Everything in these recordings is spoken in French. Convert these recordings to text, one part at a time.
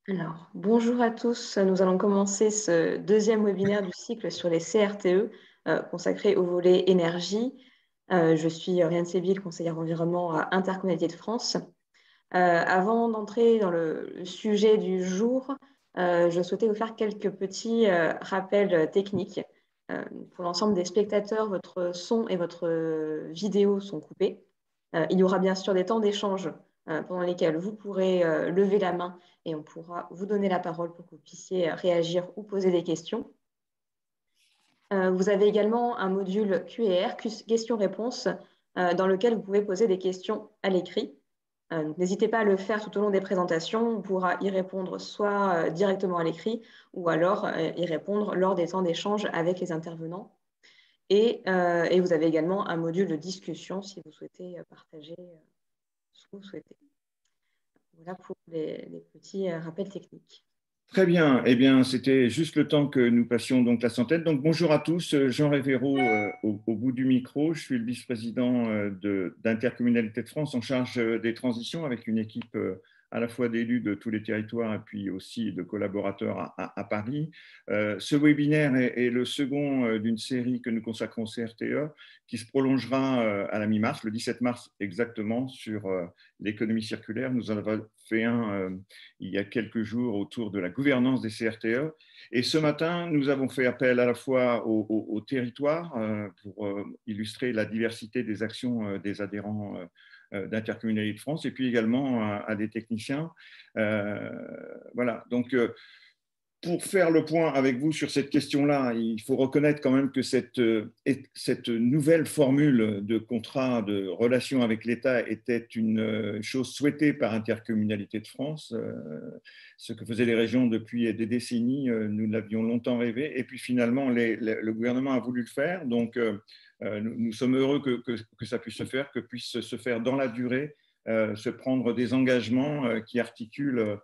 Alors, bonjour à tous. Nous allons commencer ce deuxième webinaire du cycle sur les CRTE consacré au volet énergie. Je suis Oriane Séville, conseillère environnement à Intercommunalité de France. Avant d'entrer dans le sujet du jour, je souhaitais vous faire quelques petits rappels techniques. Pour l'ensemble des spectateurs, votre son et votre vidéo sont coupés. Il y aura bien sûr des temps d'échange pendant lesquels vous pourrez lever la main et on pourra vous donner la parole pour que vous puissiez réagir ou poser des questions. Vous avez également un module Q&R, questions-réponses, dans lequel vous pouvez poser des questions à l'écrit. N'hésitez pas à le faire tout au long des présentations. On pourra y répondre soit directement à l'écrit ou alors y répondre lors des temps d'échange avec les intervenants. Et vous avez également un module de discussion si vous souhaitez partager ce que vous souhaitez. Voilà pour les petits rappels techniques. Très bien. Eh bien, c'était juste le temps que nous passions donc la centaine. Donc, bonjour à tous. Jean Révéraud au bout du micro. Je suis le vice-président d'Intercommunalité de France en charge des transitions avec une équipe à la fois d'élus de tous les territoires et puis aussi de collaborateurs à Paris. Ce webinaire est le second d'une série que nous consacrons au CRTE qui se prolongera à la mi-mars, le 17 mars exactement, sur l'économie circulaire. Nous en avons fait un il y a quelques jours autour de la gouvernance des CRTE. Et ce matin, nous avons fait appel à la fois au territoire pour illustrer la diversité des actions des adhérents d'Intercommunalité de France et puis également à des techniciens. Voilà, donc pour faire le point avec vous sur cette question-là, il faut reconnaître quand même que cette nouvelle formule de contrat de relation avec l'État était une chose souhaitée par Intercommunalité de France. Ce que faisaient les régions depuis des décennies, nous l'avions longtemps rêvé. Et puis finalement, le gouvernement a voulu le faire. Donc, nous sommes heureux que ça puisse se faire, que puisse se faire dans la durée, se prendre des engagements qui articulent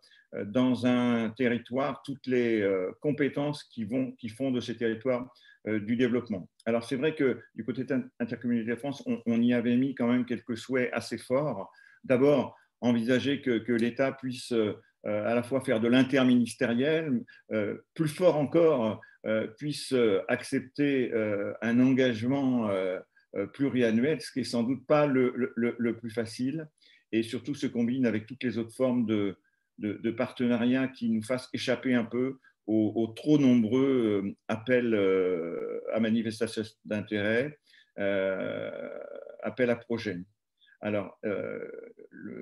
dans un territoire toutes les compétences qui font de ces territoires du développement. Alors c'est vrai que du côté d'Intercommunalité de France, on y avait mis quand même quelques souhaits assez forts. D'abord, envisager que l'État puisse à la fois faire de l'interministériel, plus fort encore, puisse accepter un engagement pluriannuel, ce qui n'est sans doute pas le plus facile, et surtout se combine avec toutes les autres formes de partenariats qui nous fassent échapper un peu aux trop nombreux appels à manifestation d'intérêt, appels à projets. Alors,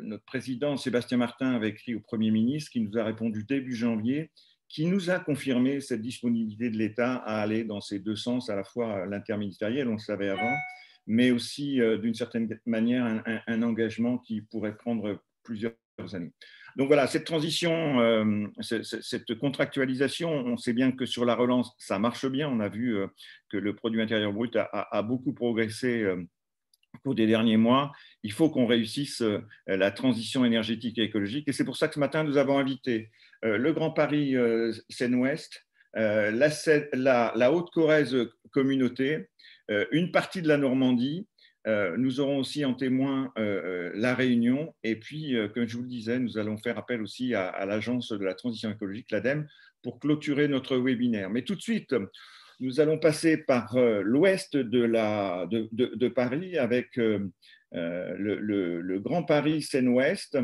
notre président Sébastien Martin avait écrit au Premier ministre qui nous a répondu début janvier, qui nous a confirmé cette disponibilité de l'État à aller dans ces deux sens, à la fois l'interministériel, on le savait avant, mais aussi d'une certaine manière un engagement qui pourrait prendre plusieurs années. Donc voilà, cette transition, cette contractualisation, on sait bien que sur la relance, ça marche bien. On a vu que le produit intérieur brut a beaucoup progressé au cours des derniers mois. Il faut qu'on réussisse la transition énergétique et écologique. Et c'est pour ça que ce matin, nous avons invité le Grand Paris Seine-Ouest, la Haute-Corrèze communauté, une partie de la Normandie. Nous aurons aussi en témoin la Réunion. Et puis, comme je vous le disais, nous allons faire appel aussi à l'Agence de la transition écologique, l'ADEME, pour clôturer notre webinaire. Mais tout de suite, nous allons passer par l'ouest de Paris avec le Grand Paris Seine-Ouest,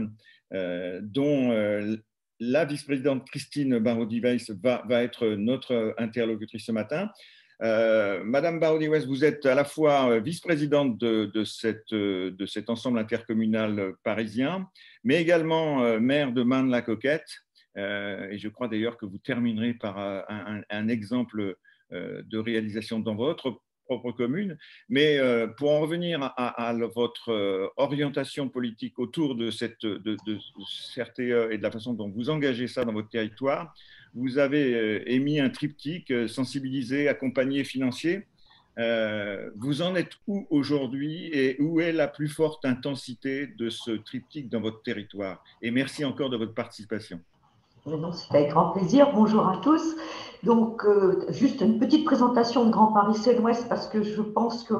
dont la vice-présidente Christine Barraud-Weiss va être notre interlocutrice ce matin. Madame Barraud-Weiss, vous êtes à la fois vice-présidente de cet ensemble intercommunal parisien, mais également maire de Marne-la-Coquette. Et je crois d'ailleurs que vous terminerez par un exemple de réalisation dans votre propre commune. Mais pour en revenir à votre orientation politique autour de CRTE et de la façon dont vous engagez ça dans votre territoire, vous avez émis un triptyque sensibiliser, accompagner, financier. Vous en êtes où aujourd'hui et où est la plus forte intensité de ce triptyque dans votre territoire? Et merci encore de votre participation. C'est avec grand plaisir. Bonjour à tous. Donc, juste une petite présentation de Grand Paris Seine-Ouest parce que je pense que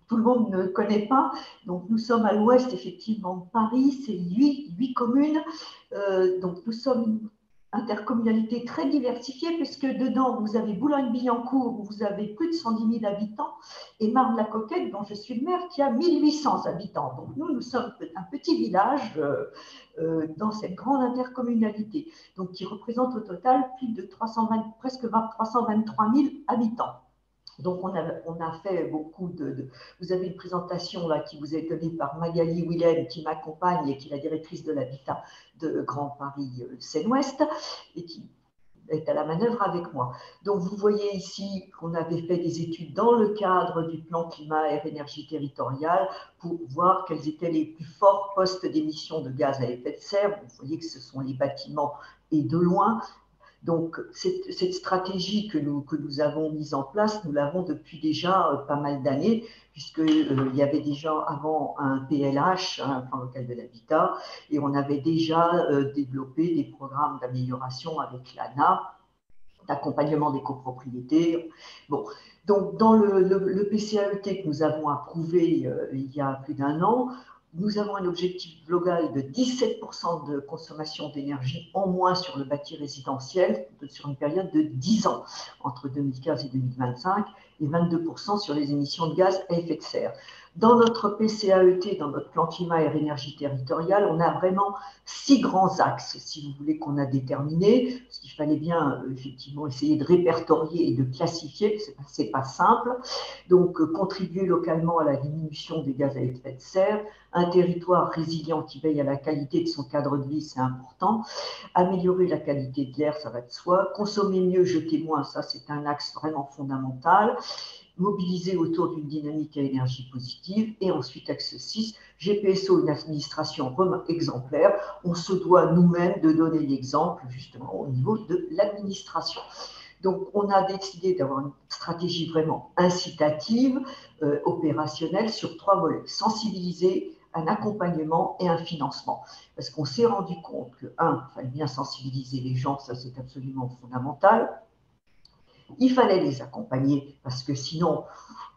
tout le monde ne connaît pas. Donc, nous sommes à l'ouest, effectivement, de Paris. C'est 8 communes. Donc, nous sommes intercommunalité très diversifiée, puisque dedans, vous avez Boulogne-Billancourt, où vous avez plus de 110 000 habitants, et Marne-la-Coquette, dont je suis le maire, qui a 1800 habitants. Donc nous sommes un petit village dans cette grande intercommunalité, donc qui représente au total plus de 320, presque 323 000 habitants. Donc, on a fait beaucoup de… Vous avez une présentation là qui vous est donnée par Magali Willem, qui m'accompagne et qui est la directrice de l'habitat de Grand Paris Seine-Ouest et qui est à la manœuvre avec moi. Donc, vous voyez ici qu'on avait fait des études dans le cadre du plan climat, air, énergie territoriale pour voir quels étaient les plus forts postes d'émissions de gaz à effet de serre. Vous voyez que ce sont les bâtiments et de loin. Donc, cette stratégie que nous avons mise en place, nous l'avons depuis déjà pas mal d'années, puisqu'il y avait déjà avant un PLH, un plan local de l'habitat, et on avait déjà développé des programmes d'amélioration avec l'ANA, d'accompagnement des copropriétés. Bon, donc dans le PCAET que nous avons approuvé il y a plus d'1 an, nous avons un objectif global de 17% de consommation d'énergie en moins sur le bâti résidentiel sur une période de 10 ans, entre 2015 et 2025, et 22% sur les émissions de gaz à effet de serre. Dans notre PCAET, dans notre plan climat et énergie territoriale, on a vraiment 6 grands axes, si vous voulez, qu'on a déterminés, parce qu'il fallait bien effectivement essayer de répertorier et de classifier, c'est pas simple. Donc, contribuer localement à la diminution des gaz à effet de serre, un territoire résilient qui veille à la qualité de son cadre de vie, c'est important. Améliorer la qualité de l'air, ça va de soi. Consommer mieux, jeter moins, ça c'est un axe vraiment fondamental. Mobiliser autour d'une dynamique à énergie positive. Et ensuite, axe 6, GPSO, une administration exemplaire. On se doit nous-mêmes de donner l'exemple justement au niveau de l'administration. Donc, on a décidé d'avoir une stratégie vraiment incitative, opérationnelle, sur 3 volets. Sensibiliser, un accompagnement et un financement. Parce qu'on s'est rendu compte que, il fallait bien sensibiliser les gens, ça c'est absolument fondamental. Il fallait les accompagner parce que sinon,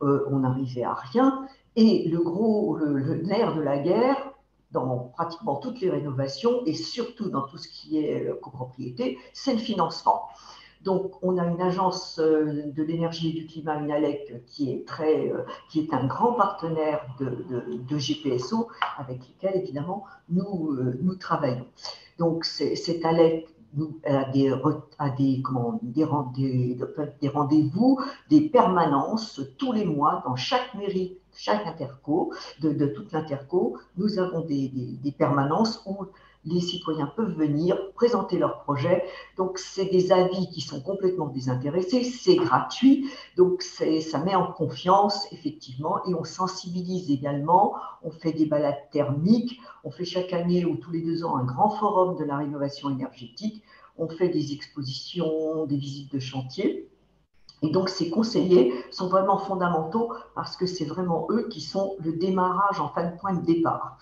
on n'arrivait à rien. Et le nerf de la guerre, dans pratiquement toutes les rénovations et surtout dans tout ce qui est copropriété, c'est le financement. Donc, on a une agence de l'énergie et du climat, une ALEC, qui est un grand partenaire de GPSO, avec lequel, évidemment, nous travaillons. Donc, cette ALEC a des rendez-vous, des permanences tous les mois dans chaque mairie, chaque interco, de toute l'interco. Nous avons des permanences où les citoyens peuvent venir présenter leurs projets. Donc, c'est des avis qui sont complètement désintéressés, c'est gratuit, donc ça met en confiance, effectivement, et on sensibilise également, on fait des balades thermiques, on fait chaque année ou tous les 2 ans un grand forum de la rénovation énergétique, on fait des expositions, des visites de chantier. Et donc, ces conseillers sont vraiment fondamentaux parce que c'est vraiment eux qui sont le démarrage en fin de point de départ.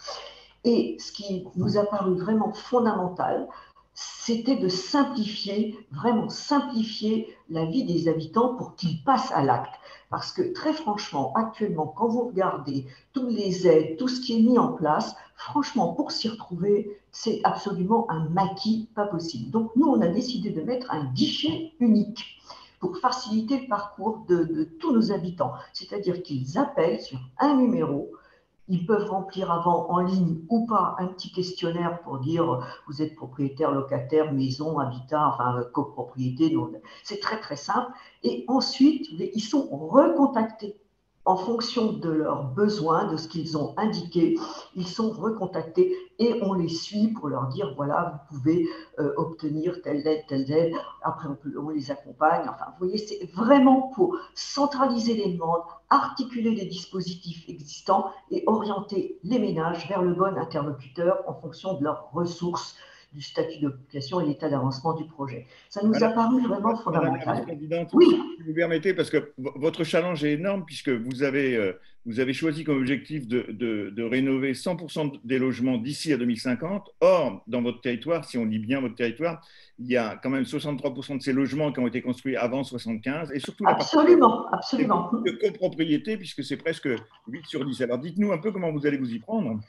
Et ce qui nous a paru vraiment fondamental, c'était de simplifier, vraiment simplifier la vie des habitants pour qu'ils passent à l'acte. Parce que très franchement, actuellement, quand vous regardez tous les aides, tout ce qui est mis en place, franchement, pour s'y retrouver, c'est absolument un maquis pas possible. Donc nous, on a décidé de mettre un guichet unique pour faciliter le parcours de tous nos habitants. C'est-à-dire qu'ils appellent sur un numéro. Ils peuvent remplir avant en ligne ou pas un petit questionnaire pour dire vous êtes propriétaire, locataire, maison, habitat, enfin copropriété. C'est très très simple. Et ensuite, ils sont recontactés en fonction de leurs besoins, de ce qu'ils ont indiqué. Ils sont recontactés et on les suit pour leur dire voilà, vous pouvez obtenir telle aide. Après, on les accompagne. Enfin, vous voyez, c'est vraiment pour centraliser les demandes, articuler les dispositifs existants et orienter les ménages vers le bon interlocuteur en fonction de leurs ressources, du statut d'occupation et l'état d'avancement du projet. Ça nous a paru vraiment fondamental. Madame la Vice-présidente, oui. Si vous permettez, parce que votre challenge est énorme, puisque vous avez choisi comme objectif de rénover 100% des logements d'ici à 2050. Or, dans votre territoire, si on lit bien votre territoire, il y a quand même 63% de ces logements qui ont été construits avant 75, et surtout absolument. De copropriété, puisque c'est presque 8 sur 10. Alors, dites-nous un peu comment vous allez vous y prendre.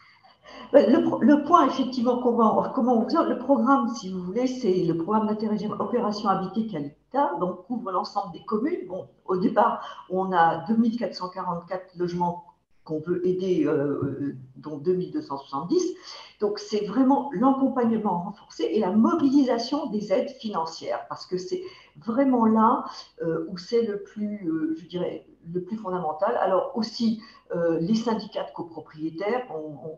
Le point, effectivement, comment on fait, le programme, si vous voulez, c'est le programme d'intérêt général Opération Habité Qualité, donc couvre l'ensemble des communes. Bon, au départ, on a 2444 logements qu'on veut aider, dont 2270. Donc, c'est vraiment l'accompagnement renforcé et la mobilisation des aides financières, parce que c'est vraiment là où c'est le plus, je dirais, le plus fondamental. Alors aussi, les syndicats de copropriétaires,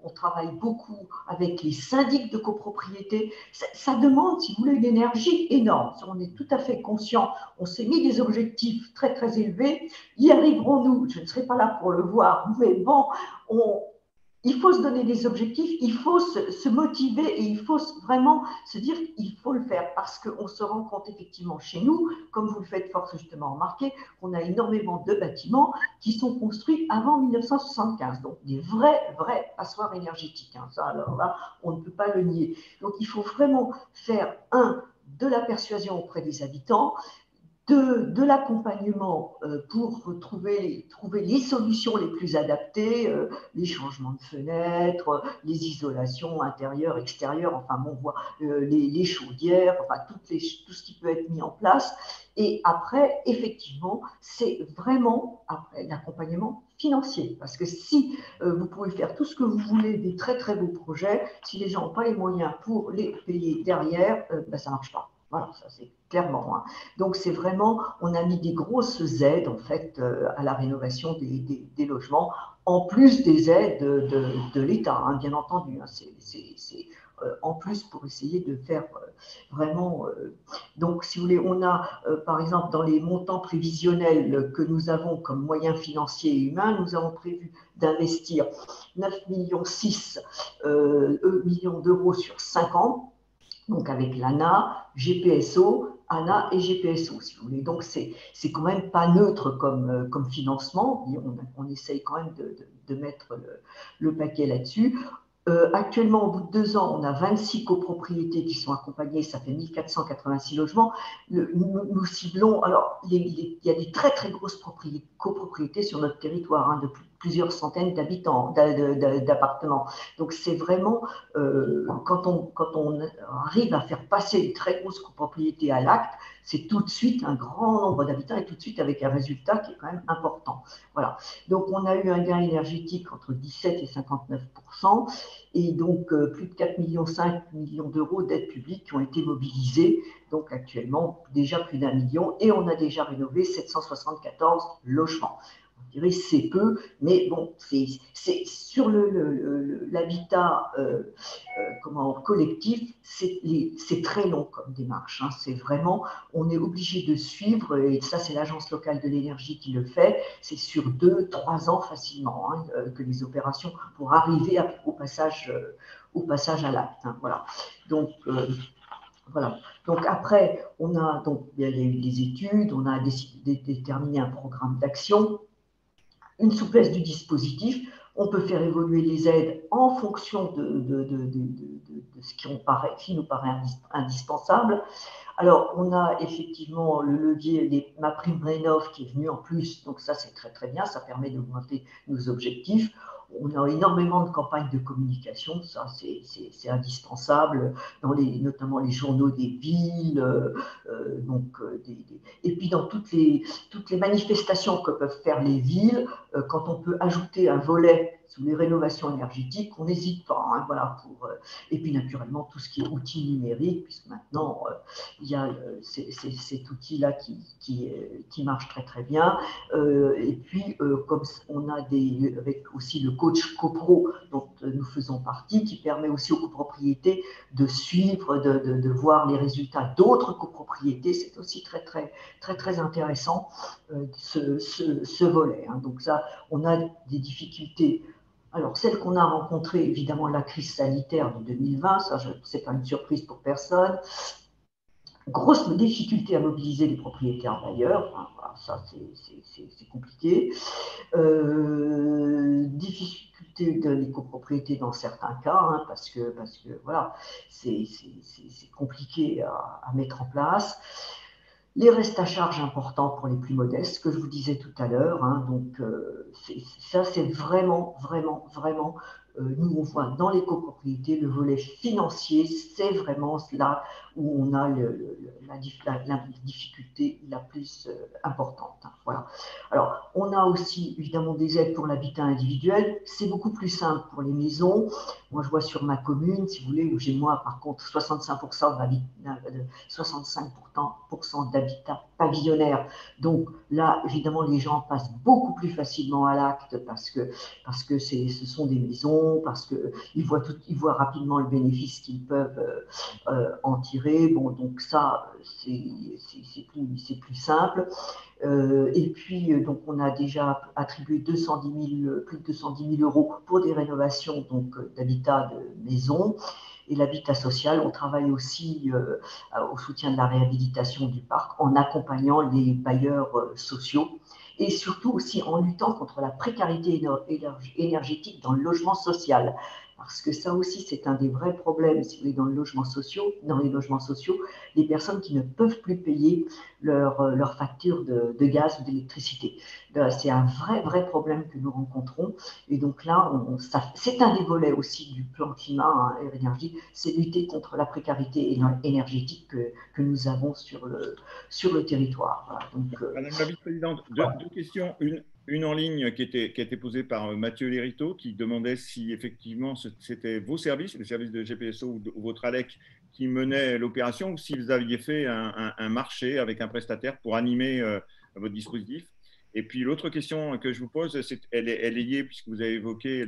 on travaille beaucoup avec les syndics de copropriété. Ça demande, si vous voulez, une énergie énorme. On est tout à fait conscient. On s'est mis des objectifs très, très élevés. Y arriverons-nous? Je ne serai pas là pour le voir, mais bon, il faut se donner des objectifs, il faut se motiver et il faut vraiment se dire qu'il faut le faire parce qu'on se rend compte effectivement chez nous, comme vous le faites fort justement remarquer, qu'on a énormément de bâtiments qui sont construits avant 1975, donc des vrais passoires énergétiques. Hein. Ça, alors là, on ne peut pas le nier. Donc il faut vraiment faire, de la persuasion auprès des habitants, de l'accompagnement pour trouver les solutions les plus adaptées, les changements de fenêtres, les isolations intérieures, extérieures, enfin bon, les chaudières, enfin tout ce qui peut être mis en place. Et après, effectivement, c'est vraiment après l'accompagnement financier. Parce que si vous pouvez faire tout ce que vous voulez, des très très beaux projets, si les gens n'ont pas les moyens pour les payer derrière, ben, ça ne marche pas. Voilà, ça c'est clairement. Hein. Donc c'est vraiment, on a mis des grosses aides en fait à la rénovation des logements, en plus des aides de l'État, hein, bien entendu. Hein. C'est en plus pour essayer de faire vraiment. Donc si vous voulez, on a par exemple dans les montants prévisionnels que nous avons comme moyens financiers et humains, nous avons prévu d'investir 9,6 millions d'euros sur 5 ans. Donc avec l'ANA, GPSO, ANA et GPSO, si vous voulez. Donc c'est quand même pas neutre comme financement. On essaye quand même de mettre le paquet là-dessus. Actuellement, au bout de 2 ans, on a 26 copropriétés qui sont accompagnées, ça fait 1486 logements. Nous ciblons, alors il y a des très très grosses copropriétés sur notre territoire, hein, de plusieurs centaines d'habitants, d'appartements. Donc c'est vraiment, quand on arrive à faire passer une très grosse copropriété à l'acte, c'est tout de suite un grand nombre d'habitants et tout de suite avec un résultat qui est quand même important. Voilà. Donc on a eu un gain énergétique entre 17 et 59%. Et donc, plus de 4,5 millions d'euros d'aides publiques qui ont été mobilisées. Donc, actuellement, déjà plus d'1 million. Et on a déjà rénové 774 logements. On dirait c'est peu, mais bon, c'est sur l'habitat collectif, c'est très long comme démarche. Hein. C'est vraiment, on est obligé de suivre, et ça, c'est l'Agence locale de l'énergie qui le fait. C'est sur 2-3 ans facilement hein, que les opérations pour arriver au passage à l'acte. Hein. Voilà. Donc, voilà. Donc après, on a donc il y a les études, on a décidé de déterminer un programme d'action, une souplesse du dispositif. On peut faire évoluer les aides en fonction de ce qui nous paraît indispensable. Alors, on a effectivement le levier ma prime Rénov qui est venu en plus, donc ça c'est très très bien, ça permet d'augmenter nos objectifs. On a énormément de campagnes de communication, ça c'est indispensable, notamment les journaux des villes, et puis dans toutes les manifestations que peuvent faire les villes, quand on peut ajouter un volet sous les rénovations énergétiques, on n'hésite pas. Hein, voilà, et puis naturellement tout ce qui est outils numériques, puisque maintenant il y a cet outil-là qui marche très très bien. Et puis comme on a avec aussi le coach copro dont nous faisons partie, qui permet aussi aux copropriétés de suivre, de voir les résultats d'autres copropriétés, c'est aussi très très très très intéressant ce volet. Hein. Donc ça, on a des difficultés. Alors, celle qu'on a rencontrée, évidemment, la crise sanitaire de 2020, ça, c'est pas une surprise pour personne. Grosse difficulté à mobiliser les propriétaires bailleurs, enfin, voilà, ça c'est compliqué. Difficulté des copropriétés dans certains cas, hein, parce que voilà, c'est compliqué à mettre en place. Les restes à charge importants pour les plus modestes, que je vous disais tout à l'heure. Hein, donc, ça, c'est vraiment, vraiment, vraiment nous, on voit dans les copropriétés, le volet financier, c'est vraiment là où on a la difficulté la plus importante. Voilà. Alors, on a aussi évidemment des aides pour l'habitat individuel. C'est beaucoup plus simple pour les maisons. Moi, je vois sur ma commune, si vous voulez, où j'ai moi, par contre, 65% d'habitat pavillonnaire. Donc là, évidemment, les gens passent beaucoup plus facilement à l'acte parce que ce sont des maisons, parce qu'ils voient rapidement le bénéfice qu'ils peuvent en tirer. Bon, donc ça, c'est plus simple. Et puis, donc, on a déjà attribué plus de 210 000 euros pour des rénovations d'habitat de maison. Et l'habitat social, on travaille aussi au soutien de la réhabilitation du parc en accompagnant les bailleurs sociaux et surtout aussi en luttant contre la précarité énergétique dans le logement social. Parce que ça aussi, c'est un des vrais problèmes, si vous voulez, dans les logements sociaux, les personnes qui ne peuvent plus payer leur facture de gaz ou d'électricité. C'est un vrai problème que nous rencontrons. Et donc là, c'est un des volets aussi du plan climat et énergie, c'est lutter contre la précarité énergétique que nous avons sur le territoire. Voilà. Donc, Madame la vice-présidente, deux questions. Une en ligne qui a été posée par Mathieu Lériteau qui demandait si effectivement c'était vos services, le service de GPSO ou votre ALEC qui menait l'opération ou si vous aviez fait un marché avec un prestataire pour animer votre dispositif. Et puis l'autre question que je vous pose, elle est liée puisque vous avez évoqué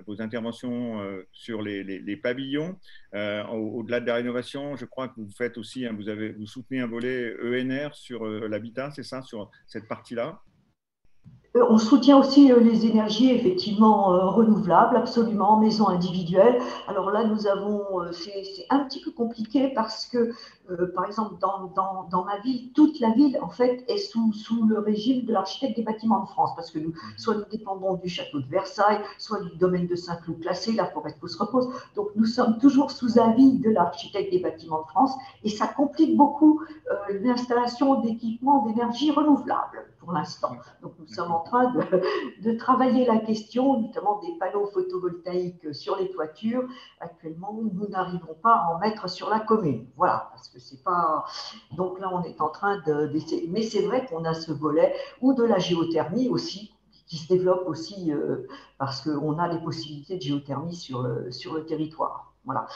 vos interventions sur les pavillons. Au-delà de la rénovation, je crois que vous faites aussi, vous soutenez un volet ENR sur l'habitat, c'est ça, sur cette partie-là? On soutient aussi les énergies effectivement renouvelables, absolument, maisons individuelles. Alors là, c'est un petit peu compliqué parce que, par exemple, dans ma ville, toute la ville, en fait, est sous le régime de l'architecte des bâtiments de France, parce que soit nous dépendons du château de Versailles, soit du domaine de Saint-Cloud classé, la forêt de se repose. Donc, nous sommes toujours sous avis de l'architecte des bâtiments de France, et ça complique beaucoup l'installation d'équipements d'énergie renouvelable pour l'instant. Donc, nous sommes en train de travailler la question, notamment des panneaux photovoltaïques sur les toitures. Actuellement, nous n'arrivons pas à en mettre sur la commune. Voilà, parce que c'est pas. Donc là, on est en train d'essayer. Mais c'est vrai qu'on a ce volet, ou de la géothermie aussi, qui se développe aussi parce qu'on a des possibilités de géothermie sur le territoire. Voilà.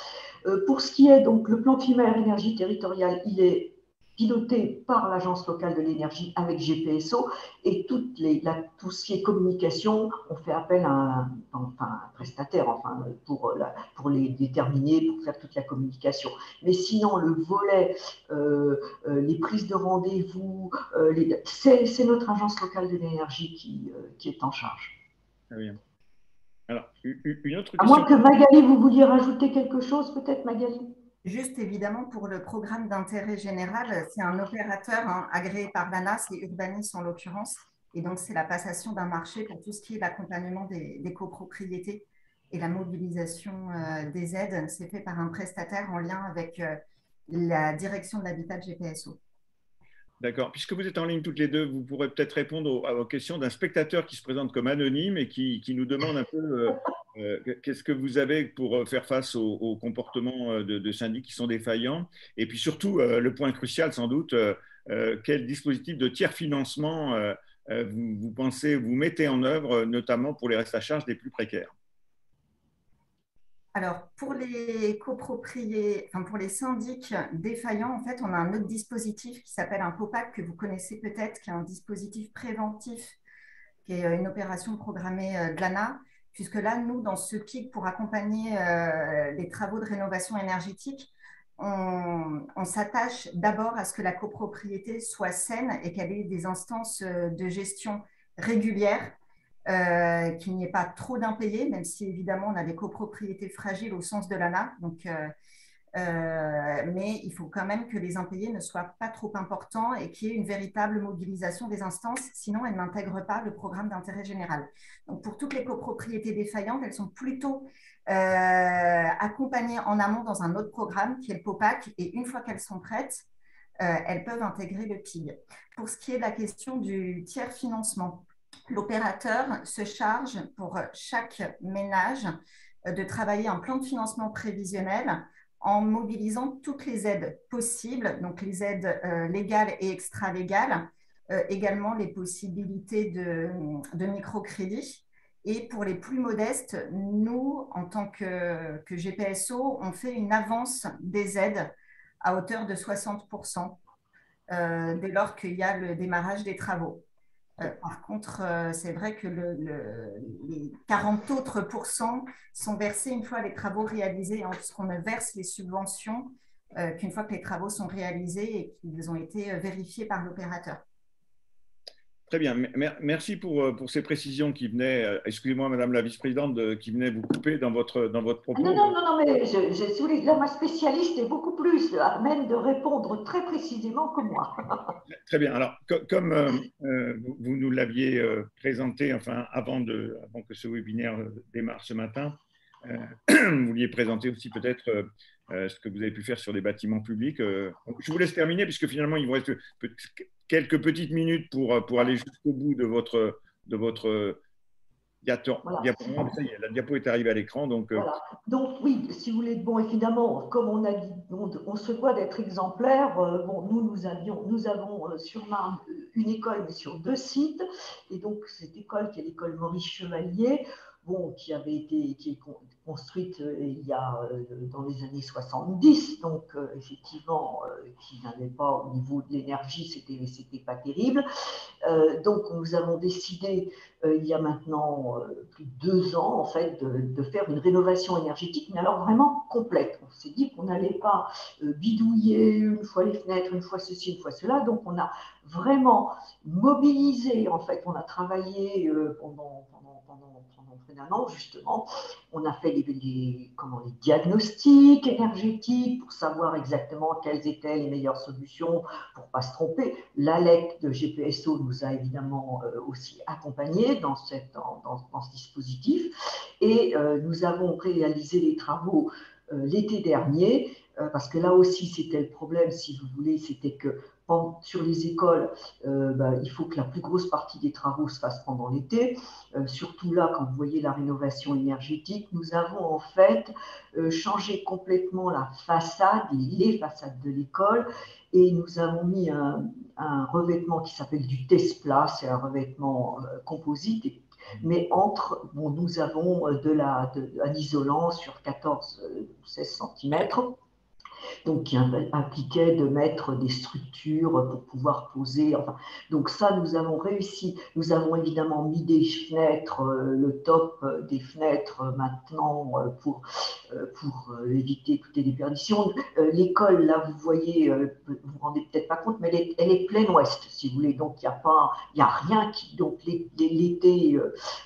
Pour ce qui est donc le plan climat et énergie territoriale, il est piloté par l'Agence locale de l'énergie avec GPSO et tout ce qui est communication, on fait appel à un prestataire pour les déterminer, pour faire toute la communication. Mais sinon, le volet, les prises de rendez-vous, c'est notre Agence locale de l'énergie qui est en charge. Très bien. Alors, une autre question. À moins que Magali, vous vouliez rajouter quelque chose, peut-être Magali? Juste évidemment pour le programme d'intérêt général, c'est un opérateur agréé par l'ANA, c'est Urbanis en l'occurrence, et donc c'est la passation d'un marché pour tout ce qui est l'accompagnement des copropriétés et la mobilisation des aides, c'est fait par un prestataire en lien avec la direction de l'habitat de GPSO. D'accord. Puisque vous êtes en ligne toutes les deux, vous pourrez peut-être répondre aux questions d'un spectateur qui se présente comme anonyme et qui nous demande un peu qu'est-ce que vous avez pour faire face aux comportements de syndics qui sont défaillants. Et puis surtout, le point crucial sans doute, quel dispositif de tiers-financement vous pensez, vous mettez en œuvre, notamment pour les restes à charge des plus précaires? Alors, pour les copropriétés, pour les syndics défaillants, en fait, on a un autre dispositif qui s'appelle un POPAC que vous connaissez peut-être, qui est un dispositif préventif, qui est une opération programmée de l'ANA, puisque là, nous, dans ce PIC, pour accompagner les travaux de rénovation énergétique, on s'attache d'abord à ce que la copropriété soit saine et qu'elle ait des instances de gestion régulières, qu'il n'y ait pas trop d'impayés, même si évidemment on a des copropriétés fragiles au sens de l'ANA. Donc, mais il faut quand même que les impayés ne soient pas trop importants et qu'il y ait une véritable mobilisation des instances, sinon elles n'intègrent pas le programme d'intérêt général. Donc pour toutes les copropriétés défaillantes, elles sont plutôt accompagnées en amont dans un autre programme qui est le POPAC, et une fois qu'elles sont prêtes, elles peuvent intégrer le PIG. Pour ce qui est de la question du tiers financement, l'opérateur se charge pour chaque ménage de travailler un plan de financement prévisionnel en mobilisant toutes les aides possibles, donc les aides légales et extra-légales, également les possibilités de microcrédit. Et pour les plus modestes, nous, en tant que GPSO, on fait une avance des aides à hauteur de 60% dès lors qu'il y a le démarrage des travaux. Par contre, c'est vrai que les 40 autres pourcents sont versés une fois les travaux réalisés, hein, puisqu'on ne verse les subventions qu'une fois que les travaux sont réalisés et qu'ils ont été vérifiés par l'opérateur. Très bien. Merci pour ces précisions qui venaient, excusez-moi Madame la Vice-Présidente, qui venaient vous couper dans votre propos. Non, mais si vous voulez, là, ma spécialiste est beaucoup plus à même de répondre très précisément que moi. Très bien. Alors, comme vous nous l'aviez présenté, enfin, avant que ce webinaire démarre ce matin, vous vouliez présenter aussi peut-être ce que vous avez pu faire sur des bâtiments publics. Je vous laisse terminer, puisque finalement, il vous reste quelques petites minutes pour aller jusqu'au bout de votre Voilà. Ça y est, la diapo est arrivée à l'écran. Voilà. Donc oui, si vous voulez, bon, évidemment, comme on a dit, on se doit d'être exemplaire. Bon, nous avons sur Marne une école, mais sur 2 sites. Et donc, cette école, qui est l'école Maurice Chevalier, bon, qui est construite dans les années 70, donc effectivement, qui n'avait pas, au niveau de l'énergie, c'était pas terrible. Donc, nous avons décidé, il y a maintenant plus de 2 ans, en fait, de faire une rénovation énergétique, mais alors vraiment complète. On s'est dit qu'on n'allait pas bidouiller une fois les fenêtres, une fois ceci, une fois cela. Donc, on a vraiment mobilisé, en fait, on a travaillé pendant près d'1 an, justement. On a fait les diagnostics énergétiques pour savoir exactement quelles étaient les meilleures solutions pour ne pas se tromper. L'ALEC de GPSO nous a évidemment aussi accompagnés dans ce dispositif. Et nous avons réalisé les travaux l'été dernier, parce que là aussi, c'était le problème, si vous voulez, c'était que sur les écoles, il faut que la plus grosse partie des travaux se fasse pendant l'été. Surtout là, quand vous voyez la rénovation énergétique, nous avons en fait changé complètement la façade, les façades de l'école, et nous avons mis un revêtement qui s'appelle du Tespla, c'est un revêtement composite, mais nous avons un isolant sur 14-16 cm. Donc, qui impliquait de mettre des structures pour pouvoir poser. Enfin, donc ça, nous avons réussi. Nous avons évidemment mis des fenêtres, le top des fenêtres maintenant pour éviter toutes les déperditions. L'école, là, vous voyez, vous vous rendez peut-être pas compte, mais elle est pleine ouest, si vous voulez. Donc, il n'y a rien qui. Donc, l'été,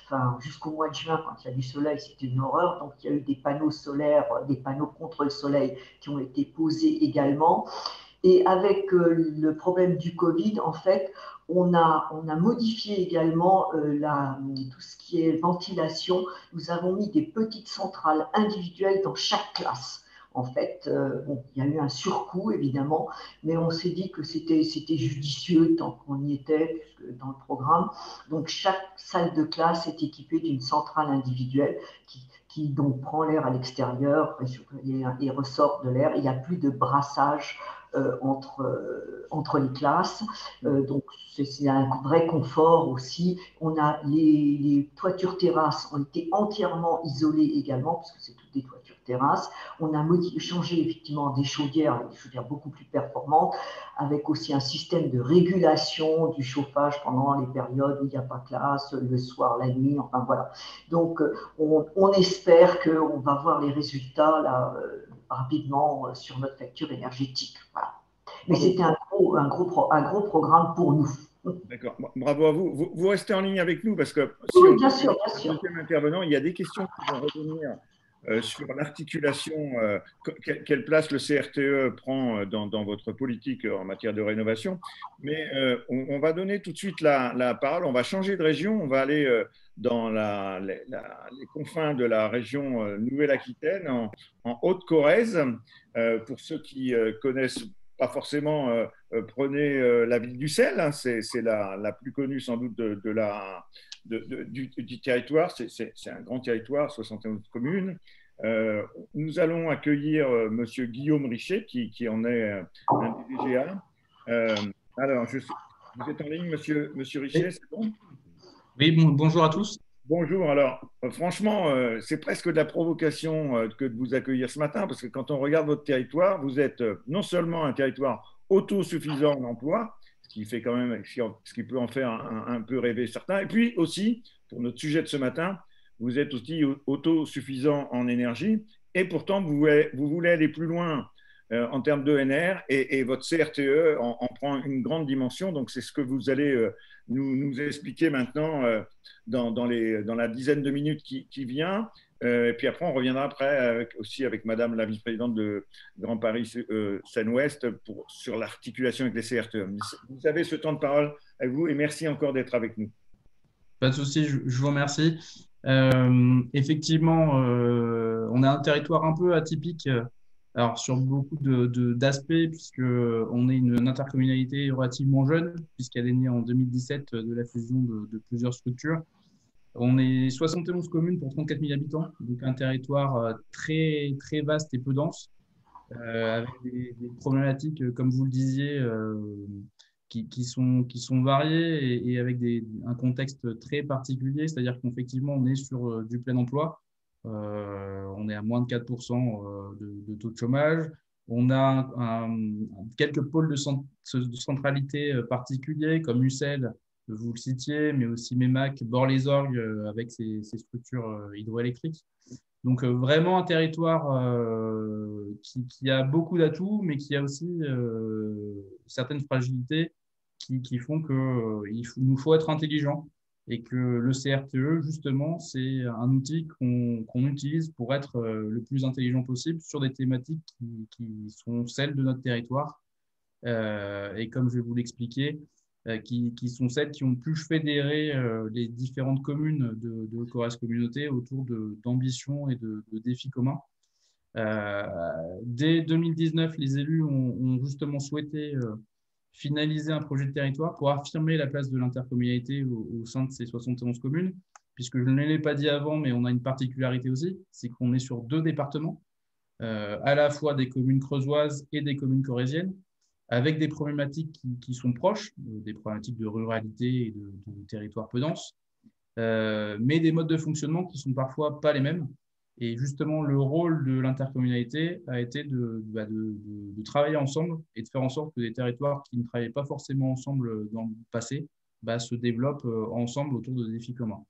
enfin, jusqu'au mois de juin, quand il y a du soleil, c'était une horreur. Donc, il y a eu des panneaux solaires, des panneaux contre le soleil qui ont été posés également. Et avec le problème du Covid, en fait, on a modifié également tout ce qui est ventilation. Nous avons mis des petites centrales individuelles dans chaque classe. En fait, il y a eu un surcoût, évidemment, mais on s'est dit que c'était judicieux tant qu'on y était dans le programme. Donc, chaque salle de classe est équipée d'une centrale individuelle qui donc prend l'air à l'extérieur et ressort de l'air. Il n'y a plus de brassage entre les classes. Donc, c'est un vrai confort aussi. Les toitures terrasses ont été entièrement isolées également, parce que c'est toutes des toitures terrasses. On a changé effectivement des chaudières beaucoup plus performantes, avec aussi un système de régulation du chauffage pendant les périodes où il n'y a pas classe, le soir, la nuit, enfin voilà. Donc, on espère qu'on va voir les résultats là, rapidement sur notre facture énergétique. Voilà. Mais c'était un gros programme pour nous. D'accord. Bravo à vous. Vous restez en ligne avec nous parce que oui, bien sûr. Deuxième intervenant, il y a des questions qui vont revenir sur l'articulation, quelle place le CRTE prend dans votre politique en matière de rénovation. Mais on va donner tout de suite la parole. On va changer de région. On va aller dans les confins de la région Nouvelle-Aquitaine, en Haute-Corrèze. Pour ceux qui connaissent pas forcément prenez la ville d'Ussel, hein, c'est la plus connue sans doute du territoire. C'est un grand territoire, 71 communes. Nous allons accueillir Monsieur Guillaume Richet, qui en est un DGA. Alors, vous êtes en ligne, Monsieur Richet, c'est bon? Oui, bonjour à tous. Bonjour. Alors, franchement, c'est presque de la provocation que de vous accueillir ce matin, parce que quand on regarde votre territoire, vous êtes non seulement un territoire autosuffisant en emploi, ce qui fait quand même, ce qui peut en faire un peu rêver certains, et puis aussi, pour notre sujet de ce matin, vous êtes aussi autosuffisant en énergie, et pourtant, vous voulez aller plus loin en termes d'ENR, et votre CRTE en prend une grande dimension. Donc, c'est ce que vous allez nous expliquer maintenant dans la dizaine de minutes qui vient. Et puis après, on reviendra après aussi avec Madame la vice-présidente de Grand Paris Seine-Ouest sur l'articulation avec les CRTE. Vous avez ce temps de parole avec vous et merci encore d'être avec nous. Pas de souci, je vous remercie. Effectivement, on a un territoire un peu atypique. Alors, sur beaucoup d'aspects, puisqu'on est une intercommunalité relativement jeune, puisqu'elle est née en 2017 de la fusion de plusieurs structures. On est 71 communes pour 34 000 habitants, donc un territoire très, très vaste et peu dense, avec des problématiques, comme vous le disiez, qui sont variées et avec un contexte très particulier, c'est-à-dire qu'effectivement, on est sur du plein emploi. On est à moins de 4% de taux de chômage. On a quelques pôles de centralité particuliers comme Ussel, vous le citiez, mais aussi Mémac, Bort-les-Orgues avec ses structures hydroélectriques. Donc vraiment un territoire qui a beaucoup d'atouts, mais qui a aussi certaines fragilités qui font qu'il nous faut être intelligent. Et que le CRTE, justement, c'est un outil qu'on utilise pour être le plus intelligent possible sur des thématiques qui sont celles de notre territoire. Et comme je vais vous l'expliquer, qui sont celles qui ont pu fédérer les différentes communes de Corrèze Communauté autour d'ambitions et de défis communs. Dès 2019, les élus ont justement souhaité finaliser un projet de territoire pour affirmer la place de l'intercommunalité au sein de ces 71 communes, puisque je ne l'ai pas dit avant, mais on a une particularité aussi, c'est qu'on est sur 2 départements, à la fois des communes creusoises et des communes corréziennes, avec des problématiques qui sont proches, des problématiques de ruralité et de territoires peu denses, mais des modes de fonctionnement qui ne sont parfois pas les mêmes. Et justement, le rôle de l'intercommunalité a été de travailler ensemble et de faire en sorte que des territoires qui ne travaillaient pas forcément ensemble dans le passé se développent ensemble autour de défis communs.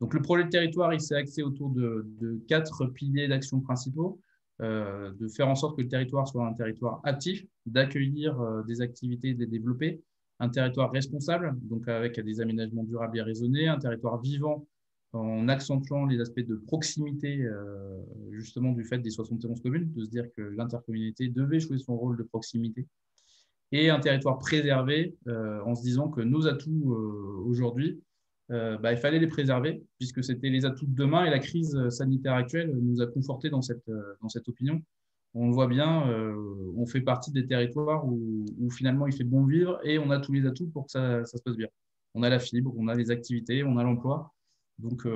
Donc, le projet de territoire, il s'est axé autour de 4 piliers d'action principaux. De faire en sorte que le territoire soit un territoire actif, d'accueillir des activités et de les développer, un territoire responsable, donc avec des aménagements durables et raisonnés, un territoire vivant, en accentuant les aspects de proximité justement du fait des 71 communes, de se dire que l'intercommunalité devait jouer son rôle de proximité, et un territoire préservé en se disant que nos atouts aujourd'hui, il fallait les préserver puisque c'était les atouts de demain et la crise sanitaire actuelle nous a confortés dans cette opinion. On le voit bien, on fait partie des territoires où finalement il fait bon vivre et on a tous les atouts pour que ça se passe bien. On a la fibre, on a les activités, on a l'emploi. Donc,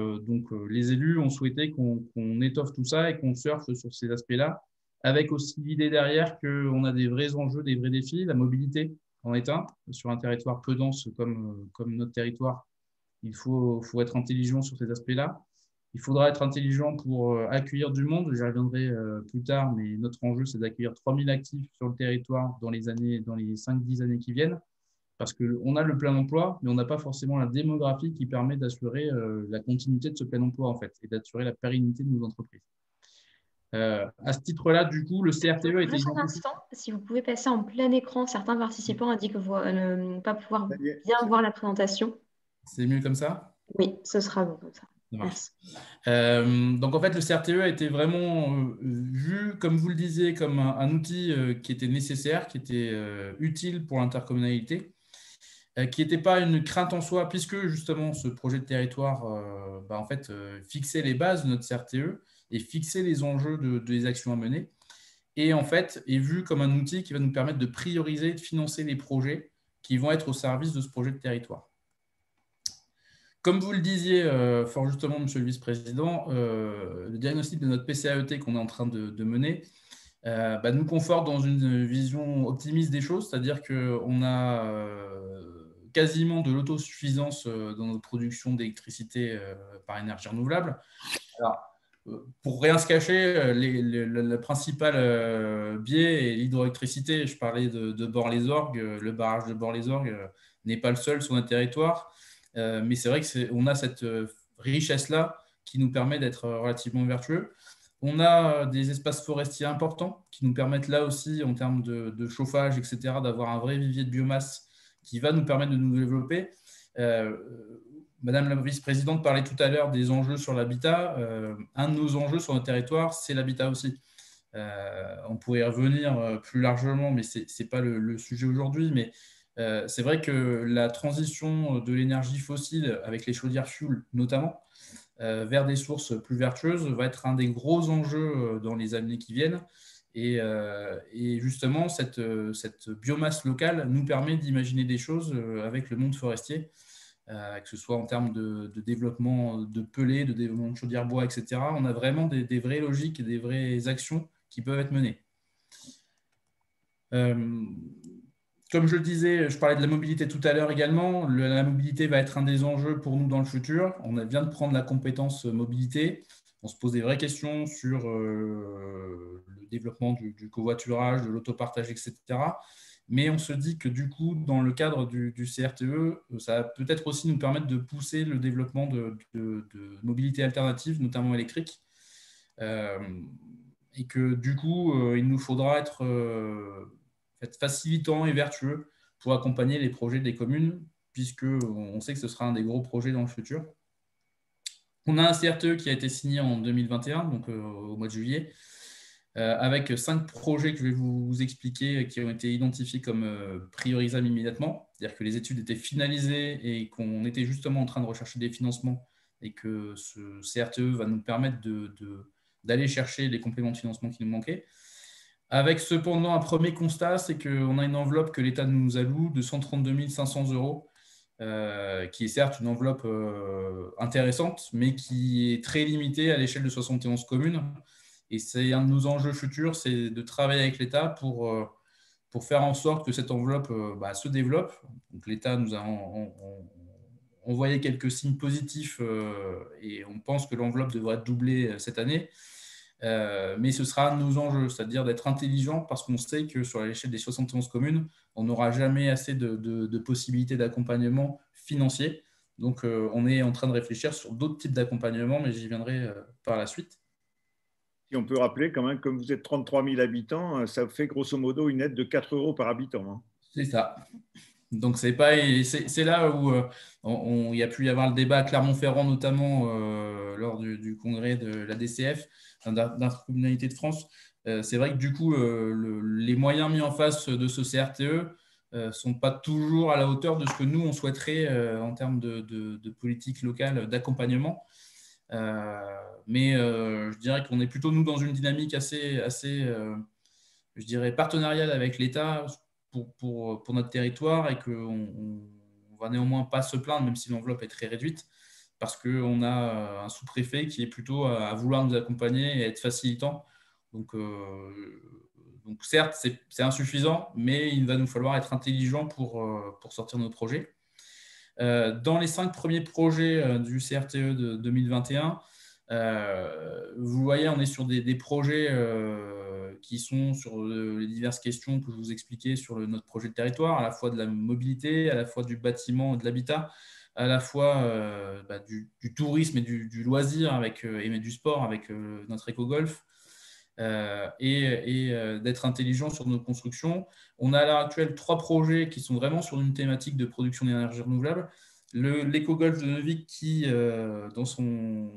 les élus ont souhaité qu'on étoffe tout ça et qu'on surfe sur ces aspects-là, avec aussi l'idée derrière qu'on a des vrais enjeux, des vrais défis. La mobilité en est un. Sur un territoire peu dense comme notre territoire, il faut être intelligent sur ces aspects-là. Il faudra être intelligent pour accueillir du monde. J'y reviendrai plus tard, mais notre enjeu, c'est d'accueillir 3000 actifs sur le territoire dans les 5-10 années qui viennent. Parce qu'on a le plein emploi, mais on n'a pas forcément la démographie qui permet d'assurer la continuité de ce plein emploi, en fait, et d'assurer la pérennité de nos entreprises. À ce titre-là, du coup, le CRTE a été... Juste un instant, si vous pouvez passer en plein écran, certains participants indiquent ne pas pouvoir bien voir la présentation. C'est mieux comme ça? Oui, ce sera bon comme ça. Merci. Donc, en fait, le CRTE a été vraiment vu, comme vous le disiez, comme un outil qui était nécessaire, qui était utile pour l'intercommunalité, qui n'était pas une crainte en soi, puisque justement ce projet de territoire fixait les bases de notre CRTE et fixait les enjeux des actions à mener. et en fait est vu comme un outil qui va nous permettre de prioriser et de financer les projets qui vont être au service de ce projet de territoire. Comme vous le disiez fort justement, Monsieur le Vice-président, le diagnostic de notre PCAET qu'on est en train de mener nous conforte dans une vision optimiste des choses, c'est-à-dire qu'on a quasiment de l'autosuffisance dans notre production d'électricité par énergie renouvelable. Alors, pour rien se cacher, le principal biais est l'hydroélectricité. Je parlais de Bord-les-Orgues. Le barrage de Bord-les-Orgues n'est pas le seul sur notre territoire. Mais c'est vrai qu'on a cette richesse-là qui nous permet d'être relativement vertueux. On a des espaces forestiers importants qui nous permettent là aussi, en termes de chauffage, etc., d'avoir un vrai vivier de biomasse qui va nous permettre de nous développer. Madame la vice-présidente parlait tout à l'heure des enjeux sur l'habitat. Un de nos enjeux sur notre territoire, c'est l'habitat aussi. On pourrait y revenir plus largement, mais ce n'est pas le sujet aujourd'hui. Mais c'est vrai que la transition de l'énergie fossile, avec les chaudières fuel notamment, vers des sources plus vertueuses, va être un des gros enjeux dans les années qui viennent. Et justement, cette biomasse locale nous permet d'imaginer des choses avec le monde forestier, que ce soit en termes de développement de pellets, de développement de chaudières bois, etc. On a vraiment des vraies logiques et des vraies actions qui peuvent être menées. Comme je le disais, je parlais de la mobilité tout à l'heure également. La mobilité va être un des enjeux pour nous dans le futur. On vient de prendre la compétence mobilité. On se pose des vraies questions sur le développement du covoiturage, de l'autopartage, etc. Mais on se dit que du coup, dans le cadre du CRTE, ça va peut-être aussi nous permettre de pousser le développement de mobilité alternative, notamment électrique. Et que du coup, il nous faudra être facilitant et vertueux pour accompagner les projets des communes, puisqu'on sait que ce sera un des gros projets dans le futur. On a un CRTE qui a été signé en 2021, donc au mois de juillet, avec 5 projets que je vais vous expliquer qui ont été identifiés comme priorisables immédiatement. C'est-à-dire que les études étaient finalisées et qu'on était justement en train de rechercher des financements et que ce CRTE va nous permettre d'aller chercher les compléments de financement qui nous manquaient. Avec cependant un premier constat, c'est qu'on a une enveloppe que l'État nous alloue de 132 500 €, qui est certes une enveloppe intéressante, mais qui est très limitée à l'échelle de 71 communes. Et c'est un de nos enjeux futurs, c'est de travailler avec l'État pour faire en sorte que cette enveloppe se développe. Donc, l'État nous a envoyé quelques signes positifs et on pense que l'enveloppe devrait être doublée cette année. Mais ce sera un de nos enjeux, c'est-à-dire d'être intelligent, parce qu'on sait que sur l'échelle des 71 communes, on n'aura jamais assez de possibilités d'accompagnement financier. Donc, on est en train de réfléchir sur d'autres types d'accompagnement, mais j'y viendrai par la suite. Si on peut rappeler quand même, comme vous êtes 33 000 habitants, ça fait grosso modo une aide de 4 € par habitant. Hein. C'est ça. Donc, c'est là où il y a pu y avoir le débat à Clermont-Ferrand, notamment lors du congrès de la DCF, d'Intercommunalité de France. C'est vrai que du coup, les moyens mis en face de ce CRTE ne sont pas toujours à la hauteur de ce que nous, on souhaiterait en termes de politique locale d'accompagnement. Mais je dirais qu'on est plutôt, nous, dans une dynamique assez je dirais, partenariale avec l'État pour notre territoire, et qu'on ne va néanmoins pas se plaindre, même si l'enveloppe est très réduite, parce qu'on a un sous-préfet qui est plutôt à vouloir nous accompagner et être facilitant. Donc certes, c'est insuffisant, mais il va nous falloir être intelligent pour sortir nos projets. Dans les 5 premiers projets du CRTE de 2021, vous voyez, on est sur des projets qui sont sur les diverses questions que je vous expliquais sur notre projet de territoire, à la fois de la mobilité, à la fois du bâtiment et de l'habitat, à la fois du tourisme et du loisir et du sport avec notre éco-golf, et d'être intelligent sur nos constructions. On a à l'heure actuelle 3 projets qui sont vraiment sur une thématique de production d'énergie renouvelable. L'éco-golf de Neuvik qui, dans son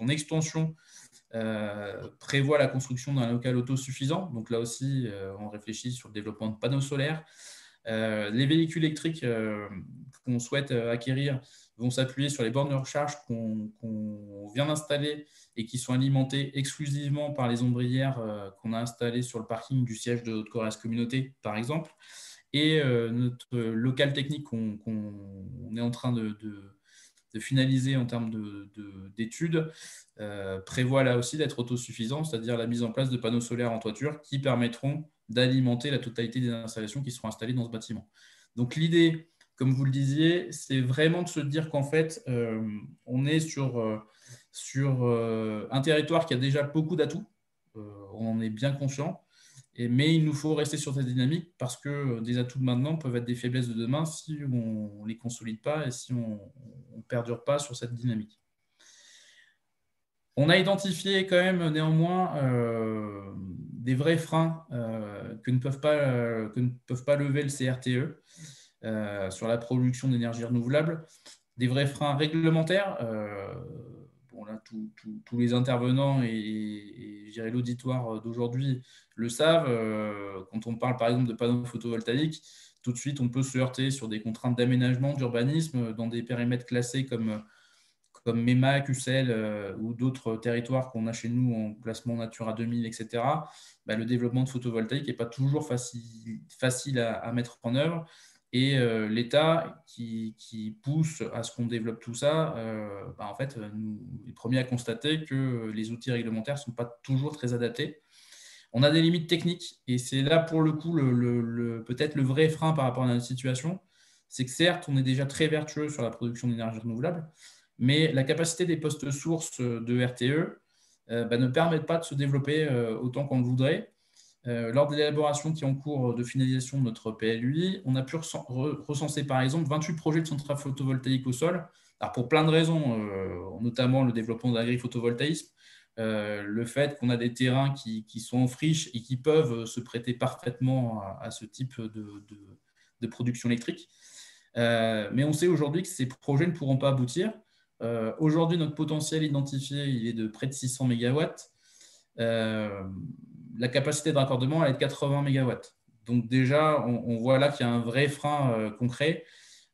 extension, prévoit la construction d'un local autosuffisant. Donc là aussi, on réfléchit sur le développement de panneaux solaires. Les véhicules électriques qu'on souhaite acquérir vont s'appuyer sur les bornes de recharge qu'on vient d'installer et qui sont alimentés exclusivement par les ombrières qu'on a installées sur le parking du siège de Haute-Corrèze Communauté, par exemple. Et notre local technique qu'on est en train de finaliser en termes d'études prévoit là aussi d'être autosuffisant, c'est-à-dire la mise en place de panneaux solaires en toiture qui permettront d'alimenter la totalité des installations qui seront installées dans ce bâtiment. Donc l'idée, comme vous le disiez, c'est vraiment de se dire qu'en fait, on est sur un territoire qui a déjà beaucoup d'atouts, on en est bien conscient, mais il nous faut rester sur cette dynamique parce que des atouts de maintenant peuvent être des faiblesses de demain si on ne les consolide pas et si on ne perdure pas sur cette dynamique. On a identifié quand même néanmoins des vrais freins que ne peuvent pas lever le CRTE sur la production d'énergie renouvelable, des vrais freins réglementaires. Bon, là, tous les intervenants et l'auditoire d'aujourd'hui le savent. Quand on parle par exemple de panneaux photovoltaïques, tout de suite on peut se heurter sur des contraintes d'aménagement, d'urbanisme dans des périmètres classés comme MEMA, QCL ou d'autres territoires qu'on a chez nous en classement Natura 2000, etc. Le développement de photovoltaïque n'est pas toujours facile à mettre en œuvre. Et l'État qui pousse à ce qu'on développe tout ça, en fait, nous est les premiers à constater que les outils réglementaires ne sont pas toujours très adaptés. On a des limites techniques et c'est là pour le coup peut-être le vrai frein par rapport à notre situation. C'est que certes, on est déjà très vertueux sur la production d'énergie renouvelable, mais la capacité des postes sources de RTE ne permettent pas de se développer autant qu'on le voudrait. Lors de l'élaboration qui est en cours de finalisation de notre PLUI, on a pu recenser par exemple 28 projets de centrales photovoltaïques au sol. Alors pour plein de raisons, notamment le développement de l'agri-photovoltaïsme, le fait qu'on a des terrains qui sont en friche et qui peuvent se prêter parfaitement à ce type de production électrique. Mais on sait aujourd'hui que ces projets ne pourront pas aboutir. Aujourd'hui, notre potentiel identifié il est de près de 600 MW. La capacité de raccordement elle est de 80 MW. Donc déjà, on voit là qu'il y a un vrai frein concret.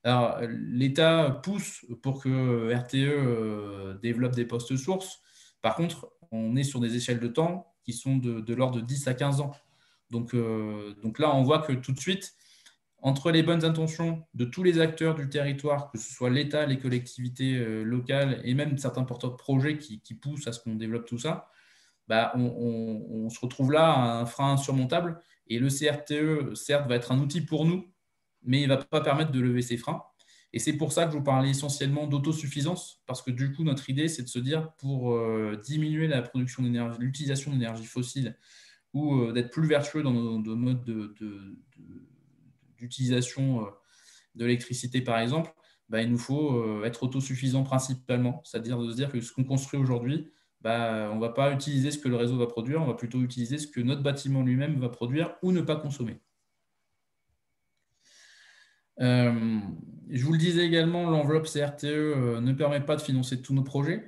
Alors, l'État pousse pour que RTE développe des postes sources. Par contre, on est sur des échelles de temps qui sont de l'ordre de 10 à 15 ans. Donc là, on voit que tout de suite, entre les bonnes intentions de tous les acteurs du territoire, que ce soit l'État, les collectivités locales et même certains porteurs de projets qui poussent à ce qu'on développe tout ça, on se retrouve là à un frein insurmontable. Et le CRTE, certes, va être un outil pour nous, mais il ne va pas permettre de lever ces freins. Et c'est pour ça que je vous parlais essentiellement d'autosuffisance, parce que du coup, notre idée, c'est de se dire, pour diminuer la production d'énergie, l'utilisation d'énergie fossile, ou d'être plus vertueux dans nos modes d'utilisation de l'électricité, par exemple, il nous faut être autosuffisant principalement, c'est-à-dire de se dire que ce qu'on construit aujourd'hui, on ne va pas utiliser ce que le réseau va produire, on va plutôt utiliser ce que notre bâtiment lui-même va produire ou ne pas consommer. Je vous le disais également, l'enveloppe CRTE ne permet pas de financer tous nos projets.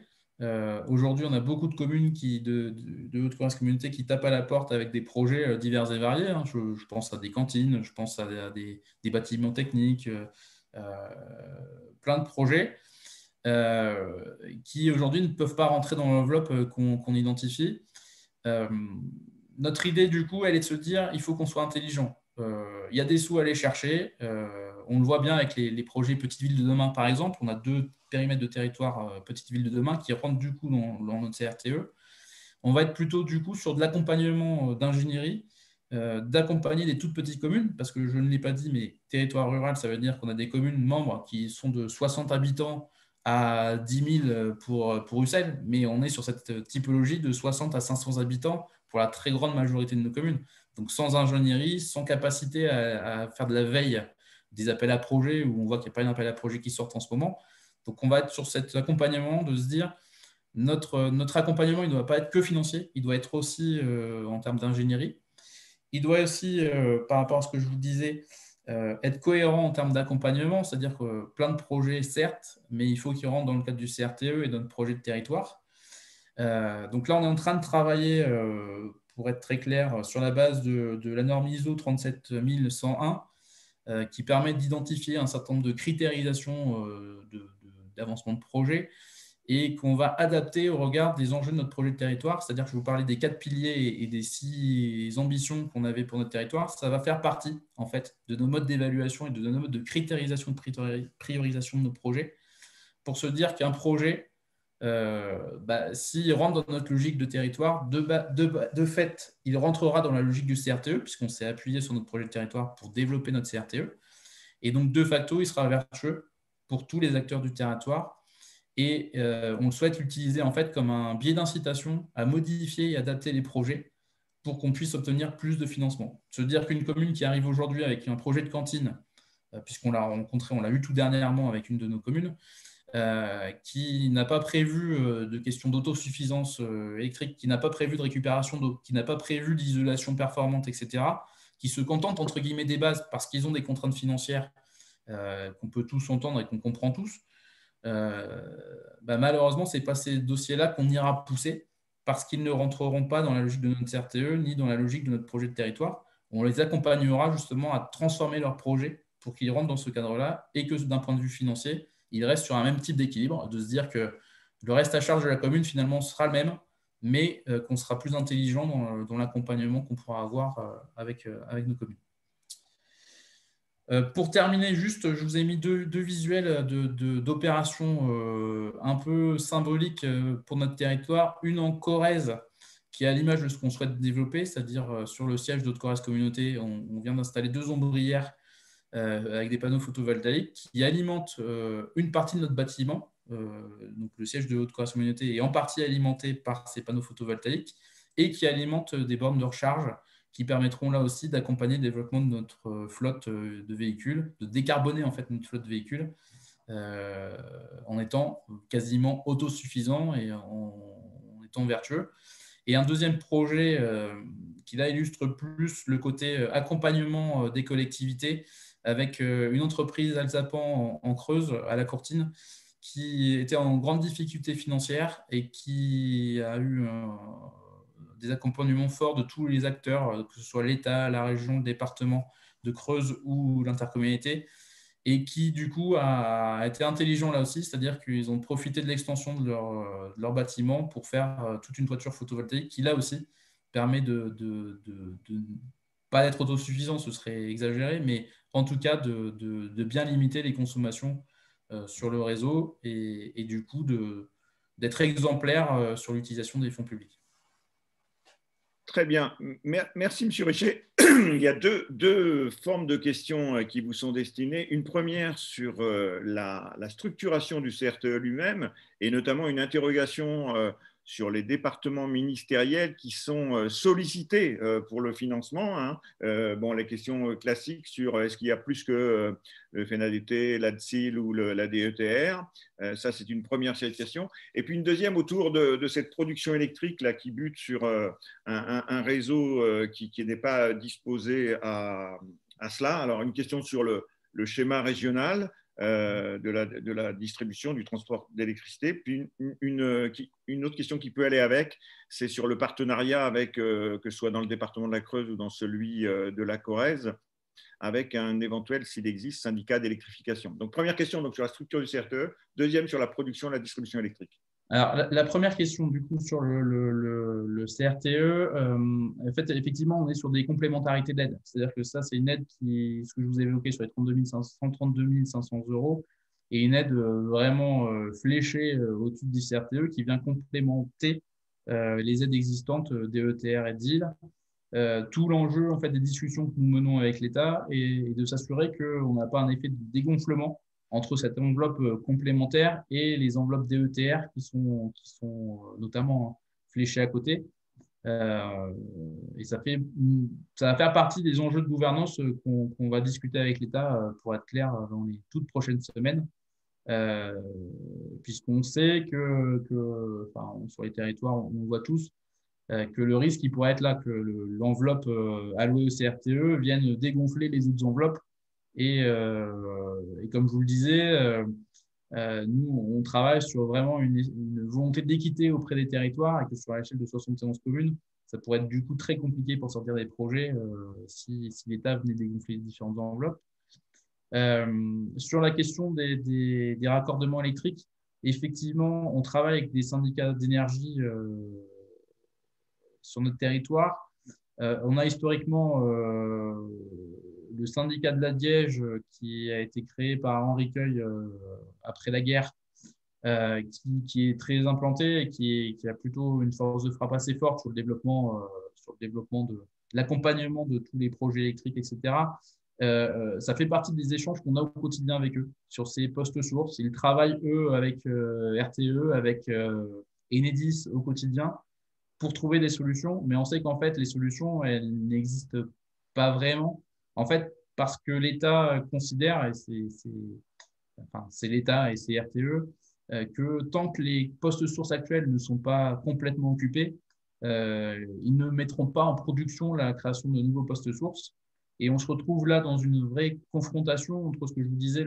Aujourd'hui, on a beaucoup de communes de Haute-Corrèze Communauté qui tapent à la porte avec des projets divers et variés. Hein. Je pense à des cantines, je pense à des bâtiments techniques, plein de projets qui aujourd'hui ne peuvent pas rentrer dans l'enveloppe qu'on identifie. Notre idée, du coup, elle est de se dire il faut qu'on soit intelligent. Il y a des sous à aller chercher. On le voit bien avec les projets Petites Villes de demain, par exemple. On a 2 périmètres de territoire Petites Villes de demain qui rentrent du coup dans notre CRTE. On va être plutôt du coup sur de l'accompagnement d'ingénierie, d'accompagner des toutes petites communes, parce que je ne l'ai pas dit, mais territoire rural, ça veut dire qu'on a des communes membres qui sont de 60 habitants à 10 000 pour Ussel, mais on est sur cette typologie de 60 à 500 habitants pour la très grande majorité de nos communes. Donc sans ingénierie, sans capacité à faire de la veille des appels à projets, où on voit qu'il n'y a pas d'appel à projet qui sortent en ce moment. Donc on va être sur cet accompagnement de se dire notre accompagnement, il ne doit pas être que financier, il doit être aussi en termes d'ingénierie. Il doit aussi, par rapport à ce que je vous disais, être cohérent en termes d'accompagnement, c'est-à-dire que plein de projets, certes, mais il faut qu'ils rentrent dans le cadre du CRTE et de notre projet de territoire. Donc là, on est en train de travailler, pour être très clair, sur la base de la norme ISO 37101, qui permet d'identifier un certain nombre de critérisation d'avancement de projet et qu'on va adapter au regard des enjeux de notre projet de territoire. C'est-à-dire que je vous parlais des 4 piliers et des 6 ambitions qu'on avait pour notre territoire. Ça va faire partie, en fait, de nos modes d'évaluation et de nos modes de critérisation, de priorisation de nos projets, pour se dire qu'un projet, s'il rentre dans notre logique de territoire, de fait, il rentrera dans la logique du CRTE, puisqu'on s'est appuyé sur notre projet de territoire pour développer notre CRTE. Et donc, de facto, il sera vertueux pour tous les acteurs du territoire. Et on souhaite l'utiliser en fait comme un biais d'incitation à modifier et adapter les projets pour qu'on puisse obtenir plus de financement. Se dire qu'une commune qui arrive aujourd'hui avec un projet de cantine, puisqu'on l'a rencontré, on l'a vu tout dernièrement avec une de nos communes, qui n'a pas prévu de question d'autosuffisance électrique, qui n'a pas prévu de récupération d'eau, qui n'a pas prévu d'isolation performante, etc., qui se contente entre guillemets des bases parce qu'ils ont des contraintes financières qu'on peut tous entendre et qu'on comprend tous, malheureusement, ce n'est pas ces dossiers-là qu'on ira pousser parce qu'ils ne rentreront pas dans la logique de notre CRTE ni dans la logique de notre projet de territoire. On les accompagnera justement à transformer leur projet pour qu'ils rentrent dans ce cadre-là et que d'un point de vue financier, ils restent sur un même type d'équilibre, de se dire que le reste à charge de la commune finalement sera le même, mais qu'on sera plus intelligent dans l'accompagnement qu'on pourra avoir avec nos communes. Pour terminer, juste, je vous ai mis deux visuels d'opérations un peu symboliques pour notre territoire. Une en Corrèze, qui est à l'image de ce qu'on souhaite développer, c'est-à-dire sur le siège d'Haute-Corrèze Communauté, on vient d'installer 2 ombrières avec des panneaux photovoltaïques qui alimentent une partie de notre bâtiment. Donc le siège de Haute-Corrèze Communauté est en partie alimenté par ces panneaux photovoltaïques et qui alimentent des bornes de recharge qui permettront là aussi d'accompagner le développement de notre flotte de véhicules, de décarboner en fait notre flotte de véhicules en étant quasiment autosuffisant et en étant vertueux. Et un deuxième projet qui là illustre plus le côté accompagnement des collectivités avec une entreprise Alsapan en Creuse, à la Courtine, qui était en grande difficulté financière et qui a eu des accompagnements forts de tous les acteurs, que ce soit l'État, la région, le département de Creuse ou l'intercommunalité, et qui du coup a été intelligent là aussi, c'est-à-dire qu'ils ont profité de l'extension de leur bâtiment pour faire toute une toiture photovoltaïque qui là aussi permet de pas d'être autosuffisant, ce serait exagéré, mais en tout cas de bien limiter les consommations sur le réseau et du coup d'être exemplaire sur l'utilisation des fonds publics. Très bien. Merci, M. Richer. Il y a deux formes de questions qui vous sont destinées. Une première sur la structuration du CRTE lui-même et notamment une interrogation sur les départements ministériels qui sont sollicités pour le financement. Hein. Les questions classiques sur est-ce qu'il y a plus que le FNADT, l'ADSIL ou la DETR. Ça, c'est une première question. Et puis une deuxième autour de cette production électrique là, qui bute sur un réseau qui n'est pas disposé à cela. Alors, une question sur le schéma régional de la distribution, du transport d'électricité. Puis une autre question qui peut aller avec, c'est sur le partenariat avec, que ce soit dans le département de la Creuse ou dans celui de la Corrèze, avec un éventuel, s'il existe, syndicat d'électrification. Donc, première question donc, sur la structure du CRTE, deuxième sur la production et la distribution électrique. Alors, la première question, du coup, sur le CRTE, en fait, effectivement, on est sur des complémentarités d'aide. C'est-à-dire que ça, c'est une aide qui, ce que je vous ai évoqué sur les 132 500 euros, et une aide vraiment fléchée au-dessus du CRTE qui vient complémenter les aides existantes DETR et DIL. Tout l'enjeu en fait, des discussions que nous menons avec l'État est de s'assurer qu'on n'a pas un effet de dégonflement entre cette enveloppe complémentaire et les enveloppes DETR qui sont notamment fléchées à côté. Et ça va faire partie des enjeux de gouvernance qu'on va discuter avec l'État, pour être clair, dans les toutes prochaines semaines, puisqu'on sait que sur les territoires, on voit tous que le risque il pourrait être là, que l'enveloppe allouée au CRTE vienne dégonfler les autres enveloppes. Et comme je vous le disais, nous, on travaille sur vraiment une volonté d'équité auprès des territoires et que sur l'échelle de 71 communes, ça pourrait être du coup très compliqué pour sortir des projets si l'État venait dégonfler les différentes enveloppes. Sur la question des raccordements électriques, Effectivement, on travaille avec des syndicats d'énergie sur notre territoire. On a historiquement le syndicat de la Diège qui a été créé par Henri Queuille après la guerre, qui est très implanté et qui a plutôt une force de frappe assez forte sur le développement de l'accompagnement de tous les projets électriques, etc. Ça fait partie des échanges qu'on a au quotidien avec eux sur ces postes sources. Ils travaillent, eux, avec RTE, avec Enedis au quotidien pour trouver des solutions, mais on sait qu'en fait, les solutions, elles n'existent pas vraiment. En fait, parce que l'État considère, et c'est l'État et c'est RTE, que tant que les postes sources actuels ne sont pas complètement occupés, ils ne mettront pas en production la création de nouveaux postes sources. Et on se retrouve là dans une vraie confrontation entre ce que je vous disais,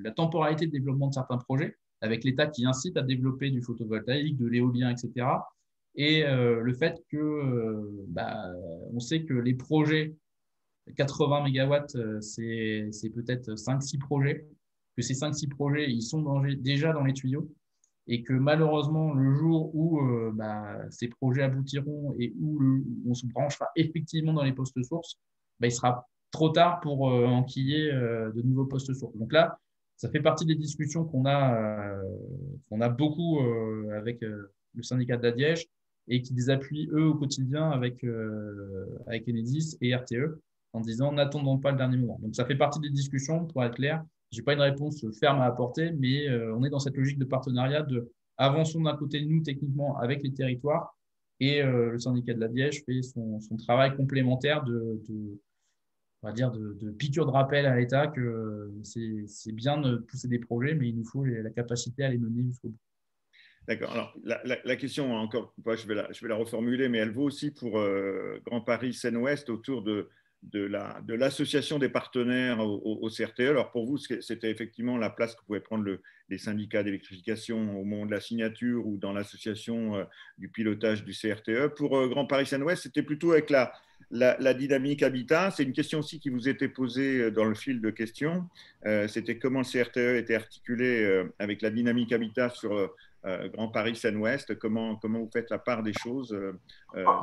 la temporalité de développement de certains projets, avec l'État qui incite à développer du photovoltaïque, de l'éolien, etc. Et le fait que, on sait que les projets 80 mégawatts, c'est peut-être 5-6 projets, que ces 5-6 projets, ils sont déjà dans les tuyaux, et que malheureusement, le jour où ces projets aboutiront et où on se branchera effectivement dans les postes sources, il sera trop tard pour enquiller de nouveaux postes sources. Donc là, ça fait partie des discussions qu'on a beaucoup avec le syndicat de la Diège et qui les appuient, eux, au quotidien avec Enedis et RTE en disant n'attendons pas le dernier moment. Donc ça fait partie des discussions, pour être clair. Je n'ai pas une réponse ferme à apporter, mais on est dans cette logique de partenariat de avançons d'un côté de nous techniquement avec les territoires et le syndicat de la Diège fait son travail complémentaire on va dire de piqûre de rappel à l'État que c'est bien de pousser des projets, mais il nous faut la capacité à les mener jusqu'au bout. D'accord. Alors, la question, encore, je vais la reformuler, mais elle vaut aussi pour Grand Paris Seine-Ouest autour de l'association des partenaires au CRTE. Alors, pour vous, c'était effectivement la place que pouvaient prendre les syndicats d'électrification au moment de la signature ou dans l'association du pilotage du CRTE. Pour Grand Paris Seine-Ouest, c'était plutôt avec la dynamique habitat. C'est une question aussi qui vous était posée dans le fil de questions. C'était comment le CRTE était articulé avec la dynamique habitat sur Grand Paris Seine-Ouest. Comment vous faites la part des choses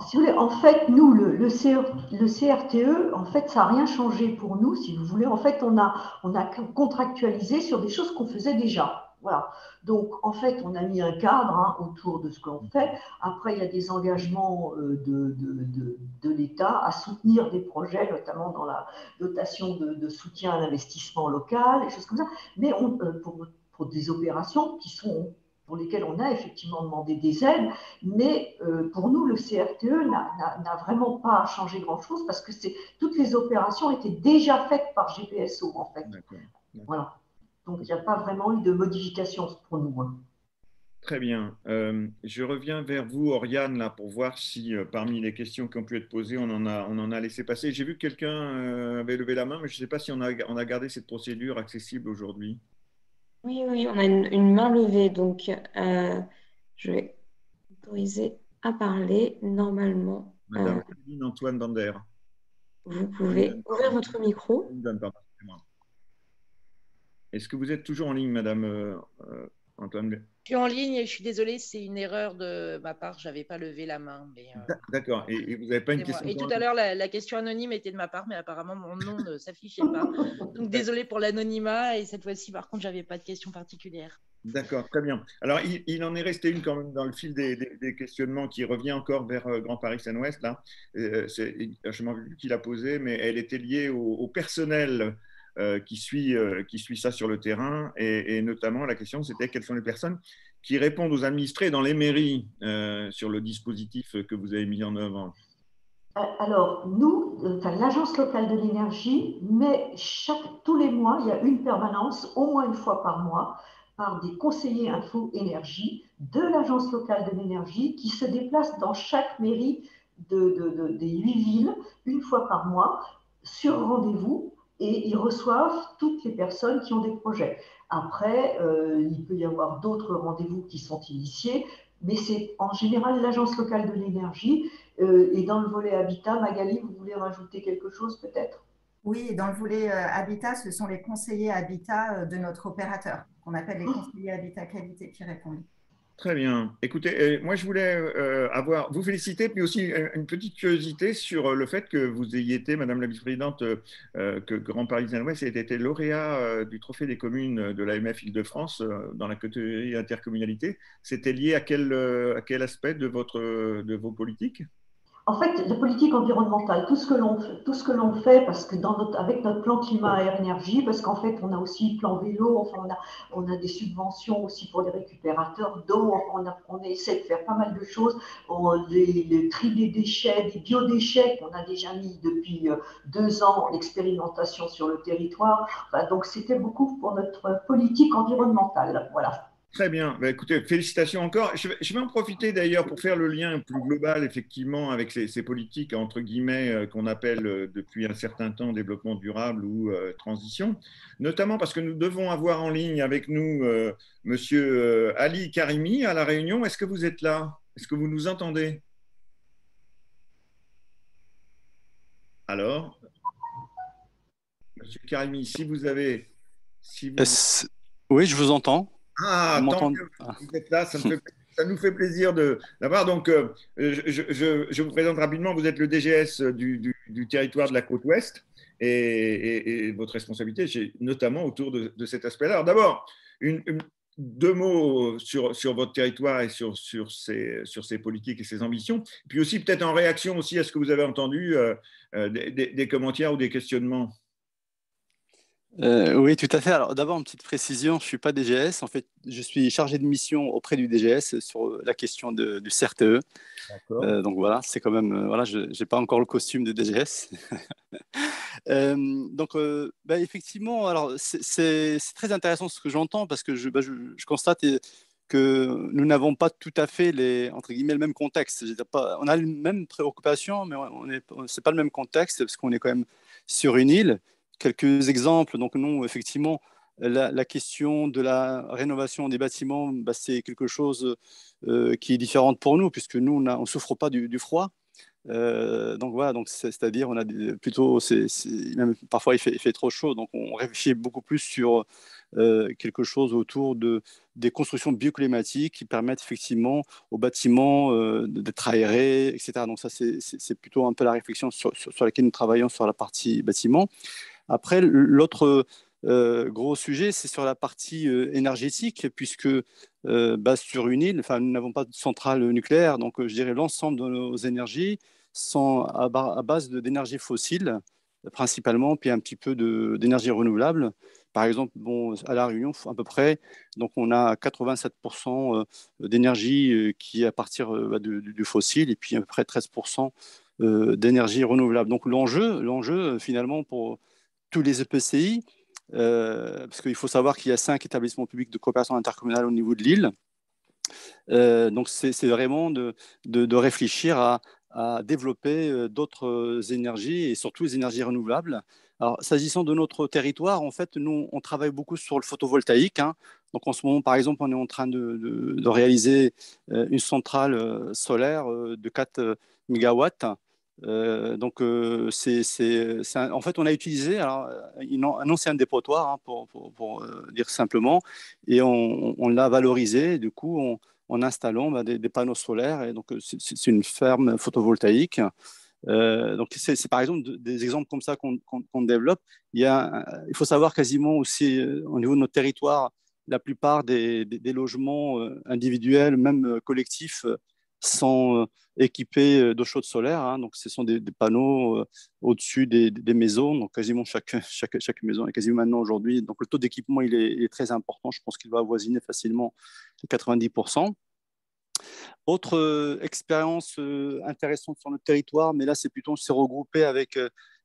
Si vous voulez, en fait, nous, le CRTE, en fait, ça n'a rien changé pour nous, si vous voulez. En fait, on a contractualisé sur des choses qu'on faisait déjà. Voilà. Donc, en fait, on a mis un cadre autour de ce qu'on fait. Après, il y a des engagements de l'État à soutenir des projets, notamment dans la dotation de soutien à l'investissement local, des choses comme ça. Mais pour des opérations pour lesquelles on a effectivement demandé des aides, mais pour nous, le CRTE n'a vraiment pas changé grand-chose parce que toutes les opérations étaient déjà faites par GPSO, en fait. D'accord. Voilà. Donc, il n'y a pas vraiment eu de modification pour nous. Très bien. Je reviens vers vous, Oriane, là, pour voir si parmi les questions qui ont pu être posées, on en a laissé passer. J'ai vu que quelqu'un avait levé la main, mais je ne sais pas si on a gardé cette procédure accessible aujourd'hui. Oui, on a une main levée, donc je vais autoriser à parler normalement. Madame Antoine Bander. Vous pouvez ouvrir votre micro. Est-ce que vous êtes toujours en ligne, Madame Antoine? Je suis en ligne et je suis désolée, c'est une erreur de ma part, je n'avais pas levé la main. D'accord, et vous n'avez pas une question? Et tout à l'heure, la question anonyme était de ma part, mais apparemment, mon nom ne s'affichait pas. Donc, désolée pour l'anonymat, et cette fois-ci, par contre, je n'avais pas de question particulière. D'accord, très bien. Alors, il en est resté une quand même dans le fil des questionnements qui revient encore vers Grand Paris Seine-Ouest. Là. Je m'en rappelle plus qui l'a posée, mais elle était liée au personnel qui suit ça sur le terrain. Et notamment, la question, c'était quelles sont les personnes qui répondent aux administrés dans les mairies sur le dispositif que vous avez mis en œuvre. Alors, nous, l'Agence locale de l'énergie, mais tous les mois, il y a une permanence, au moins une fois par mois, par des conseillers info énergie de l'Agence locale de l'énergie qui se déplacent dans chaque mairie des 8 villes, une fois par mois, sur rendez-vous, et ils reçoivent toutes les personnes qui ont des projets. Après, il peut y avoir d'autres rendez-vous qui sont initiés, mais c'est en général l'Agence locale de l'énergie. Et dans le volet habitat, Magali, vous voulez rajouter quelque chose peut-être? Oui, dans le volet habitat, ce sont les conseillers habitat de notre opérateur qu'on appelle les conseillers habitat qualité qui répondent. Très bien. Écoutez, moi je voulais vous féliciter, puis aussi une petite curiosité sur le fait que vous ayez été, Madame la vice-présidente, que Grand Parisien Ouest ait été lauréat du Trophée des communes de l'AMF Île-de-France dans la catégorie intercommunalité. C'était lié à quel aspect de vos politiques? En fait, la politique environnementale, tout ce que l'on fait, parce que avec notre plan climat et énergie, parce qu'en fait, on a aussi le plan vélo, enfin, on a des subventions aussi pour les récupérateurs d'eau, enfin, on essaie de faire pas mal de choses, le tri des déchets, des biodéchets qu'on a déjà mis depuis 2 ans en expérimentation sur le territoire. Enfin, donc, c'était beaucoup pour notre politique environnementale. Voilà. Très bien. Bah, écoutez, félicitations encore. Je vais en profiter d'ailleurs pour faire le lien plus global, effectivement, avec ces politiques, entre guillemets, qu'on appelle depuis un certain temps développement durable ou transition, notamment parce que nous devons avoir en ligne avec nous Monsieur Ali Karimi à La Réunion. Est-ce que vous êtes là? Est-ce que vous nous entendez? Alors, Monsieur Karimi, si vous avez... Si vous... Oui, je vous entends. Ah, Vous tant m'entendez? mieux, vous êtes là, ça nous fait plaisir d'avoir. Donc, je vous présente rapidement, vous êtes le DGS du territoire de la côte ouest et votre responsabilité, c'est notamment autour de cet aspect-là. Alors d'abord, deux mots sur votre territoire et sur ses politiques et ses ambitions, puis aussi peut-être en réaction aussi à ce que vous avez entendu, des commentaires ou des questionnements. Oui, tout à fait. Alors, d'abord, une petite précision, je ne suis pas DGS. En fait, je suis chargé de mission auprès du DGS sur la question du CRTE. Donc voilà, c'est quand même, voilà, je n'ai pas encore le costume de DGS. Effectivement, alors c'est très intéressant ce que j'entends parce que je constate que nous n'avons pas tout à fait entre guillemets, le même contexte. On a les mêmes préoccupations, mais c'est pas le même contexte parce qu'on est quand même sur une île. Quelques exemples. Donc, nous, effectivement, la question de la rénovation des bâtiments, c'est quelque chose qui est différent pour nous, puisque nous, on ne souffre pas du froid. Donc, voilà, c'est-à-dire, on a plutôt, même parfois, il fait trop chaud. Donc, on réfléchit beaucoup plus sur quelque chose autour des constructions bioclimatiques qui permettent effectivement aux bâtiments d'être aérés, etc. Donc, ça, c'est plutôt un peu la réflexion sur laquelle nous travaillons sur la partie bâtiment. Après, l'autre gros sujet, c'est sur la partie énergétique, puisque sur une île, nous n'avons pas de centrale nucléaire, donc je dirais l'ensemble de nos énergies sont à base d'énergie fossile, principalement, puis un petit peu d'énergie renouvelable. Par exemple, à La Réunion, à peu près, donc on a 87% d'énergie qui est à partir du fossile, et puis à peu près 13% d'énergie renouvelable. Donc l'enjeu finalement pour tous les EPCI, parce qu'il faut savoir qu'il y a 5 établissements publics de coopération intercommunale au niveau de l'île. Donc, c'est vraiment de réfléchir à développer d'autres énergies et surtout les énergies renouvelables. Alors, s'agissant de notre territoire, en fait, nous, on travaille beaucoup sur le photovoltaïque. Donc, en ce moment, par exemple, on est en train de réaliser une centrale solaire de 4 mégawatts. En fait, on a utilisé un ancien dépotoir, pour dire simplement, et on l'a valorisé, du coup, en installant des panneaux solaires. Et donc, c'est une ferme photovoltaïque. Donc, c'est par exemple des exemples comme ça qu'on développe. Il faut savoir quasiment aussi, au niveau de notre territoire, la plupart des logements individuels, même collectifs, sont équipés d'eau chaude solaire. Donc, ce sont des panneaux au-dessus des maisons. Donc, quasiment chaque maison est quasiment maintenant aujourd'hui. Donc, le taux d'équipement, il est très important. Je pense qu'il va avoisiner facilement les 90%. Autre expérience intéressante sur notre territoire, mais là, c'est regroupé avec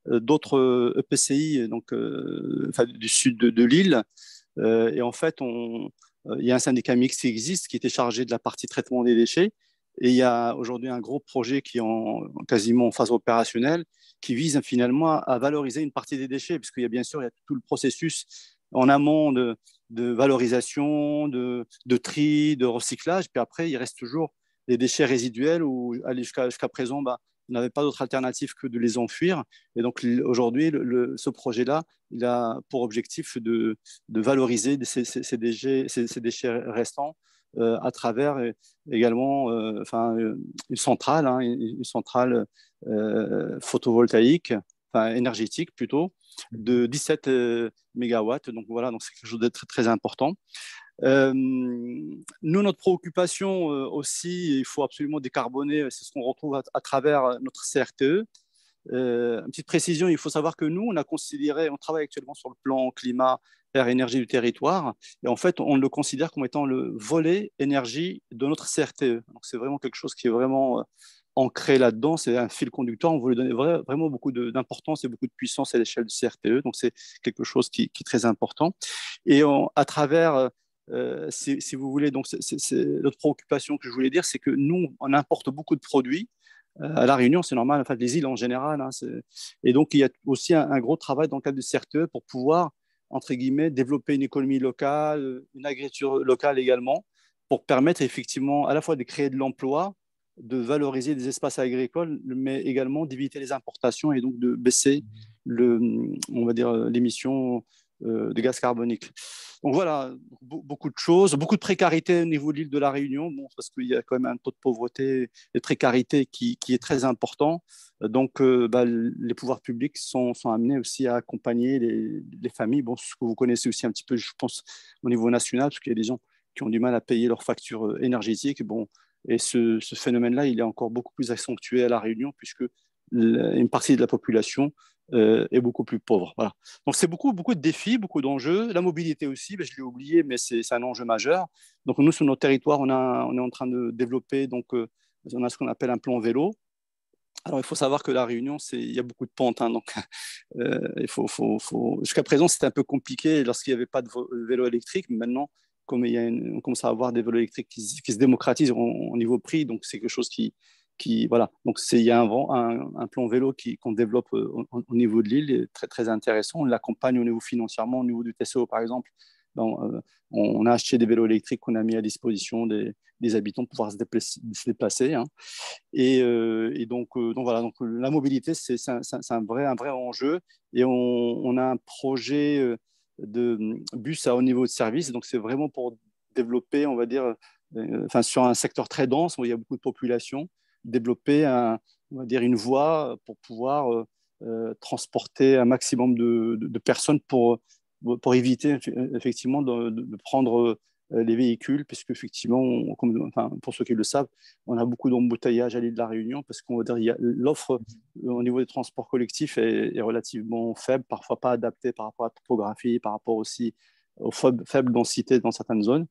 d'autres EPCI du sud de l'île. Et en fait, il y a un syndicat mixte qui existe, qui était chargé de la partie traitement des déchets. Et il y a aujourd'hui un gros projet qui est quasiment en phase opérationnelle, qui vise finalement à valoriser une partie des déchets, puisqu'il y a bien sûr tout le processus en amont de valorisation, de tri, de recyclage. Puis après, il reste toujours les déchets résiduels où, jusqu'à présent, n'avait pas d'autre alternative que de les enfuir. Et donc aujourd'hui, ce projet-là, il a pour objectif de valoriser ces déchets restants à travers également une centrale, hein, une centrale photovoltaïque, enfin énergétique plutôt, de 17 mégawatts. Donc voilà, donc c'est quelque chose de très, très important. Nous, notre préoccupation aussi, il faut absolument décarboner, c'est ce qu'on retrouve à travers notre CRTE. Une petite précision, il faut savoir que nous, on travaille actuellement sur le plan climat, air, énergie du territoire, et en fait, on le considère comme étant le volet énergie de notre CRTE. Donc, c'est vraiment quelque chose qui est vraiment ancré là-dedans, c'est un fil conducteur, on veut lui donner vraiment beaucoup d'importance et beaucoup de puissance à l'échelle du CRTE, donc c'est quelque chose qui est très important. Et à travers si vous voulez, donc c'est notre préoccupation que je voulais dire, c'est que nous, on importe beaucoup de produits. À La Réunion, c'est normal, enfin, les îles en général. Hein, et donc, il y a aussi un gros travail dans le cadre du CRTE pour pouvoir, entre guillemets, développer une économie locale, une agriculture locale également, pour permettre effectivement à la fois de créer de l'emploi, de valoriser des espaces agricoles, mais également d'éviter les importations et donc de baisser on va dire, l'émission de gaz carbonique. Donc voilà, beaucoup de choses, beaucoup de précarité au niveau de l'île de La Réunion, bon, parce qu'il y a quand même un taux de pauvreté et de précarité qui est très important. Donc les pouvoirs publics sont amenés aussi à accompagner les familles. Bon, ce que vous connaissez aussi un petit peu, je pense, au niveau national, parce qu'il y a des gens qui ont du mal à payer leurs factures énergétiques. Bon, et ce phénomène-là, il est encore beaucoup plus accentué à La Réunion, puisque une partie de la population est beaucoup plus pauvre. Voilà. Donc, c'est beaucoup de défis, beaucoup d'enjeux. La mobilité aussi, je l'ai oublié, mais c'est un enjeu majeur. Donc, nous, sur notre territoire, on est en train de développer, donc, on a ce qu'on appelle un plan vélo. Alors, il faut savoir que La Réunion, il y a beaucoup de pentes. Hein, donc, jusqu'à présent, c'était un peu compliqué lorsqu'il n'y avait pas de vélo électrique. Mais maintenant, comme on commence à avoir des vélos électriques qui se démocratisent au niveau prix, donc c'est quelque chose voilà. Donc il y a un plan vélo qu'on développe au niveau de l'île, très très intéressant. On l'accompagne au niveau financièrement, au niveau du TCO par exemple. On a acheté des vélos électriques qu'on a mis à disposition des habitants pour pouvoir se déplacer. Hein. Et donc voilà. Donc la mobilité c'est un vrai enjeu. Et on a un projet de bus à haut niveau de service. Donc c'est vraiment pour développer, on va dire, sur un secteur très dense où il y a beaucoup de population, développer on va dire une voie pour pouvoir transporter un maximum de personnes pour éviter effectivement de prendre les véhicules, puisque effectivement, pour ceux qui le savent, on a beaucoup d'embouteillages à l'île de La Réunion, parce qu'on va dire l'offre au niveau des transports collectifs est relativement faible, parfois pas adaptée par rapport à la topographie, par rapport aussi aux faibles densités dans certaines zones.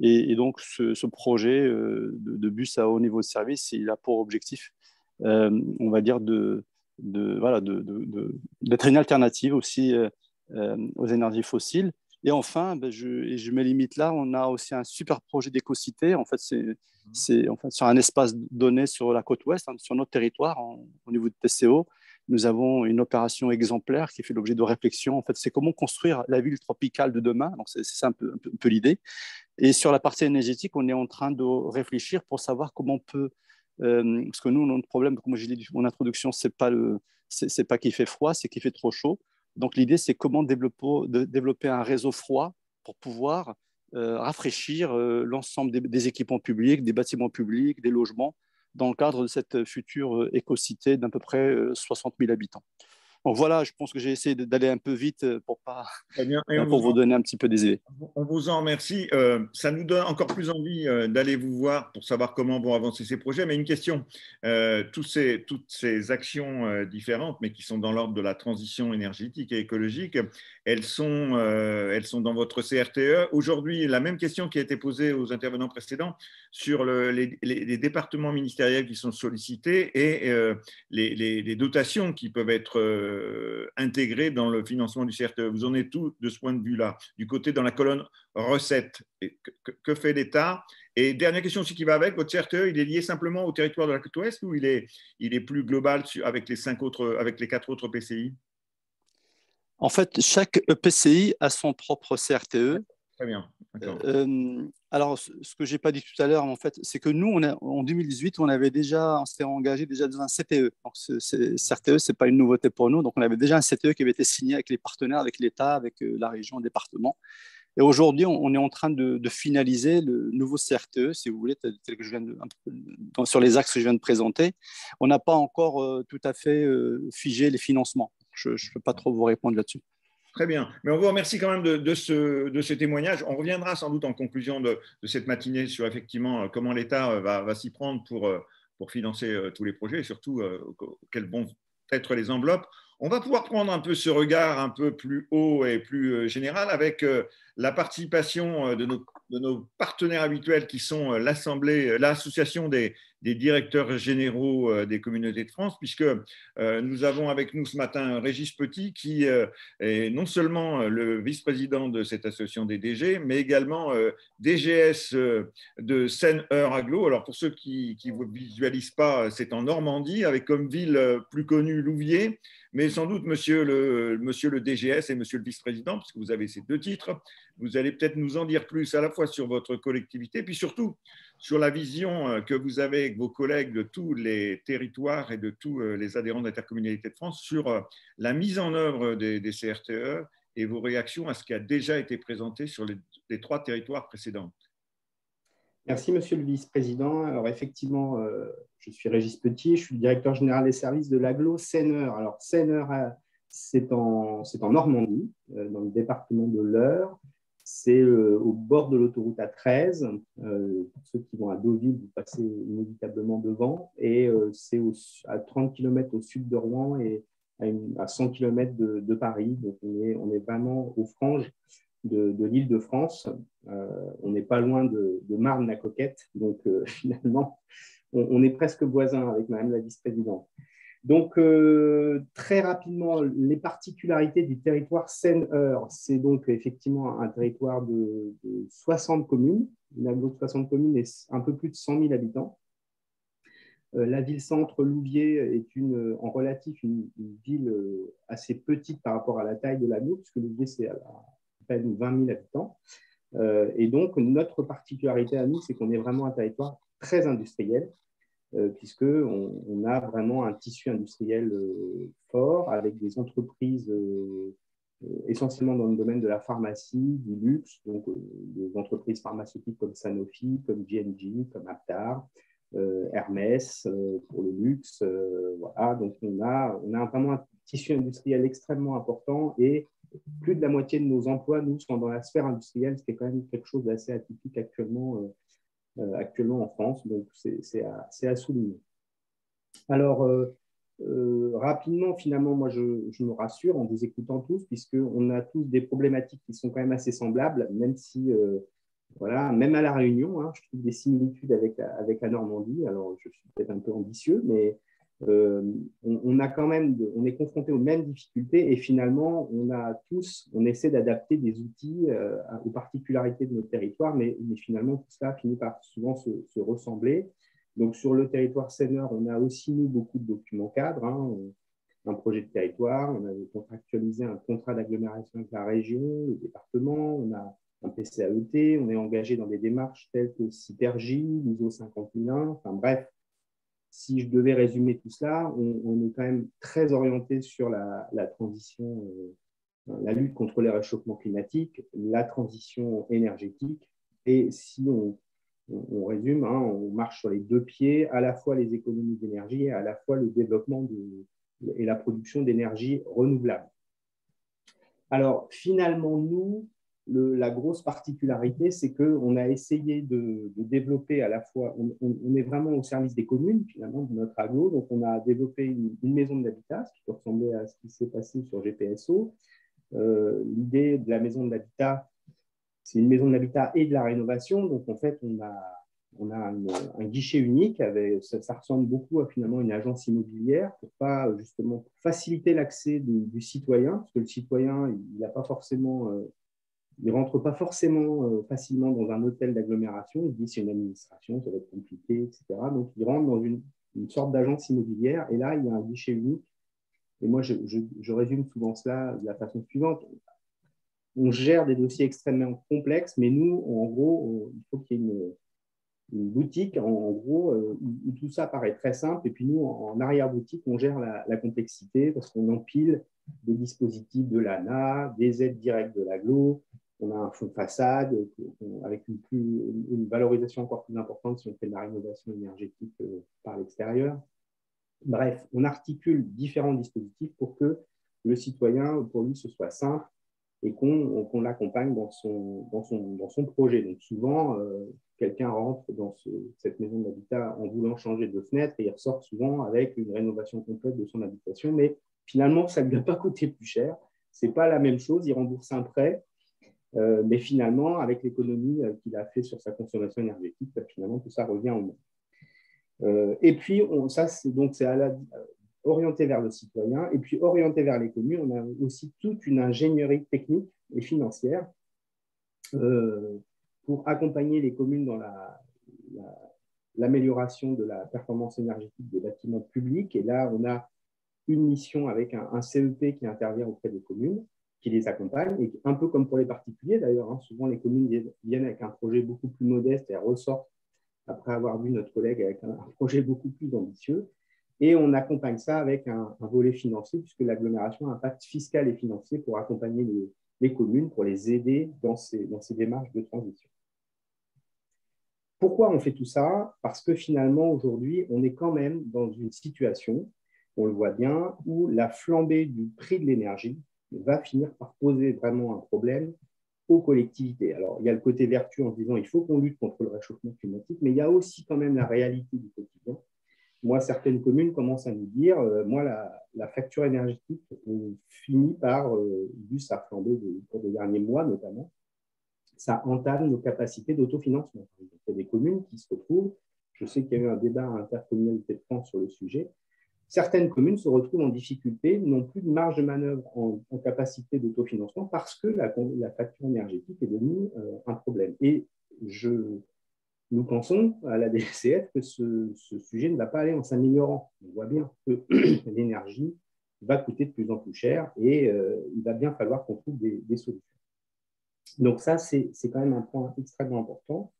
Et donc, ce projet de bus à haut niveau de service, il a pour objectif, on va dire, d'être une alternative aussi aux énergies fossiles. Et enfin, je me limite là, on a aussi un super projet d'éco-cité. En fait, c'est sur un espace donné sur la côte ouest, hein, sur notre territoire, au niveau de TCO. Nous avons une opération exemplaire qui fait l'objet de réflexion. En fait, c'est comment construire la ville tropicale de demain. Donc, c'est un peu l'idée. Et sur la partie énergétique, on est en train de réfléchir pour savoir comment on peut... parce que nous, notre problème, comme je l'ai dit en introduction, c'est pas qu'il fait froid, c'est qu'il fait trop chaud. Donc, l'idée, c'est comment développer un réseau froid pour pouvoir rafraîchir l'ensemble des équipements publics, des bâtiments publics, des logements, dans le cadre de cette future éco-cité d'à peu près 60 000 habitants. Donc voilà, je pense que j'ai essayé d'aller un peu vite pour vous donner un petit peu des idées. On vous en remercie. Ça nous donne encore plus envie d'aller vous voir pour savoir comment vont avancer ces projets. Mais une question, toutes ces actions différentes, mais qui sont dans l'ordre de la transition énergétique et écologique, elles sont dans votre CRTE. Aujourd'hui, la même question qui a été posée aux intervenants précédents sur les départements ministériels qui sont sollicités et les dotations qui peuvent être intégrées dans le financement du CRTE. Vous en êtes tout de ce point de vue-là, du côté dans la colonne recettes. Que fait l'État? Et dernière question aussi qui va avec, votre CRTE, il est lié simplement au territoire de la côte ouest ou il est plus global avec les 4 autres PCI? En fait, chaque EPCI a son propre CRTE. Très bien. Alors, ce que je n'ai pas dit tout à l'heure, en fait, c'est que nous, en 2018, on s'était engagé déjà dans un CTE. Donc, CRTE, ce n'est pas une nouveauté pour nous. Donc, on avait déjà un CTE qui avait été signé avec les partenaires, avec l'État, avec la région, le département. Et aujourd'hui, on est en train de finaliser le nouveau CRTE, si vous voulez, tel que je viens sur les axes que je viens de présenter. On n'a pas encore tout à fait figé les financements. Je ne peux pas trop vous répondre là-dessus. Très bien. Mais on vous remercie quand même de ce témoignage. On reviendra sans doute en conclusion de cette matinée sur effectivement comment l'État va s'y prendre pour financer tous les projets et surtout quelles vont être les enveloppes. On va pouvoir prendre un peu ce regard un peu plus haut et plus général avec la participation de nos partenaires habituels qui sont l'association des directeurs généraux des communautés de France, puisque nous avons avec nous ce matin Régis Petit, qui est non seulement le vice-président de cette association des DG, mais également DGS de Seine-Eure Agglo. Alors pour ceux qui ne vous visualisent pas, c'est en Normandie, avec comme ville plus connue Louviers, mais sans doute monsieur le DGS et monsieur le vice-président, puisque vous avez ces deux titres, vous allez peut-être nous en dire plus à la fois sur votre collectivité, puis surtout sur la vision que vous avez avec vos collègues de tous les territoires et de tous les adhérents d'Intercommunalité de France sur la mise en œuvre des CRTE et vos réactions à ce qui a déjà été présenté sur les 3 territoires précédents. Merci, monsieur le vice-président. Alors, effectivement, je suis Régis Petit, je suis le directeur général des services de l'Agglo Seine-Eure. Alors, Seine-Eure, c'est en Normandie, dans le département de l'Eure. C'est au bord de l'autoroute A13. Pour ceux qui vont à Deauville, vous passez inévitablement devant. Et c'est à 30 km au sud de Rouen et à 100 km de Paris. Donc, on est vraiment aux franges de l'Île-de-France. On n'est pas loin de Marne-la-Coquette. Donc, finalement, on est presque voisins avec Madame la vice-présidente. Donc, très rapidement, les particularités du territoire Seine-Eure, c'est donc effectivement un territoire de 60 communes, une agglo de 60 communes et un peu plus de 100 000 habitants. La ville-centre Louviers est en relatif une ville assez petite par rapport à la taille de l'agglo, puisque Louviers, c'est à peine 20 000 habitants. Et donc, notre particularité à nous, c'est qu'on est vraiment un territoire très industriel, puisqu'on a vraiment un tissu industriel fort avec des entreprises essentiellement dans le domaine de la pharmacie, du luxe, donc des entreprises pharmaceutiques comme Sanofi, comme J&J, comme Aptar, Hermès pour le luxe. Voilà. Donc, on a vraiment un tissu industriel extrêmement important et plus de la moitié de nos emplois, nous, sont dans la sphère industrielle, ce qui est quand même quelque chose d'assez atypique actuellement en France, donc c'est à souligner. Alors, rapidement, finalement, moi, je me rassure en vous écoutant tous, puisqu'on a tous des problématiques qui sont quand même assez semblables, même si, voilà, même à La Réunion, hein, je trouve des similitudes avec la Normandie. Alors, je suis peut-être un peu ambitieux, mais on est confronté aux mêmes difficultés et finalement, on essaie d'adapter des outils aux particularités de notre territoire, mais finalement, tout ça finit par souvent se ressembler. Donc, sur le territoire Seine-Eure, on a aussi, nous, beaucoup de documents cadres, hein, un projet de territoire, on a contractualisé un contrat d'agglomération avec la région, le département, on a un PCAET, on est engagé dans des démarches telles que Cybergie, l'ISO 50001, enfin bref. Si je devais résumer tout cela, on est quand même très orienté sur la transition, la lutte contre les réchauffements climatiques, la transition énergétique. Et si on résume, hein, on marche sur les 2 pieds, à la fois les économies d'énergie et à la fois le développement et la production d'énergie renouvelable. Alors, finalement, nous, la grosse particularité, c'est qu'on a essayé de développer à la fois, on est vraiment au service des communes, finalement, de notre agglo. Donc, on a développé une maison de l'habitat, ce qui peut ressembler à ce qui s'est passé sur GPSO. L'idée de la maison de l'habitat, c'est une maison de l'habitat et de la rénovation. Donc, en fait, on a un guichet unique. Ça ressemble beaucoup à finalement une agence immobilière pour faciliter l'accès du citoyen, parce que le citoyen, il n'a pas forcément... il ne rentre pas forcément facilement dans un hôtel d'agglomération. Il dit c'est une administration, ça va être compliqué, etc. Donc, il rentre dans une sorte d'agence immobilière et là, il y a un guichet unique. Et moi, je résume souvent cela de la façon suivante. on gère des dossiers extrêmement complexes, mais nous, en gros, il faut qu'il y ait une boutique, en gros, où tout ça paraît très simple. Et puis nous, en arrière-boutique, on gère la complexité parce qu'on empile des dispositifs de l'ANA, des aides directes de l'AGLO. On a un fonds façade avec une valorisation encore plus importante si on fait de la rénovation énergétique par l'extérieur. Bref, on articule différents dispositifs pour que le citoyen, pour lui, ce soit simple et qu'on l'accompagne dans son projet. Donc souvent, quelqu'un rentre dans cette maison d'habitat en voulant changer de fenêtre et il ressort souvent avec une rénovation complète de son habitation, mais finalement, ça ne lui a pas coûté plus cher. Ce n'est pas la même chose, il rembourse un prêt, mais finalement, avec l'économie qu'il a fait sur sa consommation énergétique, finalement, tout ça revient au moins. Et puis, c'est orienté vers le citoyen. Et puis, orienté vers les communes, on a aussi toute une ingénierie technique et financière pour accompagner les communes dans l'amélioration de la performance énergétique des bâtiments publics. Et là, on a une mission avec un CEP qui intervient auprès des communes, qui les accompagne, et un peu comme pour les particuliers d'ailleurs, hein, souvent les communes viennent avec un projet beaucoup plus modeste et elles ressortent après avoir vu notre collègue avec un projet beaucoup plus ambitieux. Et on accompagne ça avec un volet financier, puisque l'agglomération a un impact fiscal et financier pour accompagner les communes, pour les aider dans ces démarches de transition. Pourquoi on fait tout ça? Parce que finalement, aujourd'hui, on est quand même dans une situation, on le voit bien, où la flambée du prix de l'énergie va finir par poser vraiment un problème aux collectivités. Alors, il y a le côté vertu en se disant qu'il faut qu'on lutte contre le réchauffement climatique, mais il y a aussi quand même la réalité du quotidien. Moi, certaines communes commencent à nous dire, moi, la facture énergétique finit par, vu sa flambée au cours des derniers mois notamment, ça entame nos capacités d'autofinancement. Il y a des communes qui se retrouvent, je sais qu'il y a eu un débat à Intercommunalité de France sur le sujet, certaines communes se retrouvent en difficulté, n'ont plus de marge de manœuvre en capacité d'autofinancement parce que la facture énergétique est devenue un problème. Et nous pensons à la DGCF que ce sujet ne va pas aller en s'améliorant. On voit bien que l'énergie va coûter de plus en plus cher et il va bien falloir qu'on trouve des solutions. Donc ça, c'est quand même un point extrêmement important.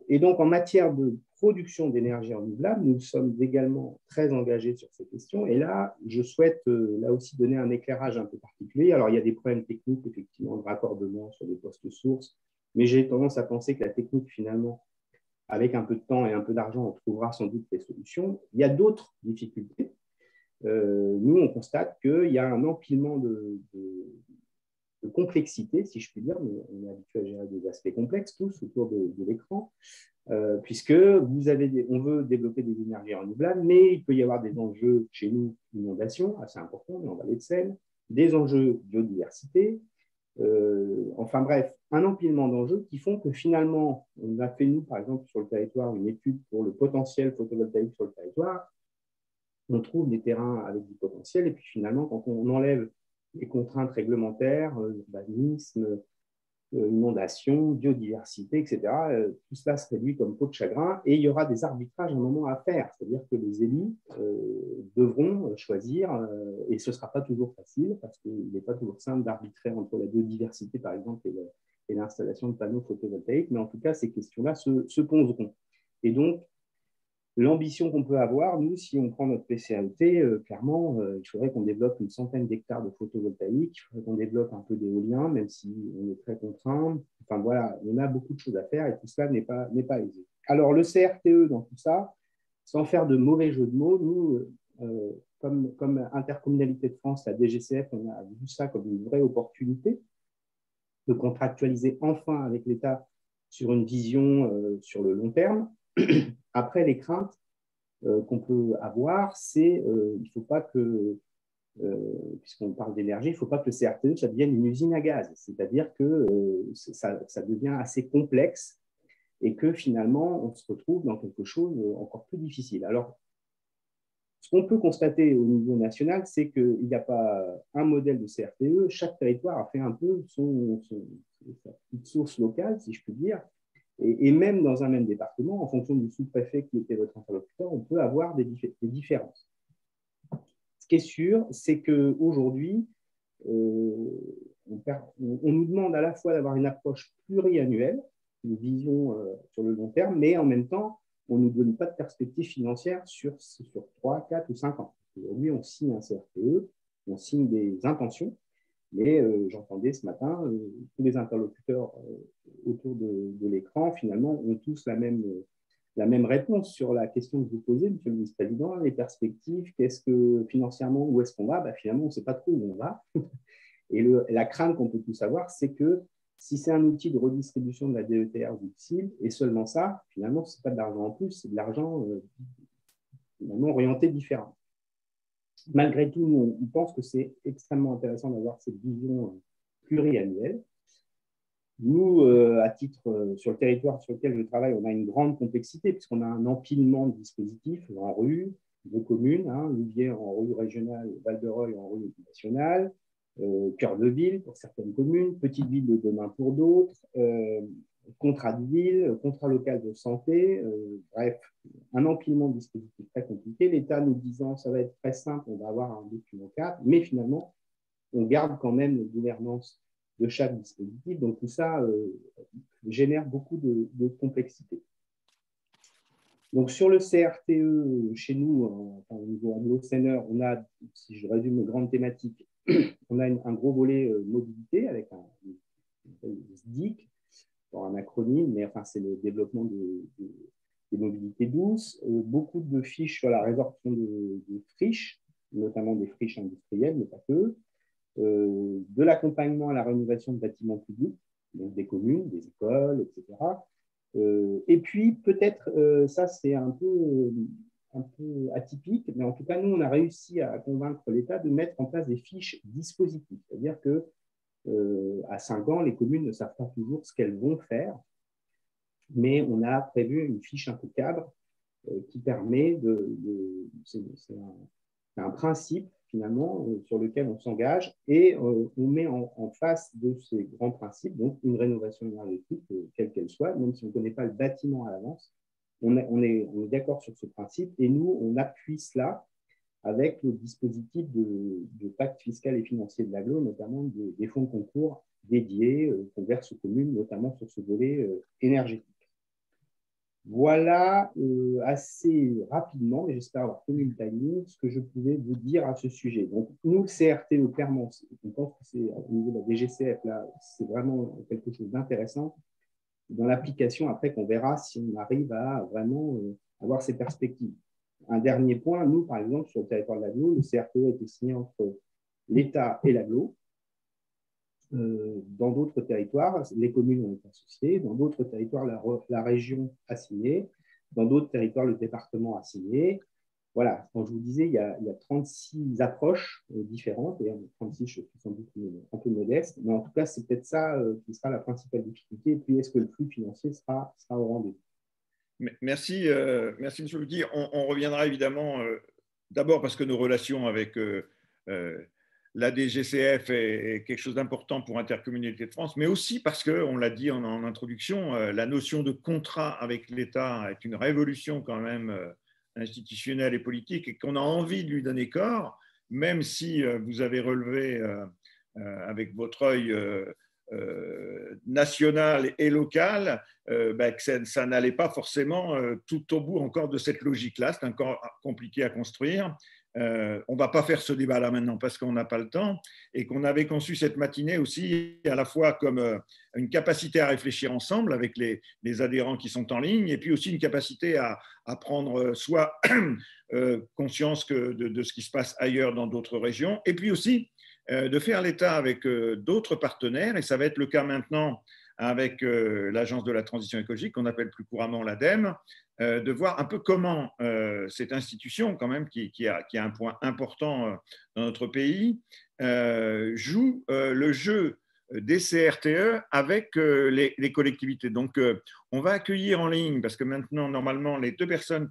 Et donc, en matière de production d'énergie renouvelable, nous sommes également très engagés sur ces questions. Et là, je souhaite là aussi donner un éclairage un peu particulier. Alors, il y a des problèmes techniques, effectivement, de raccordement sur des postes sources, mais j'ai tendance à penser que la technique, finalement, avec un peu de temps et un peu d'argent, on trouvera sans doute des solutions. Il y a d'autres difficultés. Nous, on constate qu'il y a un empilement de complexité, si je puis dire, mais on est habitué à gérer des aspects complexes tous autour de l'écran, puisque on veut développer des énergies renouvelables, mais il peut y avoir des enjeux chez nous, inondation, assez importants, mais en vallée de Seine, des enjeux biodiversité, enfin bref, un empilement d'enjeux qui font que finalement, on a fait nous, par exemple, sur le territoire, une étude pour le potentiel photovoltaïque sur le territoire, on trouve des terrains avec du potentiel, et puis finalement, quand on enlève les contraintes réglementaires, urbanisme, inondation, biodiversité, etc. Tout cela se réduit comme peau de chagrin et il y aura des arbitrages à un moment à faire. C'est-à-dire que les élus devront choisir et ce ne sera pas toujours facile parce qu'il n'est pas toujours simple d'arbitrer entre la biodiversité, par exemple, et l'installation de panneaux photovoltaïques. Mais en tout cas, ces questions-là se poseront. Et donc, l'ambition qu'on peut avoir, nous, si on prend notre PCAET, clairement, il faudrait qu'on développe une centaine d'hectares de photovoltaïque, il faudrait qu'on développe un peu d'éolien, même si on est très contraint. Enfin voilà, on a beaucoup de choses à faire et tout cela n'est pas aisé. Alors le CRTE dans tout ça, sans faire de mauvais jeu de mots, nous, comme Intercommunalité de France, la DGCF, on a vu ça comme une vraie opportunité de contractualiser enfin avec l'État sur une vision sur le long terme. Après, les craintes qu'on peut avoir, c'est il ne faut pas que, puisqu'on parle d'énergie, il ne faut pas que le CRTE ça devienne une usine à gaz. C'est-à-dire que ça devient assez complexe et que finalement, on se retrouve dans quelque chose encore plus difficile. Alors, ce qu'on peut constater au niveau national, c'est qu'il n'y a pas un modèle de CRTE. Chaque territoire a fait un peu sa petite source locale, si je puis dire. Et même dans un même département, en fonction du sous-préfet qui était votre interlocuteur, on peut avoir des différences. Ce qui est sûr, c'est qu'aujourd'hui, on nous demande à la fois d'avoir une approche pluriannuelle, une vision sur le long terme, mais en même temps, on ne nous donne pas de perspective financière sur 3, 4 ou 5 ans. Aujourd'hui, on signe un CRTE, on signe des intentions, mais j'entendais ce matin, tous les interlocuteurs autour de l'écran, finalement, ont tous la même réponse sur la question que vous posez, Monsieur le vice-président, les perspectives, qu'est-ce que financièrement, où est-ce qu'on va? Finalement, on ne sait pas trop où on va. Et la crainte qu'on peut tous avoir, c'est que si c'est un outil de redistribution de la DETR ou du CIL, et seulement ça, finalement, ce n'est pas de l'argent en plus, c'est de l'argent finalement orienté différemment. Malgré tout, nous, on pense que c'est extrêmement intéressant d'avoir cette vision pluriannuelle. Nous, à titre sur le territoire sur lequel je travaille, on a une grande complexité puisqu'on a un empilement de dispositifs en rue, de communes, Louviers en rue régionale, Val-de-Reuil en rue nationale, cœur de ville pour certaines communes, petite ville de demain pour d'autres, contrat de ville, contrat local de santé, bref, un empilement de dispositifs très compliqué. L'État nous disant ça va être très simple, on va avoir un document 4, mais finalement, on garde quand même la gouvernance de chaque dispositif. Donc tout ça génère beaucoup de complexité. Donc sur le CRTE, chez nous, au niveau anglo-séneur, on a, si je résume les grandes thématiques, on a un gros volet mobilité avec un SDIC, un acronyme, mais enfin, c'est le développement des mobilités douces. Beaucoup de fiches sur la résorption de friches, notamment des friches industrielles, mais pas que. De l'accompagnement à la rénovation de bâtiments publics, donc des communes, des écoles, etc. Et puis, peut-être, ça c'est un peu atypique, mais en tout cas, nous, on a réussi à convaincre l'État de mettre en place des fiches dispositifs. C'est-à-dire que à 5 ans, les communes ne savent pas toujours ce qu'elles vont faire, mais on a prévu une fiche un peu cadre qui permet c'est un principe finalement sur lequel on s'engage et on met en face de ces grands principes, donc une rénovation énergétique, quelle qu'elle soit, même si on ne connaît pas le bâtiment à l'avance, on est d'accord sur ce principe et nous, on appuie cela avec le dispositif de pacte fiscal et financier de l'AGLO, notamment des fonds de concours dédiés qu'on verse aux communes, notamment sur ce volet énergétique. Voilà assez rapidement, mais j'espère avoir tenu le timing, ce que je pouvais vous dire à ce sujet. Donc, nous, le CRTE, clairement, on pense que c'est au niveau de la DGCF, là, c'est vraiment quelque chose d'intéressant. Dans l'application, après, qu'on verra si on arrive à vraiment avoir ces perspectives. Un dernier point, nous, par exemple, sur le territoire de l'AGLO, le CRTE a été signé entre l'État et l'AGLO. Dans d'autres territoires, les communes ont été associées. Dans d'autres territoires, la région a signé. Dans d'autres territoires, le département a signé. Voilà, comme je vous disais, il y a 36 approches différentes. Et 36, je suis sans doute un peu modeste. Mais en tout cas, c'est peut-être ça qui sera la principale difficulté. Et puis, est-ce que le flux financier sera au rendez-vous? Merci, merci M. Louty. On reviendra évidemment, d'abord parce que nos relations avec la DGCF est quelque chose d'important pour Intercommunalité de France, mais aussi parce que, on l'a dit en introduction, la notion de contrat avec l'État est une révolution quand même institutionnelle et politique et qu'on a envie de lui donner corps, même si vous avez relevé avec votre œil national et local, que ça n'allait pas forcément tout au bout encore de cette logique-là. C'est encore compliqué à construire. On ne va pas faire ce débat-là maintenant parce qu'on n'a pas le temps et qu'on avait conçu cette matinée aussi à la fois comme une capacité à réfléchir ensemble avec les adhérents qui sont en ligne et puis aussi une capacité à prendre soit conscience de ce qui se passe ailleurs dans d'autres régions et puis aussi de faire l'État avec d'autres partenaires et ça va être le cas maintenant avec l'Agence de la transition écologique qu'on appelle plus couramment l'ADEME, de voir un peu comment cette institution, quand même, qui a un point important dans notre pays, joue le jeu des CRTE avec les collectivités. Donc, on va accueillir en ligne, parce que maintenant, normalement, les deux personnes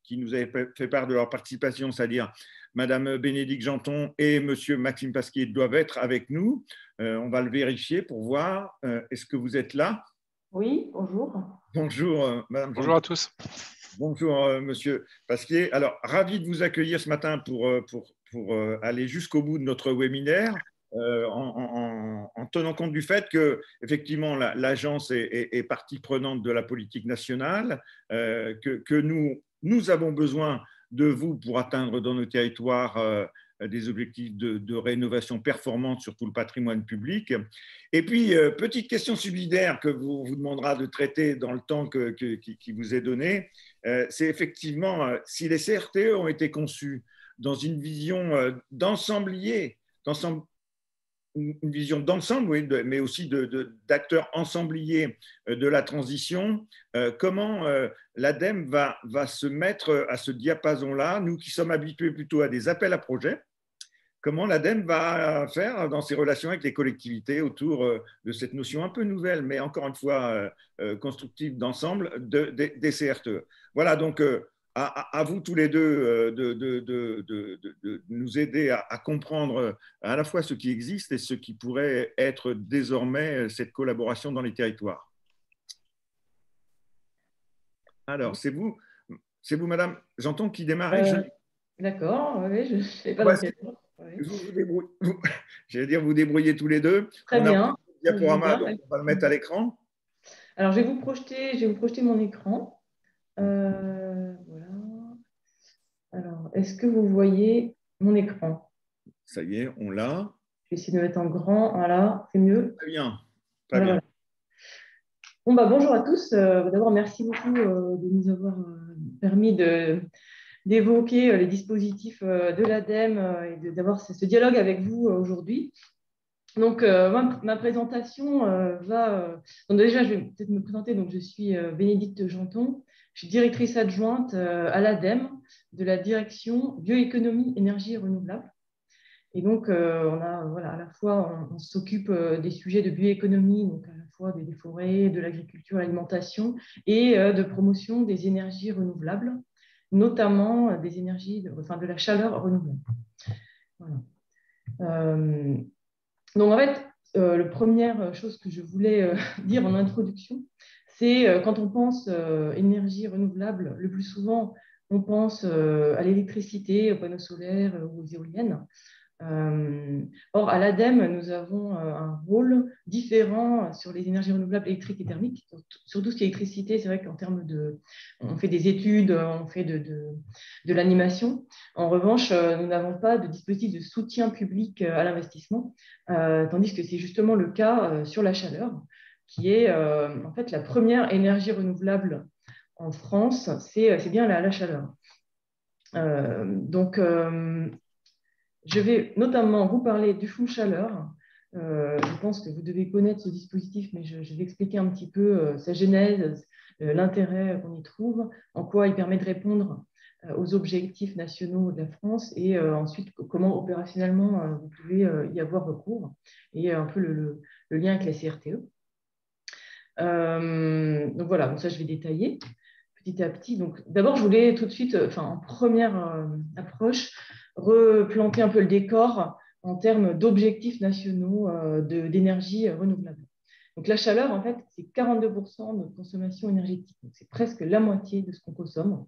qui nous avaient fait part de leur participation, c'est-à-dire Madame Bénédicte Janton et Monsieur Maxime Pasquier, doivent être avec nous. On va le vérifier pour voir. Est-ce que vous êtes là? Oui, bonjour. Bonjour, Madame. Bonjour à tous. Bonjour, Monsieur Pasquier. Alors, ravi de vous accueillir ce matin pour aller jusqu'au bout de notre webinaire tenant compte du fait que, effectivement, l'agence est partie prenante de la politique nationale, que nous avons besoin de vous pour atteindre dans nos territoires des objectifs de rénovation performante sur tout le patrimoine public. Et puis, petite question subsidiaire que vous demandera de traiter dans le temps qui vous est donné, c'est effectivement si les CRTE ont été conçus dans une vision d'ensemblier, une vision d'ensemble, oui, mais aussi d'acteurs ensembliers de la transition, comment l'ADEME va se mettre à ce diapason-là, nous qui sommes habitués plutôt à des appels à projets, comment l'ADEME va faire dans ses relations avec les collectivités autour de cette notion un peu nouvelle, mais encore une fois constructive d'ensemble des CRTE. Voilà, donc à vous tous les deux de nous aider à comprendre à la fois ce qui existe et ce qui pourrait être désormais cette collaboration dans les territoires. Alors, c'est vous, madame, j'entends qui démarre. D'accord, oui, je ne sais pas dans quel ordre. J'allais dire, vous débrouillez tous les deux. Très bien. Il y a diaporama, donc on va le mettre à l'écran. Alors, je vais vous projeter mon écran. Voilà. Alors, est-ce que vous voyez mon écran? Ça y est, on l'a. Je vais essayer de le mettre en grand. Voilà, c'est mieux. Très bien. Très bien. Bon, bonjour à tous. D'abord, merci beaucoup de nous avoir permis d'évoquer les dispositifs de l'ADEME et d'avoir ce dialogue avec vous aujourd'hui. Donc, ma présentation donc déjà, je vais peut-être me présenter. Donc, je suis Bénédicte Janton. Je suis directrice adjointe à l'ADEME de la direction bioéconomie, énergie renouvelable. Et donc, à la fois, on s'occupe des sujets de bioéconomie, donc à la fois des forêts, de l'agriculture, l'alimentation, et de promotion des énergies renouvelables, notamment des énergies, de la chaleur renouvelable. Voilà. Donc, en fait, la première chose que je voulais dire en introduction, c'est quand on pense énergie renouvelable, le plus souvent, on pense à l'électricité, aux panneaux solaires ou aux éoliennes. Or, à l'ADEME, nous avons un rôle différent sur les énergies renouvelables électriques et thermiques. Sur tout ce qui est électricité, c'est vrai qu'en termes on fait des études, on fait de l'animation. En revanche, nous n'avons pas de dispositif de soutien public à l'investissement, tandis que c'est justement le cas sur la chaleur, qui est en fait la première énergie renouvelable en France, c'est bien la chaleur. Je vais notamment vous parler du fonds chaleur. Je pense que vous devez connaître ce dispositif, mais je vais expliquer un petit peu sa genèse, l'intérêt qu'on y trouve, en quoi il permet de répondre aux objectifs nationaux de la France et ensuite comment opérationnellement vous pouvez y avoir recours et un peu le lien avec la CRTE. Donc voilà, donc ça je vais détailler petit à petit. Donc d'abord, je voulais tout de suite, en première approche, replanter un peu le décor en termes d'objectifs nationaux d'énergie renouvelable. Donc la chaleur, en fait, c'est 42% de notre consommation énergétique. C'est presque la moitié de ce qu'on consomme.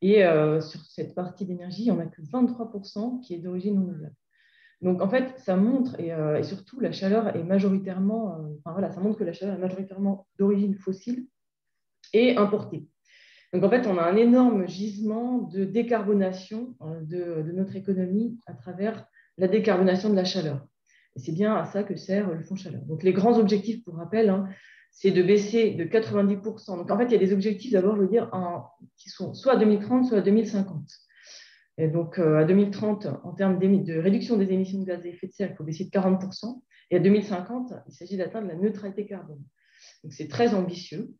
Et sur cette partie d'énergie, on n'a que 23% qui est d'origine renouvelable. Donc en fait, ça montre, et surtout la chaleur est majoritairement, ça montre que la chaleur est majoritairement d'origine fossile et importée. Donc, en fait, on a un énorme gisement de décarbonation de notre économie à travers la décarbonation de la chaleur. Et c'est bien à ça que sert le fonds chaleur. Donc, les grands objectifs, pour rappel, c'est de baisser de 90%. Donc, en fait, il y a des objectifs, d'abord, je veux dire, qui sont soit à 2030, soit à 2050. Et donc, à 2030, en termes de réduction des émissions de gaz à effet de serre, il faut baisser de 40%. Et à 2050, il s'agit d'atteindre la neutralité carbone. Donc, c'est très ambitieux.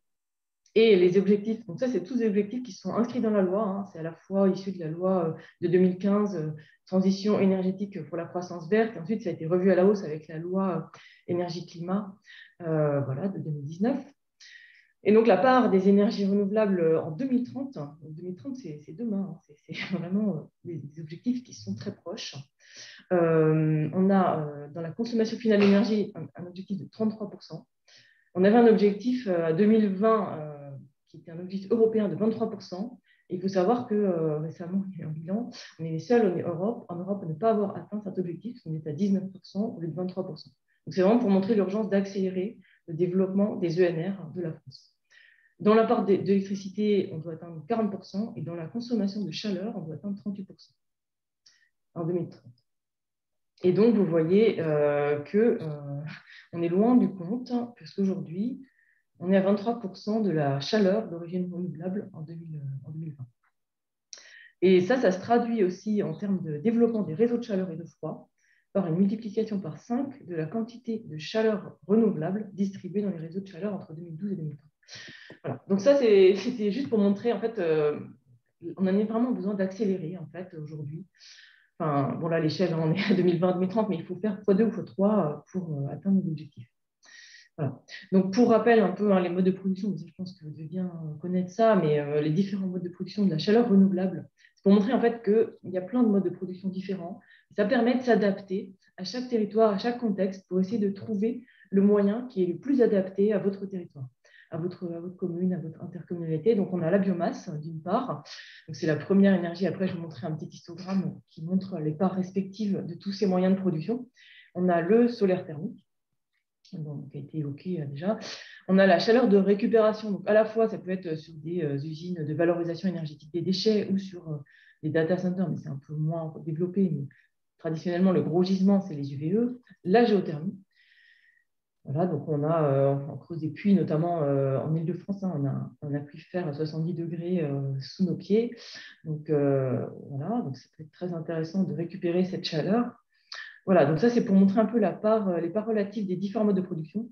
Et les objectifs, donc ça, c'est tous des objectifs qui sont inscrits dans la loi. C'est à la fois issu de la loi de 2015, transition énergétique pour la croissance verte. Et ensuite, ça a été revu à la hausse avec la loi énergie-climat de 2019. Et donc, la part des énergies renouvelables en 2030, 2030 c'est demain, c'est vraiment des objectifs qui sont très proches. On a dans la consommation finale d'énergie un objectif de 33%. On avait un objectif à 2020 qui était un objectif européen de 23%. Et il faut savoir que récemment, il y a eu un bilan, on est les seuls en Europe à ne pas avoir atteint cet objectif, parce qu'on est à 19% au lieu de 23%. Donc, c'est vraiment pour montrer l'urgence d'accélérer le développement des ENR de la France. Dans la part d'électricité, on doit atteindre 40%, et dans la consommation de chaleur, on doit atteindre 38% en 2030. Et donc, vous voyez qu'on est loin du compte, parce qu'aujourd'hui, on est à 23% de la chaleur d'origine renouvelable en 2020. Et ça se traduit aussi en termes de développement des réseaux de chaleur et de froid par une multiplication par 5 de la quantité de chaleur renouvelable distribuée dans les réseaux de chaleur entre 2012 et 2030. Voilà. Donc ça, c'était juste pour montrer, en fait, on en a vraiment besoin d'accélérer, en fait, aujourd'hui. Enfin, bon, là, l'échelle, on est à 2020-2030, mais il faut faire x2 ou x3 pour atteindre nos objectifs. Voilà. Donc, pour rappel, un peu les modes de production, je pense que vous devez bien connaître ça, mais les différents modes de production de la chaleur renouvelable, c'est pour montrer en fait qu'il y a plein de modes de production différents. Ça permet de s'adapter à chaque territoire, à chaque contexte, pour essayer de trouver le moyen qui est le plus adapté à votre territoire, à votre commune, à votre intercommunalité. Donc, on a la biomasse, d'une part. C'est la première énergie. Après, je vais vous montrer un petit histogramme qui montre les parts respectives de tous ces moyens de production. On a le solaire thermique, donc, qui a été évoqué déjà. On a la chaleur de récupération. Donc, à la fois, ça peut être sur des usines de valorisation énergétique des déchets ou sur des data centers, mais c'est un peu moins développé. Mais traditionnellement, le gros gisement, c'est les UVE. La géothermie. Voilà, donc on a en creuse des puits, notamment en Île-de-France, on a pu faire 70 degrés sous nos pieds. Donc, voilà, donc ça peut être très intéressant de récupérer cette chaleur. Voilà, donc ça, c'est pour montrer un peu les parts relatives des différents modes de production.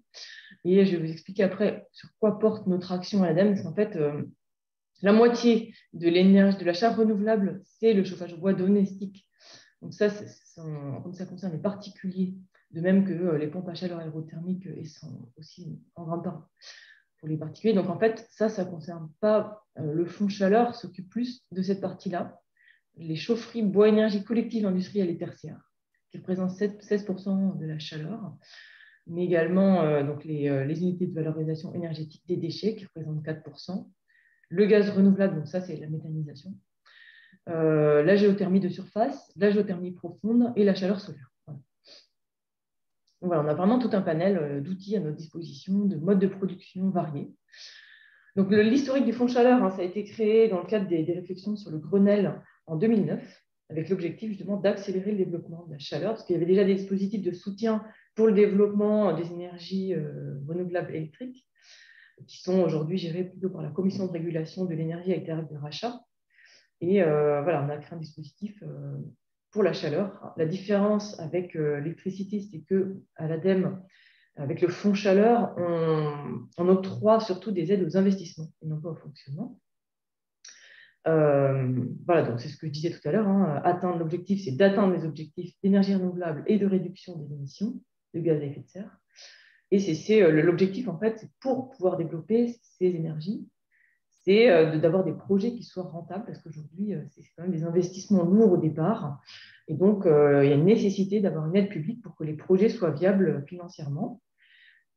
Et je vais vous expliquer après sur quoi porte notre action à l'ADEME, parce qu'en fait, la moitié de l'énergie, de la chaleur renouvelable, c'est le chauffage au bois domestique. Donc ça, comme ça concerne les particuliers, de même que les pompes à chaleur aérothermique sont aussi en grande part pour les particuliers. Donc en fait, ça ne concerne pas le fonds chaleur, s'occupe plus de cette partie-là, les chaufferies bois énergie collective industrielle et tertiaire, qui représentent 16% de la chaleur, mais également donc les unités de valorisation énergétique des déchets, qui représentent 4%, le gaz renouvelable, donc ça c'est la méthanisation, la géothermie de surface, la géothermie profonde et la chaleur solaire. Voilà. Donc voilà, on a vraiment tout un panel d'outils à notre disposition, de modes de production variés. Donc l'historique du fonds chaleur, ça a été créé dans le cadre des réflexions sur le Grenelle en 2009, avec l'objectif justement d'accélérer le développement de la chaleur, parce qu'il y avait déjà des dispositifs de soutien pour le développement des énergies renouvelables électriques, qui sont aujourd'hui gérés plutôt par la Commission de régulation de l'énergie avec tarif de rachat. Et voilà, on a créé un dispositif pour la chaleur. La différence avec l'électricité, c'est qu'à l'ADEME, avec le fonds chaleur, on octroie surtout des aides aux investissements et non pas au fonctionnement. Voilà, donc c'est ce que je disais tout à l'heure. Atteindre l'objectif, c'est d'atteindre les objectifs d'énergie renouvelable et de réduction des émissions de gaz à effet de serre. Et c'est l'objectif, en fait, c'est pour pouvoir développer ces énergies, c'est d'avoir des projets qui soient rentables, parce qu'aujourd'hui, c'est quand même des investissements lourds au départ. Et donc, il y a une nécessité d'avoir une aide publique pour que les projets soient viables financièrement,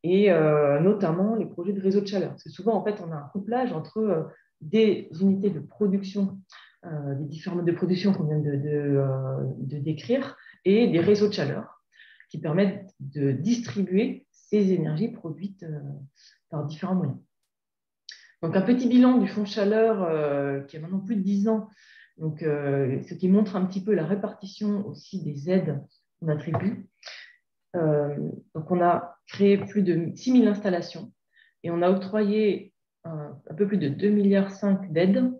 et notamment les projets de réseau de chaleur. Parce que souvent, en fait, on a un couplage entre des unités de production, des différents modes de production qu'on vient de décrire, et des réseaux de chaleur qui permettent de distribuer ces énergies produites par différents moyens. Donc, un petit bilan du fonds chaleur qui a maintenant plus de 10 ans, donc, ce qui montre un petit peu la répartition aussi des aides qu'on attribue. Donc, on a créé plus de 6 000 installations et on a octroyé un peu plus de 2,5 milliards d'aides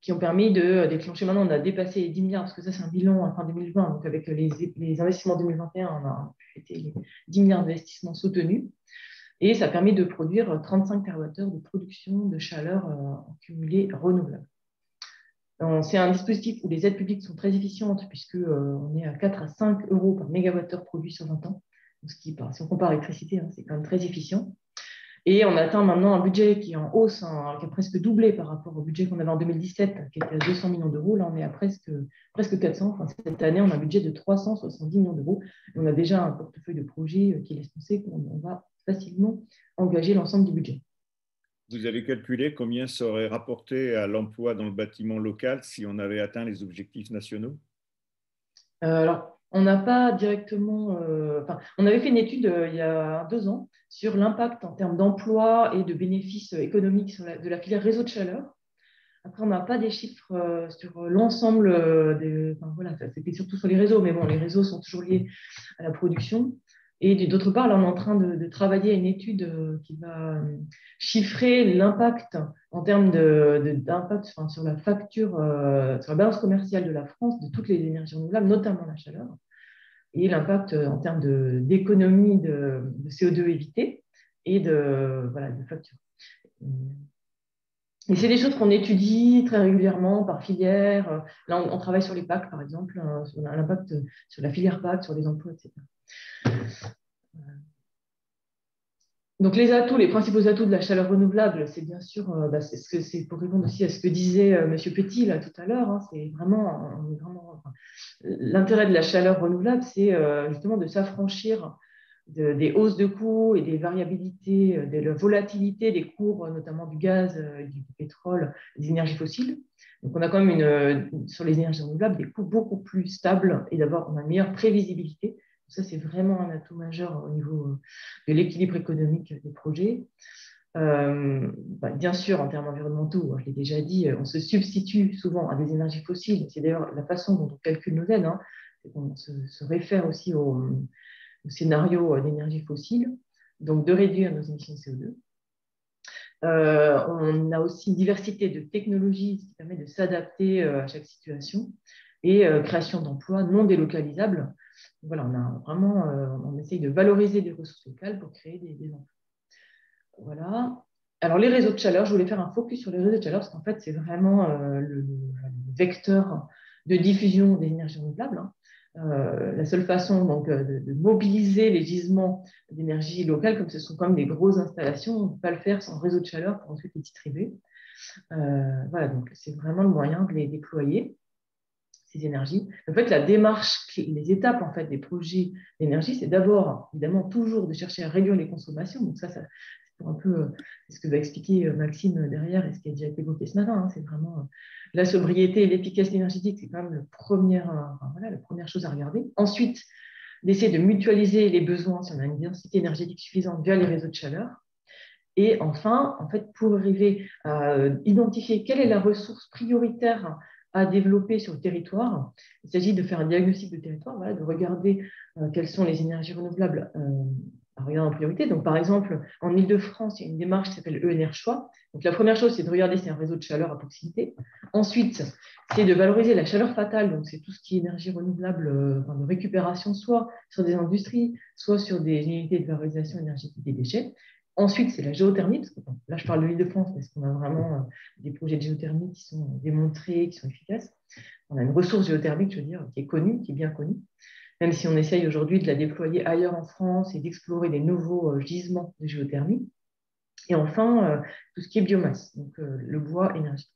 qui ont permis de déclencher. Maintenant, on a dépassé les 10 milliards, parce que ça, c'est un bilan à fin 2020. Donc, avec les investissements 2021, on a fêté les 10 milliards d'investissements soutenus. Et ça permet de produire 35 TWh de production de chaleur en cumulé renouvelable. C'est un dispositif où les aides publiques sont très efficientes, puisqu'on est à 4 à 5 euros par mégawattheure produit sur 20 ans. Donc, si on compare à l'électricité, c'est quand même très efficient. Et on atteint maintenant un budget qui est en hausse, qui a presque doublé par rapport au budget qu'on avait en 2017, qui était à 200 millions d'euros. Là, on est à presque 400. Enfin, cette année, on a un budget de 370 millions d'euros. Et on a déjà un portefeuille de projets qui laisse penser qu'on va facilement engager l'ensemble du budget. Vous avez calculé combien ça aurait rapporté à l'emploi dans le bâtiment local si on avait atteint les objectifs nationaux? Alors, on n'a pas directement… on avait fait une étude il y a 2 ans sur l'impact en termes d'emploi et de bénéfices économiques de la filière réseau de chaleur. Après, on n'a pas des chiffres sur l'ensemble des… Enfin, voilà, c'était surtout sur les réseaux, mais bon, les réseaux sont toujours liés à la production. Et d'autre part, là, on est en train de travailler à une étude qui va chiffrer l'impact en termes d'impact sur la facture, sur la balance commerciale de la France de toutes les énergies renouvelables, notamment la chaleur, et l'impact en termes d'économie de CO2 évité et de facture. Et c'est des choses qu'on étudie très régulièrement par filière. Là, on travaille sur les PAC, par exemple, sur l'impact sur la filière PAC, sur les emplois, etc. Donc, les principaux atouts de la chaleur renouvelable, c'est bien sûr, c'est pour répondre aussi à ce que disait M. Petit là, tout à l'heure, hein, c'est vraiment l'intérêt de la chaleur renouvelable, c'est justement de s'affranchir des hausses de coûts et des variabilités, de la volatilité des cours, notamment du gaz, du pétrole, des énergies fossiles. Donc, on a quand même sur les énergies renouvelables des coûts beaucoup plus stables et d'abord, on a une meilleure prévisibilité. Ça, c'est vraiment un atout majeur au niveau de l'équilibre économique des projets. Bien sûr, en termes environnementaux, je l'ai déjà dit, on se substitue souvent à des énergies fossiles. C'est d'ailleurs la façon dont on calcule nos aides. Hein. On se réfère aussi au scénario d'énergie fossile, donc de réduire nos émissions de CO2. On a aussi une diversité de technologies qui permet de s'adapter à chaque situation et création d'emplois non délocalisables. Voilà, on essaye de valoriser des ressources locales pour créer des emplois. Voilà. Alors, les réseaux de chaleur, je voulais faire un focus sur les réseaux de chaleur parce qu'en fait, c'est vraiment le vecteur de diffusion des énergies renouvelables. Hein. La seule façon donc, de mobiliser les gisements d'énergie locale, comme ce sont comme des grosses installations, on ne peut pas le faire sans réseau de chaleur pour ensuite les distribuer. Voilà, donc c'est vraiment le moyen de les déployer, ces énergies. En fait, la démarche, les étapes en fait, des projets d'énergie, c'est d'abord, évidemment, toujours de chercher à réduire les consommations. Donc ça c'est pour un peu ce que va expliquer Maxime derrière et ce qui a déjà été évoqué ce matin. Hein. C'est vraiment la sobriété et l'efficacité énergétique, c'est quand même la première chose à regarder. Ensuite, d'essayer de mutualiser les besoins si on a une densité énergétique suffisante via les réseaux de chaleur. Et enfin, en fait, pour arriver à identifier quelle est la ressource prioritaire à développer sur le territoire, il s'agit de faire un diagnostic de territoire, voilà, de regarder quelles sont les énergies renouvelables à regarder en priorité. Donc, par exemple, en Île-de-France, il y a une démarche qui s'appelle ENR Choix. Donc, la première chose, c'est de regarder s'il y a un réseau de chaleur à proximité. Ensuite, c'est de valoriser la chaleur fatale. Donc, c'est tout ce qui est énergie renouvelable de récupération, soit sur des industries, soit sur des unités de valorisation énergétique des déchets. Ensuite, c'est la géothermie, parce que là, je parle de l'Île-de-France, parce qu'on a vraiment des projets de géothermie qui sont démontrés, qui sont efficaces. On a une ressource géothermique, je veux dire, qui est connue, qui est bien connue, même si on essaye aujourd'hui de la déployer ailleurs en France et d'explorer des nouveaux gisements de géothermie. Et enfin, tout ce qui est biomasse, donc le bois énergie.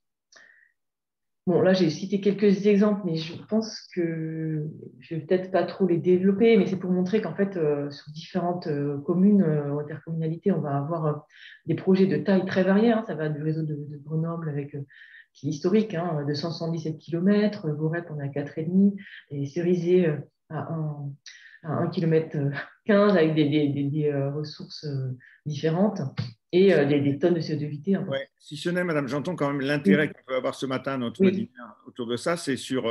Bon, là, j'ai cité quelques exemples, mais je pense que je ne vais peut-être pas trop les développer, mais c'est pour montrer qu'en fait, sur différentes communes ou intercommunalités, on va avoir des projets de taille très variée. Hein. Ça va du réseau de Grenoble, qui est historique, hein, de 177 km, Vorep, on est à 4,5, et Cerisé à 1,15 km avec des ressources différentes. Et des tonnes de CO2 évité. Ouais. Si ce n'est, madame, j'entends quand même l'intérêt qu'on peut avoir ce matin dans notre webinaire autour de ça, c'est sur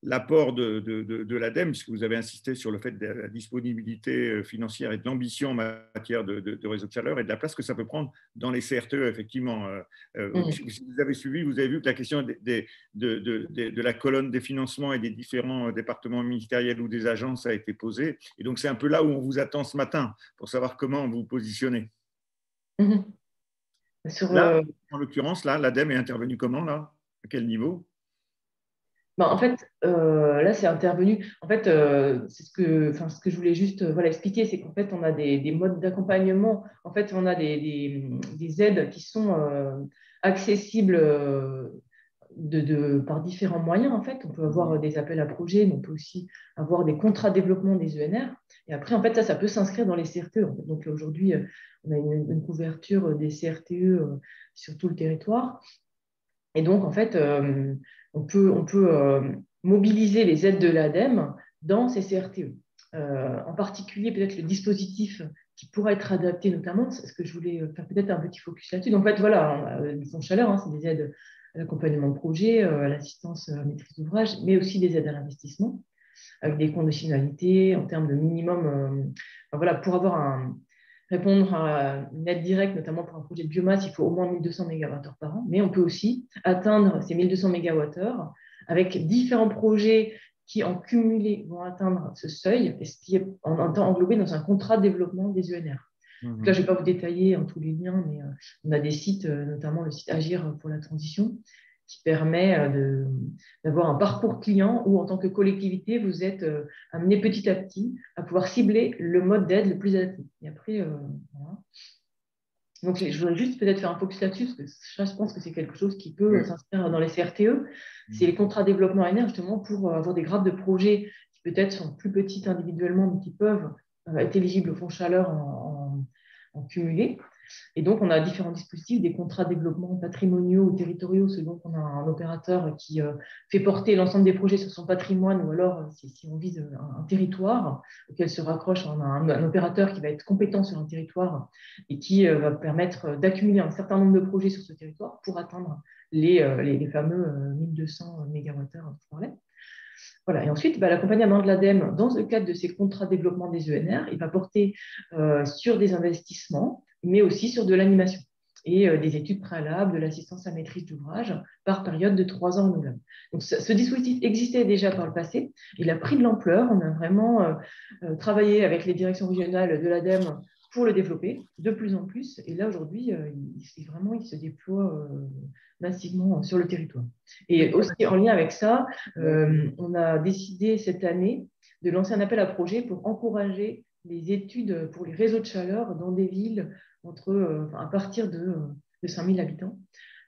l'apport de l'ADEME, puisque vous avez insisté sur le fait de la disponibilité financière et de l'ambition en matière de réseau de chaleur et de la place que ça peut prendre dans les CRTE, effectivement. Si vous avez suivi, vous avez vu que la question de la colonne des financements et des différents départements ministériels ou des agences a été posée. Et donc, c'est un peu là où on vous attend ce matin pour savoir comment vous positionnez. Là, en l'occurrence, l'ADEME est intervenue comment, là? À quel niveau? En fait, là, c'est intervenu. En fait, c'est ce que je voulais juste expliquer, c'est qu'en fait, on a des modes d'accompagnement. En fait, on a des aides qui sont accessibles par différents moyens. En fait, on peut avoir des appels à projets, mais on peut aussi avoir des contrats de développement des ENR. Et après, en fait, ça peut s'inscrire dans les CRTE. En fait. Donc aujourd'hui, on a une couverture des CRTE sur tout le territoire. Et donc, en fait, on peut mobiliser les aides de l'ADEME dans ces CRTE. En particulier, peut-être le dispositif qui pourrait être adapté notamment, c'est ce que je voulais faire peut-être un petit focus là-dessus. Donc, en fait, voilà, les fonds chaleur, c'est des aides à l'accompagnement de projet, à l'assistance à la maîtrise d'ouvrage, mais aussi des aides à l'investissement, avec des conditionnalités en termes de minimum. Voilà, pour répondre à une aide directe, notamment pour un projet de biomasse, il faut au moins 1200 MWh par an, mais on peut aussi atteindre ces 1200 MWh avec différents projets qui, en cumulé, vont atteindre ce seuil, et ce qui est en temps englobé dans un contrat de développement des ENR. Donc là, je ne vais pas vous détailler en tous les liens, mais on a des sites, notamment le site Agir pour la transition, qui permet d'avoir un parcours client où, en tant que collectivité, vous êtes amené petit à petit à pouvoir cibler le mode d'aide le plus adapté. Et après, voilà. Donc, je voudrais juste peut-être faire un focus là-dessus, parce que ça, je pense que c'est quelque chose qui peut s'inscrire dans les CRTE. C'est les contrats de développement ANR, justement, pour avoir des grades de projets qui peut-être sont plus petites individuellement, mais qui peuvent être éligibles au fonds chaleur en cumulé. Et donc, on a différents dispositifs, des contrats de développement patrimoniaux ou territoriaux, selon qu'on a un opérateur qui fait porter l'ensemble des projets sur son patrimoine, ou alors, si on vise un territoire auquel se raccroche un opérateur qui va être compétent sur un territoire et qui va permettre d'accumuler un certain nombre de projets sur ce territoire pour atteindre les fameux 1200 MWh dont je parlais. Voilà. Et ensuite, l'accompagnement de l'ADEME, dans le cadre de ces contrats de développement des ENR, il va porter sur des investissements, mais aussi sur de l'animation et des études préalables, de l'assistance à maîtrise d'ouvrage par période de 3 ans renouvelables. Donc, ce dispositif existait déjà par le passé. Il a pris de l'ampleur. On a vraiment travaillé avec les directions régionales de l'ADEME pour le développer de plus en plus. Et là, aujourd'hui, il se déploie massivement sur le territoire. Et aussi, en lien avec ça, on a décidé cette année de lancer un appel à projet pour encourager les études pour les réseaux de chaleur dans des villes à partir de 5000 habitants.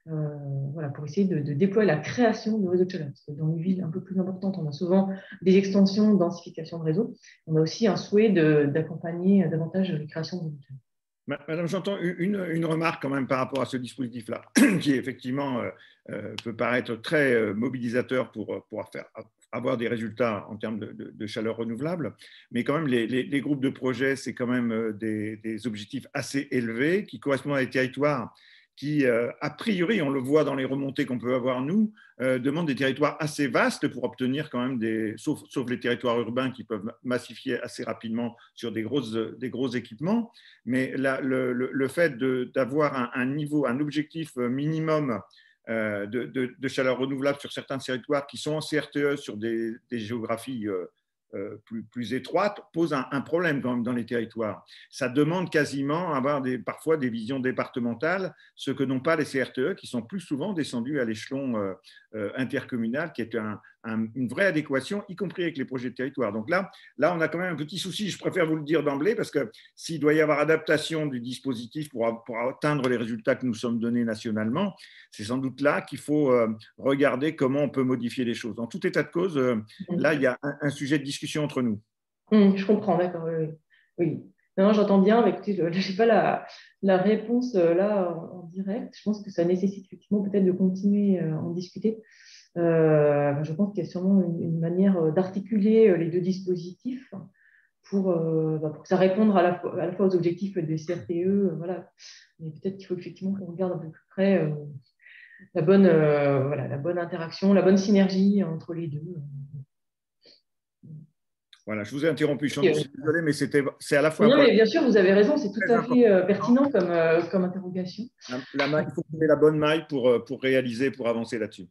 Voilà, pour essayer de déployer la création de réseaux de chaleur. Parce que dans les villes un peu plus importantes, on a souvent des extensions, densification de réseaux. On a aussi un souhait d'accompagner davantage les créations de réseaux de chaleur. Madame, j'entends une remarque quand même par rapport à ce dispositif-là, qui effectivement peut paraître très mobilisateur pour avoir des résultats en termes de chaleur renouvelable, mais quand même les groupes de projets, c'est quand même des objectifs assez élevés qui correspondent à des territoires qui, a priori, on le voit dans les remontées qu'on peut avoir nous, demandent des territoires assez vastes pour obtenir quand même sauf les territoires urbains qui peuvent massifier assez rapidement sur des gros équipements. Mais le fait d'avoir un objectif minimum de chaleur renouvelable sur certains territoires qui sont en CRTE sur des géographies plus étroite pose un problème quand même dans les territoires. Ça demande quasiment avoir parfois des visions départementales, ce que n'ont pas les CRTE, qui sont plus souvent descendus à l'échelon intercommunal, qui est une vraie adéquation, y compris avec les projets de territoire. Donc là, on a quand même un petit souci, je préfère vous le dire d'emblée, parce que s'il doit y avoir adaptation du dispositif pour atteindre les résultats que nous sommes donnés nationalement, c'est sans doute là qu'il faut regarder comment on peut modifier les choses. En tout état de cause, là, il y a un sujet de discussion entre nous. Je comprends, d'accord. Oui. Non, j'entends bien, mais écoutez, je n'ai pas la réponse là en direct. Je pense que ça nécessite effectivement peut-être de continuer à en discuter. Je pense qu'il y a sûrement une manière d'articuler les deux dispositifs pour que ça réponde à la fois aux objectifs des CRTE. Voilà. Mais peut-être qu'il faut effectivement qu'on regarde un peu plus près la bonne interaction, la bonne synergie entre les deux. Voilà, je vous ai interrompu, je suis désolé, mais c'est à la fois… Non, mais bien sûr, vous avez raison, c'est tout à fait pertinent comme interrogation. Il faut trouver la bonne maille pour réaliser, pour avancer là-dessus.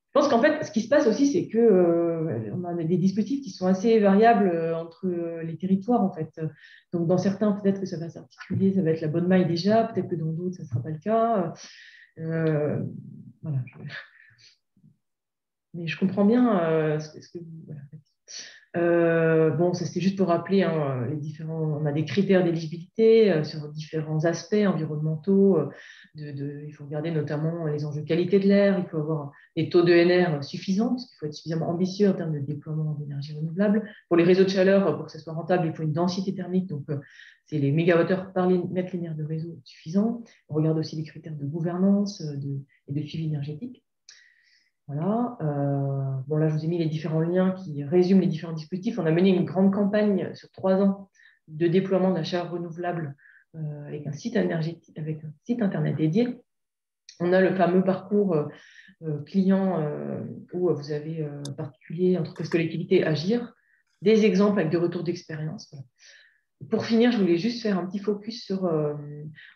Je pense qu'en fait, ce qui se passe aussi, c'est qu'on a des dispositifs qui sont assez variables entre les territoires, en fait. Donc, dans certains, peut-être que ça va s'articuler, ça va être la bonne maille déjà, peut-être que dans d'autres, ça ne sera pas le cas. Voilà. Mais je comprends bien ce que vous… Voilà. Bon, ça c'était juste pour rappeler on a des critères d'éligibilité sur différents aspects environnementaux. Il faut regarder notamment les enjeux qualité de l'air, il faut avoir des taux d'ENR suffisants, parce qu'il faut être suffisamment ambitieux en termes de déploiement d'énergie renouvelable. Pour les réseaux de chaleur, pour que ça soit rentable, il faut une densité thermique, donc c'est les mégawattheures par mètre linéaire de réseau suffisant. On regarde aussi les critères de gouvernance et de suivi énergétique. Voilà. Bon, là, je vous ai mis les différents liens qui résument les différents dispositifs. On a mené une grande campagne sur 3 ans de déploiement de la chaleur renouvelable avec un site internet dédié. On a le fameux parcours client où vous avez particulier, entreprise, collectivité, agir, des exemples avec des retours d'expérience. Voilà. Pour finir, je voulais juste faire un petit focus sur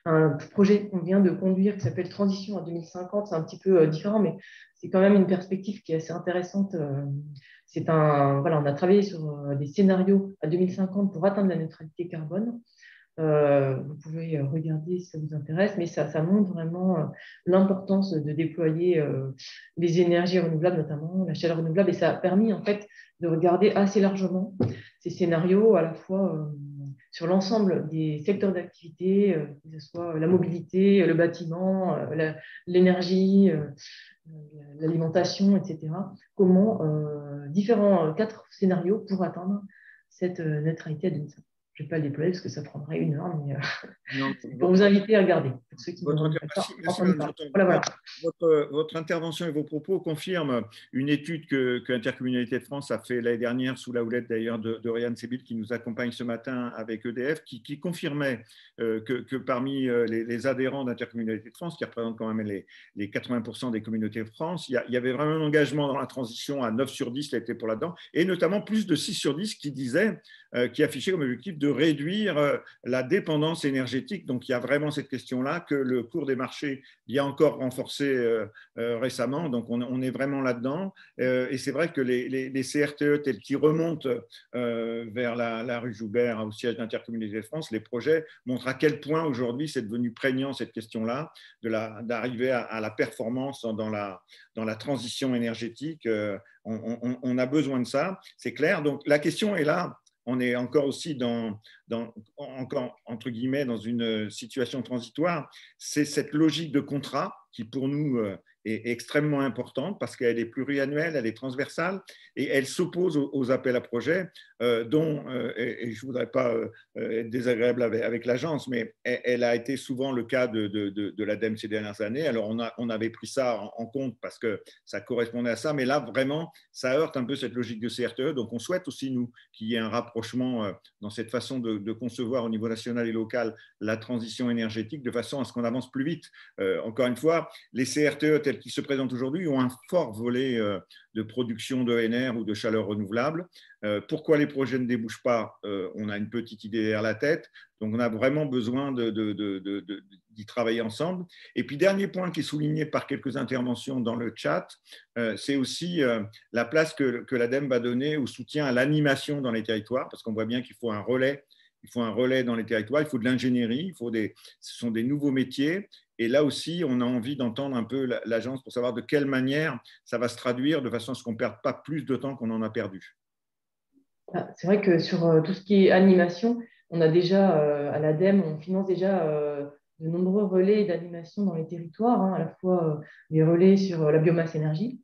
un projet qu'on vient de conduire qui s'appelle Transition à 2050. C'est un petit peu différent, mais c'est quand même une perspective qui est assez intéressante. Voilà, on a travaillé sur des scénarios à 2050 pour atteindre la neutralité carbone. Vous pouvez regarder si ça vous intéresse, mais ça montre vraiment l'importance de déployer les énergies renouvelables, notamment la chaleur renouvelable, et ça a permis en fait de regarder assez largement ces scénarios à la fois sur l'ensemble des secteurs d'activité, que ce soit la mobilité, le bâtiment, l'énergie, l'alimentation, etc. Comment différents 4 scénarios pour atteindre cette neutralité à 2050. Je ne vais pas le déployer parce que ça prendrait 1 heure, mais pour vous inviter à regarder. Pour ceux qui votre intervention et vos propos confirment une étude que Intercommunalité de France a fait l'année dernière sous la houlette d'ailleurs de Ryan Sebil qui nous accompagne ce matin avec EDF, qui confirmait que parmi les adhérents d'Intercommunalité de France, qui représentent quand même les 80% des communautés de France, il y avait vraiment un engagement dans la transition à 9 sur 10 l'été pour là-dedans, et notamment plus de 6 sur 10 qui affichait comme objectif de réduire la dépendance énergétique. Donc, il y a vraiment cette question-là que le cours des marchés y a encore renforcé récemment. Donc, on est vraiment là-dedans. Et c'est vrai que les CRTE tels qu'ils remontent vers la rue Joubert au siège d'Intercommunalité de France, les projets montrent à quel point aujourd'hui c'est devenu prégnant cette question-là d'arriver à la performance dans la transition énergétique. On a besoin de ça, c'est clair. Donc, la question est là. On est encore aussi encore, entre guillemets, dans une situation transitoire. C'est cette logique de contrat qui, pour nous, est extrêmement importante parce qu'elle est pluriannuelle, elle est transversale et elle s'oppose aux appels à projets dont, et je ne voudrais pas être désagréable avec l'agence, mais elle a été souvent le cas de l'ADEME ces dernières années. Alors, on avait pris ça en compte parce que ça correspondait à ça, mais là, vraiment, ça heurte un peu cette logique de CRTE. Donc, on souhaite aussi, nous, qu'il y ait un rapprochement dans cette façon de concevoir au niveau national et local la transition énergétique de façon à ce qu'on avance plus vite. Encore une fois, les CRTE tels qu'ils se présentent aujourd'hui ont un fort volet de production d'ENR ou de chaleur renouvelable. Pourquoi les projets ne débouchent pas? On a une petite idée derrière la tête. Donc, on a vraiment besoin d'y travailler ensemble. Et puis, dernier point qui est souligné par quelques interventions dans le chat, c'est aussi la place que l'ADEME va donner au soutien à l'animation dans les territoires, parce qu'on voit bien qu'il faut un relais. Il faut un relais dans les territoires, il faut de l'ingénierie, ce sont des nouveaux métiers. Et là aussi, on a envie d'entendre un peu l'agence pour savoir de quelle manière ça va se traduire de façon à ce qu'on ne perde pas plus de temps qu'on en a perdu. C'est vrai que sur tout ce qui est animation, on a déjà, à l'ADEME, on finance déjà de nombreux relais d'animation dans les territoires, hein, à la fois les relais sur la biomasse énergie,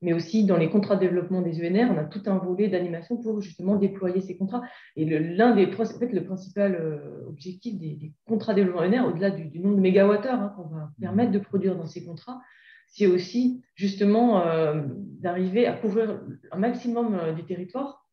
mais aussi dans les contrats de développement des ENR, on a tout un volet d'animation pour justement déployer ces contrats. Et le principal objectif des contrats de développement ENR, au-delà du nombre de mégawattheures qu'on va permettre de produire dans ces contrats, c'est aussi justement d'arriver à couvrir un maximum des territoires.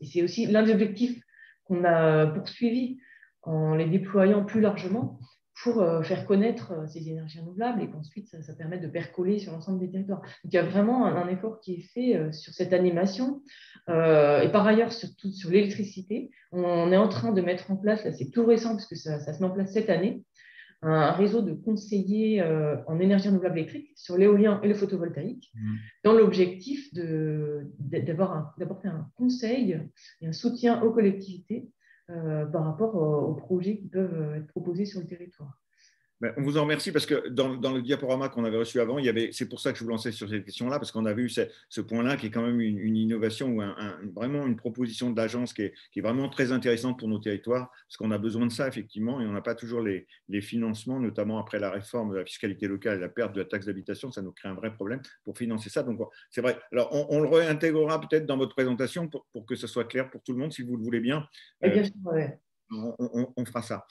Et c'est aussi l'un des objectifs qu'on a poursuivi en les déployant plus largement pour faire connaître ces énergies renouvelables et qu'ensuite ça permette de percoler sur l'ensemble des territoires. Donc il y a vraiment un effort qui est fait sur cette animation. Et par ailleurs, surtout sur l'électricité, on est en train de mettre en place, là c'est tout récent parce que ça se met en place cette année, un réseau de conseillers en énergie renouvelable électrique sur l'éolien et le photovoltaïque, dans l'objectif d'apporter un conseil et un soutien aux collectivités par rapport aux projets qui peuvent être proposés sur le territoire. On vous en remercie parce que dans le diaporama qu'on avait reçu avant, c'est pour ça que je vous lançais sur cette question-là, parce qu'on avait eu ce point-là qui est quand même une innovation ou vraiment une proposition de l'agence qui est vraiment très intéressante pour nos territoires, parce qu'on a besoin de ça effectivement et on n'a pas toujours les financements, notamment après la réforme de la fiscalité locale et la perte de la taxe d'habitation, ça nous crée un vrai problème pour financer ça. Donc c'est vrai. Alors on le réintégrera peut-être dans votre présentation pour que ce soit clair pour tout le monde, si vous le voulez bien. Bien sûr, ouais. On fera ça.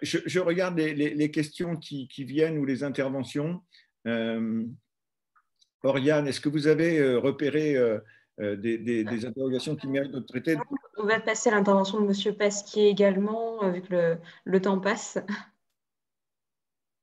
Je regarde les questions qui viennent ou les interventions. Oriane, est-ce que vous avez repéré des interrogations qui méritent de traiter? On va passer à l'intervention de M. Pasquier également, vu que le temps passe.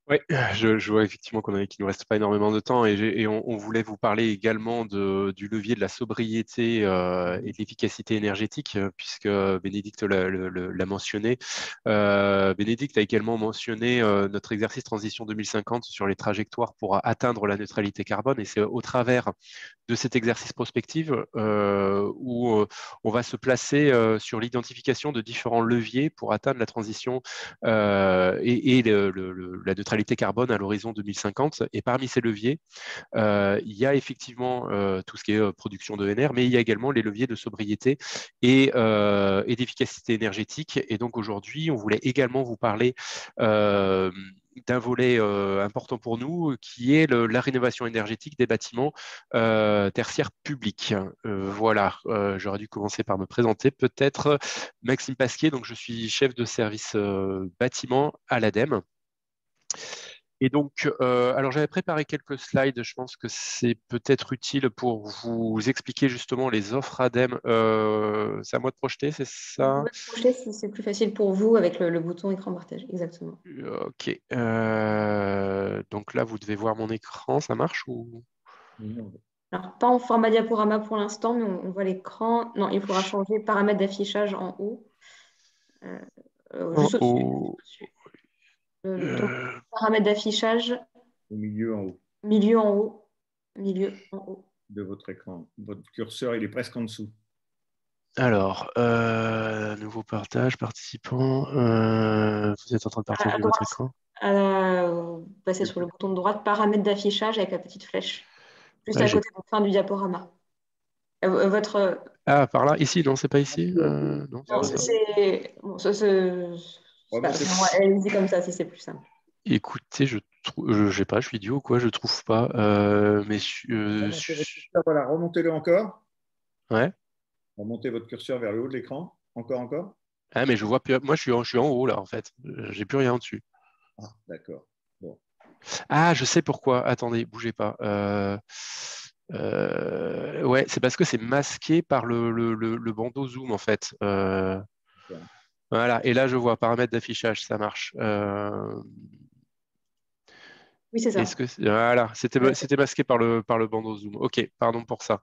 Oui, je vois effectivement qu'il ne nous reste pas énormément de temps et on voulait vous parler également du levier de la sobriété et de l'efficacité énergétique, puisque Bénédicte l'a mentionné. Bénédicte a également mentionné notre exercice Transition 2050 sur les trajectoires pour atteindre la neutralité carbone, et c'est au travers de cet exercice prospectif où on va se placer sur l'identification de différents leviers pour atteindre la transition et la neutralité carbone à l'horizon 2050. Et parmi ces leviers, il y a effectivement tout ce qui est production d'ENR, mais il y a également les leviers de sobriété et d'efficacité énergétique. Et donc aujourd'hui, on voulait également vous parler d'un volet important pour nous, qui est la rénovation énergétique des bâtiments tertiaires publics. Voilà, j'aurais dû commencer par me présenter. Peut-être Maxime Pasquier, donc je suis chef de service bâtiment à l'ADEME. Et donc, alors j'avais préparé quelques slides, je pense que c'est peut-être utile pour vous expliquer justement les offres ADEME. C'est à moi de projeter, c'est ça? Vous pouvez projeter si c'est plus facile pour vous avec le bouton écran partage, exactement. Ok, donc là vous devez voir mon écran, ça marche ou? Alors, pas en format diaporama pour l'instant, mais on voit l'écran. Non, il faudra changer paramètres d'affichage en haut. Juste au-dessus. Donc, paramètres d'affichage. Au milieu en haut. Milieu en haut. Milieu en haut. De votre écran. Votre curseur, il est presque en dessous. Alors, nouveau partage, participant. Vous êtes en train de partager votre écran. Vous passez sur le bouton de droite, paramètres d'affichage avec la petite flèche. Juste à côté de la fin du diaporama. Votre... Ah, par là? Ici? Non, c'est pas ici? Non, c'est bon, allez-y comme ça si c'est plus simple. Écoutez, je sais pas, je suis idiot ou quoi, je trouve pas. Mais voilà, remontez-le encore. Ouais. Remontez votre curseur vers le haut de l'écran. Encore. Ah, mais je vois plus. Moi, je suis en haut là, en fait. J'ai plus rien en dessus. Ah, d'accord. Bon. Ah, je sais pourquoi. Attendez, bougez pas. Ouais, c'est parce que c'est masqué par le bandeau zoom, en fait. Voilà, et là, je vois paramètres d'affichage, ça marche. Oui, c'est ça. Voilà, c'était masqué par le bandeau zoom. Ok, pardon pour ça.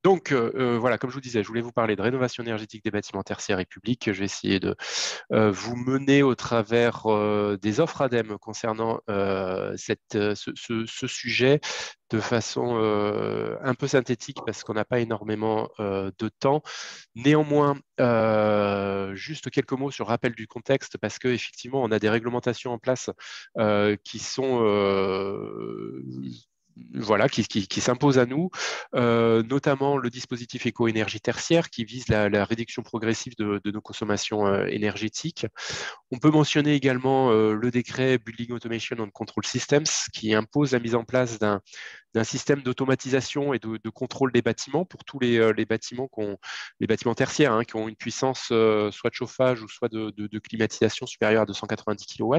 Donc, voilà, comme je vous disais, je voulais vous parler de rénovation énergétique des bâtiments tertiaires et publics. Je vais essayer de vous mener au travers des offres ADEME concernant ce sujet de façon un peu synthétique parce qu'on n'a pas énormément de temps. Néanmoins, juste quelques mots sur rappel du contexte parce qu'effectivement, on a des réglementations en place qui sont voilà, qui s'impose à nous, notamment le dispositif éco-énergie tertiaire qui vise la réduction progressive de nos consommations énergétiques. On peut mentionner également le décret Building Automation and Control Systems qui impose la mise en place d'un système d'automatisation et de contrôle des bâtiments pour tous les bâtiments tertiaires qui ont une puissance soit de chauffage ou soit de climatisation supérieure à 290 kW.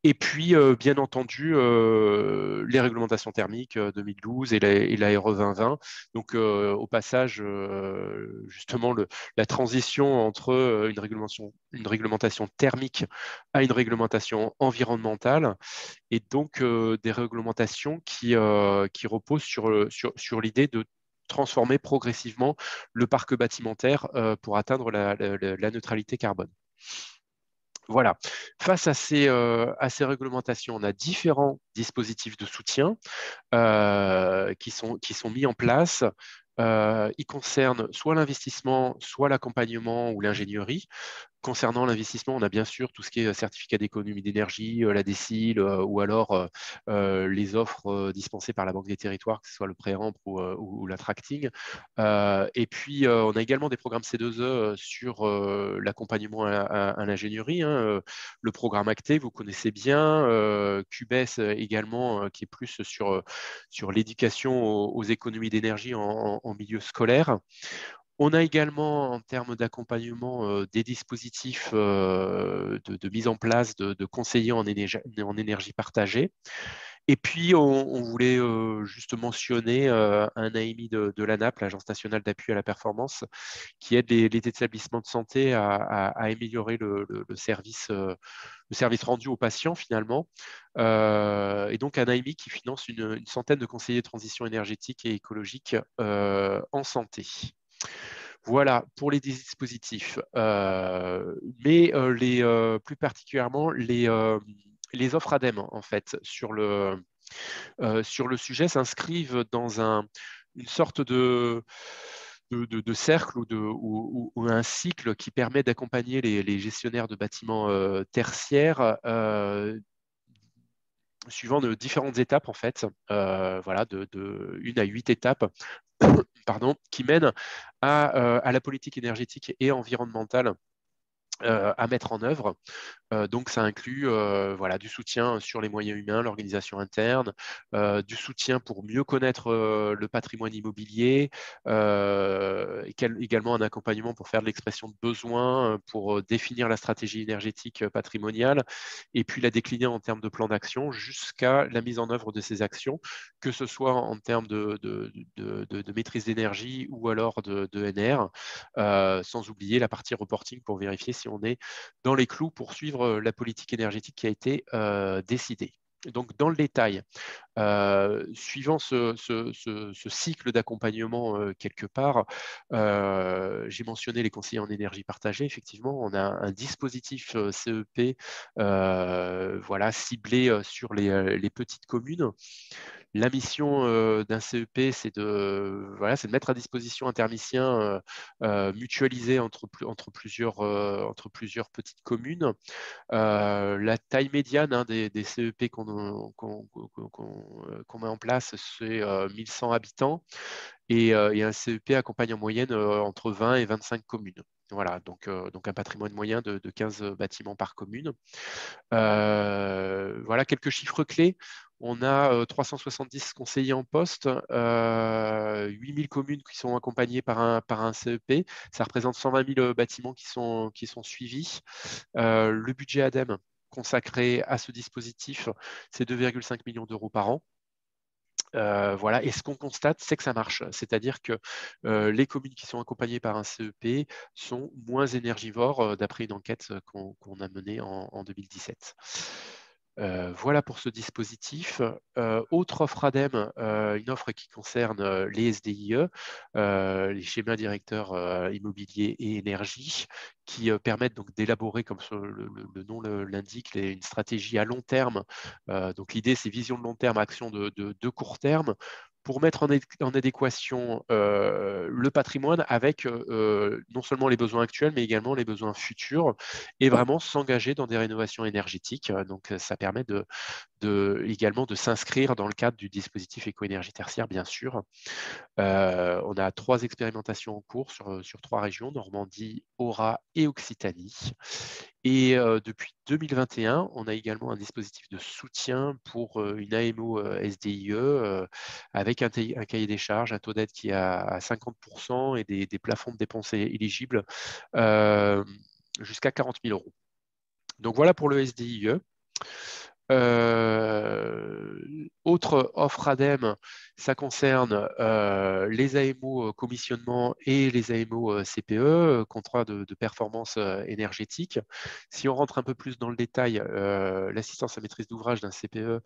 Et puis, bien entendu, les réglementations thermiques 2012 et la RE 2020. Donc, au passage, justement, la transition entre une réglementation thermique à une réglementation environnementale et donc des réglementations qui reposent sur l'idée de transformer progressivement le parc bâtimentaire pour atteindre la neutralité carbone. Voilà. Face à ces réglementations, on a différents dispositifs de soutien qui sont mis en place. Ils concernent soit l'investissement, soit l'accompagnement ou l'ingénierie. Concernant l'investissement, on a bien sûr tout ce qui est certificat d'économie d'énergie, la DECIL, ou alors les offres dispensées par la Banque des Territoires, que ce soit le pré-ramp ou la tracting. Et puis, on a également des programmes C2E sur l'accompagnement à l'ingénierie. Le programme ACTE, vous connaissez bien. QBES également, qui est plus sur l'éducation aux économies d'énergie en milieu scolaire. On a également, en termes d'accompagnement, des dispositifs de mise en place de conseillers en énergie partagée. Et puis, on voulait juste mentionner un AMI de l'ANAP, l'Agence nationale d'appui à la performance, qui aide les établissements de santé à améliorer le service rendu aux patients finalement. Et donc, un AMI qui finance une centaine de conseillers de transition énergétique et écologique en santé. Voilà pour les dispositifs. Mais plus particulièrement, les offres ADEME, en fait, sur le sujet s'inscrivent dans une sorte de cercle ou un cycle qui permet d'accompagner les gestionnaires de bâtiments tertiaires suivant de différentes étapes, en fait, voilà, de 1 à 8 étapes pardon, qui mènent à la politique énergétique et environnementale à mettre en œuvre. Donc, ça inclut voilà, du soutien sur les moyens humains, l'organisation interne, du soutien pour mieux connaître le patrimoine immobilier, également un accompagnement pour faire de l'expression de besoins, pour définir la stratégie énergétique patrimoniale, et puis la décliner en termes de plan d'action jusqu'à la mise en œuvre de ces actions, que ce soit en termes de maîtrise d'énergie ou alors de NR, sans oublier la partie reporting pour vérifier si on est dans les clous pour suivre la politique énergétique qui a été décidée. Donc, dans le détail, suivant ce cycle d'accompagnement quelque part, j'ai mentionné les conseillers en énergie partagée. Effectivement, on a un dispositif CEP voilà, ciblé sur les petites communes. La mission d'un CEP, c'est de mettre à disposition un thermicien mutualisé entre plusieurs petites communes. La taille médiane des CEP qu'on met en place, c'est 1100 habitants, et un CEP accompagne en moyenne entre 20 et 25 communes. Voilà, donc un patrimoine moyen de 15 bâtiments par commune. Voilà quelques chiffres clés. On a 370 conseillers en poste, 8000 communes qui sont accompagnées par un CEP. Ça représente 120 000 bâtiments qui sont suivis. Le budget ADEME consacré à ce dispositif, c'est 2,5 millions d'euros par an. Voilà. Et ce qu'on constate, c'est que ça marche. C'est-à-dire que les communes qui sont accompagnées par un CEP sont moins énergivores, d'après une enquête qu'on a menée en 2017. Voilà pour ce dispositif. Autre offre ADEME, une offre qui concerne les SDIE, les schémas directeurs immobiliers et énergie, qui permettent donc d'élaborer, comme le nom l'indique, une stratégie à long terme. Donc l'idée, c'est vision de long terme, action de court terme, pour mettre en adéquation le patrimoine avec non seulement les besoins actuels, mais également les besoins futurs, et vraiment s'engager dans des rénovations énergétiques. Donc, ça permet également de s'inscrire dans le cadre du dispositif éco-énergie tertiaire, bien sûr. On a 3 expérimentations en cours sur 3 régions, Normandie, Haut-Rhin et Occitanie. Et depuis 2021, on a également un dispositif de soutien pour une AMO SDIE avec un cahier des charges, un taux d'aide qui est à 50% et des plafonds de dépenses éligibles jusqu'à 40 000 euros. Donc voilà pour le SDIE. Autre offre ADEME, ça concerne les AMO commissionnement et les AMO CPE, contrat de performance énergétique. Si on rentre un peu plus dans le détail, l'assistance à maîtrise d'ouvrage d'un CPE,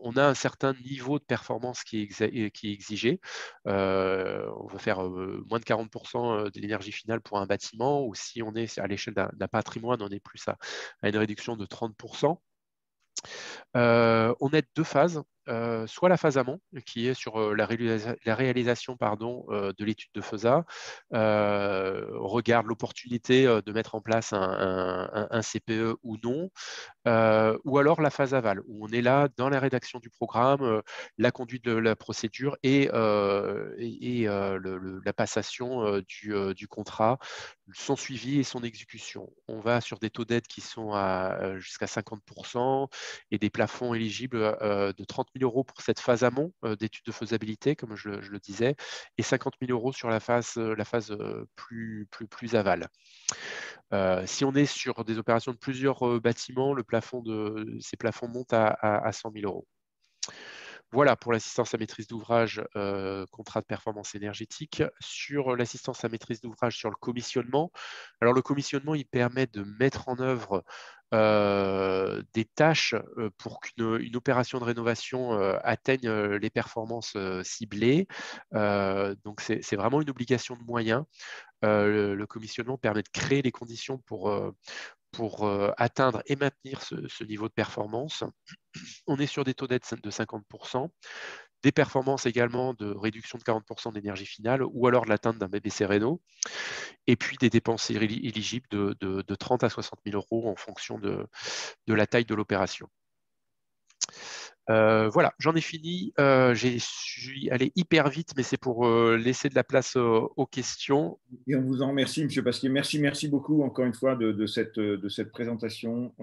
on a un certain niveau de performance qui est exigé. On va faire moins de 40% de l'énergie finale pour un bâtiment, ou si on est à l'échelle d'un patrimoine, on est plus à une réduction de 30%. On a 2 phases, soit la phase amont, qui est sur la réalisation de l'étude de FESA, regarde l'opportunité de mettre en place un CPE ou non, ou alors la phase aval, où on est là dans la rédaction du programme, la conduite de la procédure et la passation du contrat, son suivi et son exécution. On va sur des taux d'aide qui sont jusqu'à 50% et des plafonds éligibles de 30 000 euros pour cette phase amont d'étude de faisabilité, comme je le disais, et 50 000 euros sur la phase plus aval. Si on est sur des opérations de plusieurs bâtiments, ces plafonds montent à 100 000 €. Voilà pour l'assistance à maîtrise d'ouvrage, contrat de performance énergétique. Sur l'assistance à maîtrise d'ouvrage sur le commissionnement, alors le commissionnement, il permet de mettre en œuvre des tâches pour qu'une opération de rénovation atteigne les performances ciblées. Donc, c'est vraiment une obligation de moyens. Le commissionnement permet de créer les conditions pour atteindre et maintenir ce niveau de performance. On est sur des taux d'aide de 50%, des performances également de réduction de 40% d'énergie finale ou alors de l'atteinte d'un BBC Réno, et puis des dépenses éligibles de 30 à 60 000 € en fonction de la taille de l'opération. Voilà, j'en ai fini. Je suis allé hyper vite, mais c'est pour laisser de la place aux questions. Et on vous en remercie, M. Pasquier. Merci beaucoup encore une fois de cette présentation.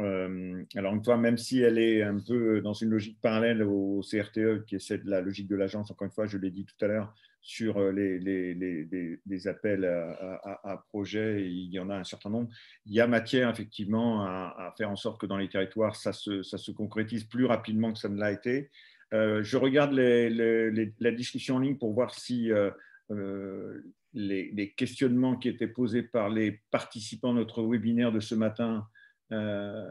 Alors une fois, même si elle est un peu dans une logique parallèle au CRTE, qui est celle de la logique de l'agence, encore une fois, je l'ai dit tout à l'heure, sur les appels à projets, il y en a un certain nombre. Il y a matière effectivement à faire en sorte que dans les territoires, ça se concrétise plus rapidement que ça ne l'a été. Je regarde la discussion en ligne pour voir si les questionnements qui étaient posés par les participants de notre webinaire de ce matin peuvent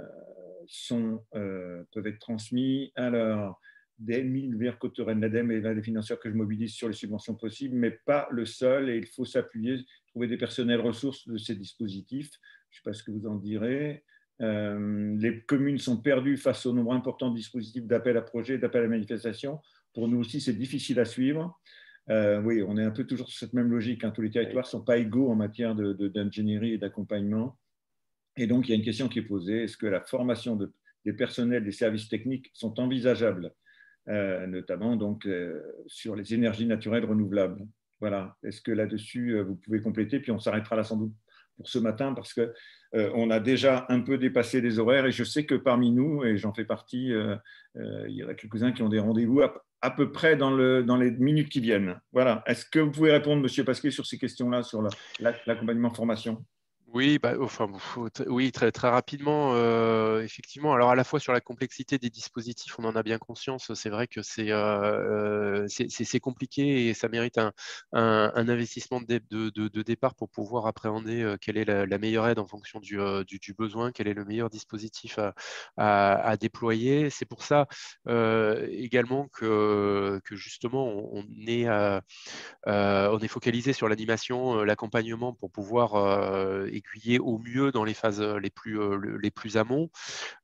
être transmis. Alors, DMI, Côte-Rennes, l'ADEME et l'aide financière que je mobilise sur les subventions possibles, mais pas le seul, et il faut s'appuyer, trouver des personnels ressources de ces dispositifs. Je ne sais pas ce que vous en direz. Les communes sont perdues face au nombre important de dispositifs d'appel à projet, d'appel à manifestation. Pour nous aussi, c'est difficile à suivre. Oui, on est un peu toujours sur cette même logique. Tous les territoires ne sont pas égaux en matière d'ingénierie et d'accompagnement. Et donc, il y a une question qui est posée. Est-ce que la formation des personnels des services techniques sont envisageables, notamment donc, sur les énergies naturelles renouvelables? Voilà. Est-ce que là-dessus, vous pouvez compléter? Puis on s'arrêtera là sans doute pour ce matin parce qu'on a déjà un peu dépassé les horaires et je sais que parmi nous, et j'en fais partie, il y en a quelques-uns qui ont des rendez-vous à peu près dans les minutes qui viennent. Voilà. Est-ce que vous pouvez répondre, M. Pasquier, sur ces questions-là, sur l'accompagnement formation? Oui, oui, très rapidement, effectivement. Alors, à la fois sur la complexité des dispositifs, on en a bien conscience. C'est vrai que c'est compliqué et ça mérite un investissement de départ pour pouvoir appréhender quelle est la meilleure aide en fonction du besoin, quel est le meilleur dispositif à déployer. C'est pour ça également que justement, on est focalisé sur l'animation, l'accompagnement pour pouvoir aiguiller au mieux dans les phases les plus amont,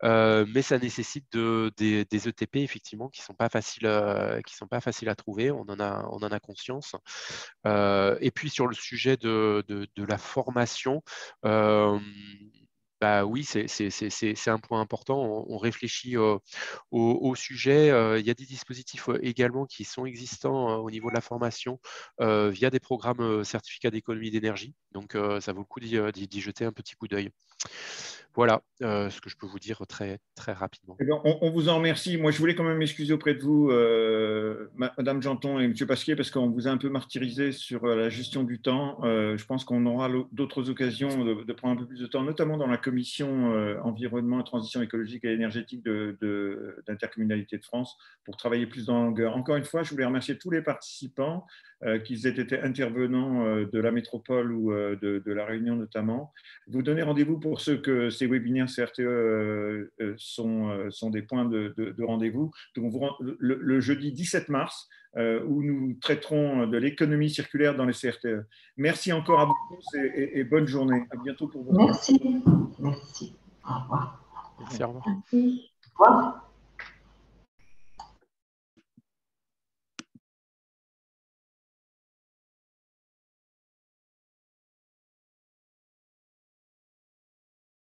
mais ça nécessite des ETP effectivement qui sont pas faciles à trouver. On en a conscience. Et puis sur le sujet de la formation. Oui, c'est un point important. On réfléchit au sujet. Il y a des dispositifs également qui sont existants au niveau de la formation via des programmes certificats d'économie d'énergie. Donc, ça vaut le coup d'y jeter un petit coup d'œil. Voilà ce que je peux vous dire très rapidement. Eh bien, on vous en remercie. Moi, je voulais quand même m'excuser auprès de vous, Madame Janton et Monsieur Pasquier, parce qu'on vous a un peu martyrisé sur la gestion du temps. Je pense qu'on aura d'autres occasions de prendre un peu plus de temps, notamment dans la commission environnement, transition écologique et énergétique d'Intercommunalité de France, pour travailler plus dans la longueur. Encore une fois, je voulais remercier tous les participants, qu'ils aient été intervenants de la métropole ou de la Réunion notamment. Vous donnez rendez-vous pour ceux que ces webinaires CRTE sont des points de rendez-vous. Donc, le jeudi 17 mars, où nous traiterons de l'économie circulaire dans les CRTE. Merci encore à vous tous et bonne journée. À bientôt pour vous. Merci. Merci. Au revoir. Merci, au revoir. Merci. Au revoir.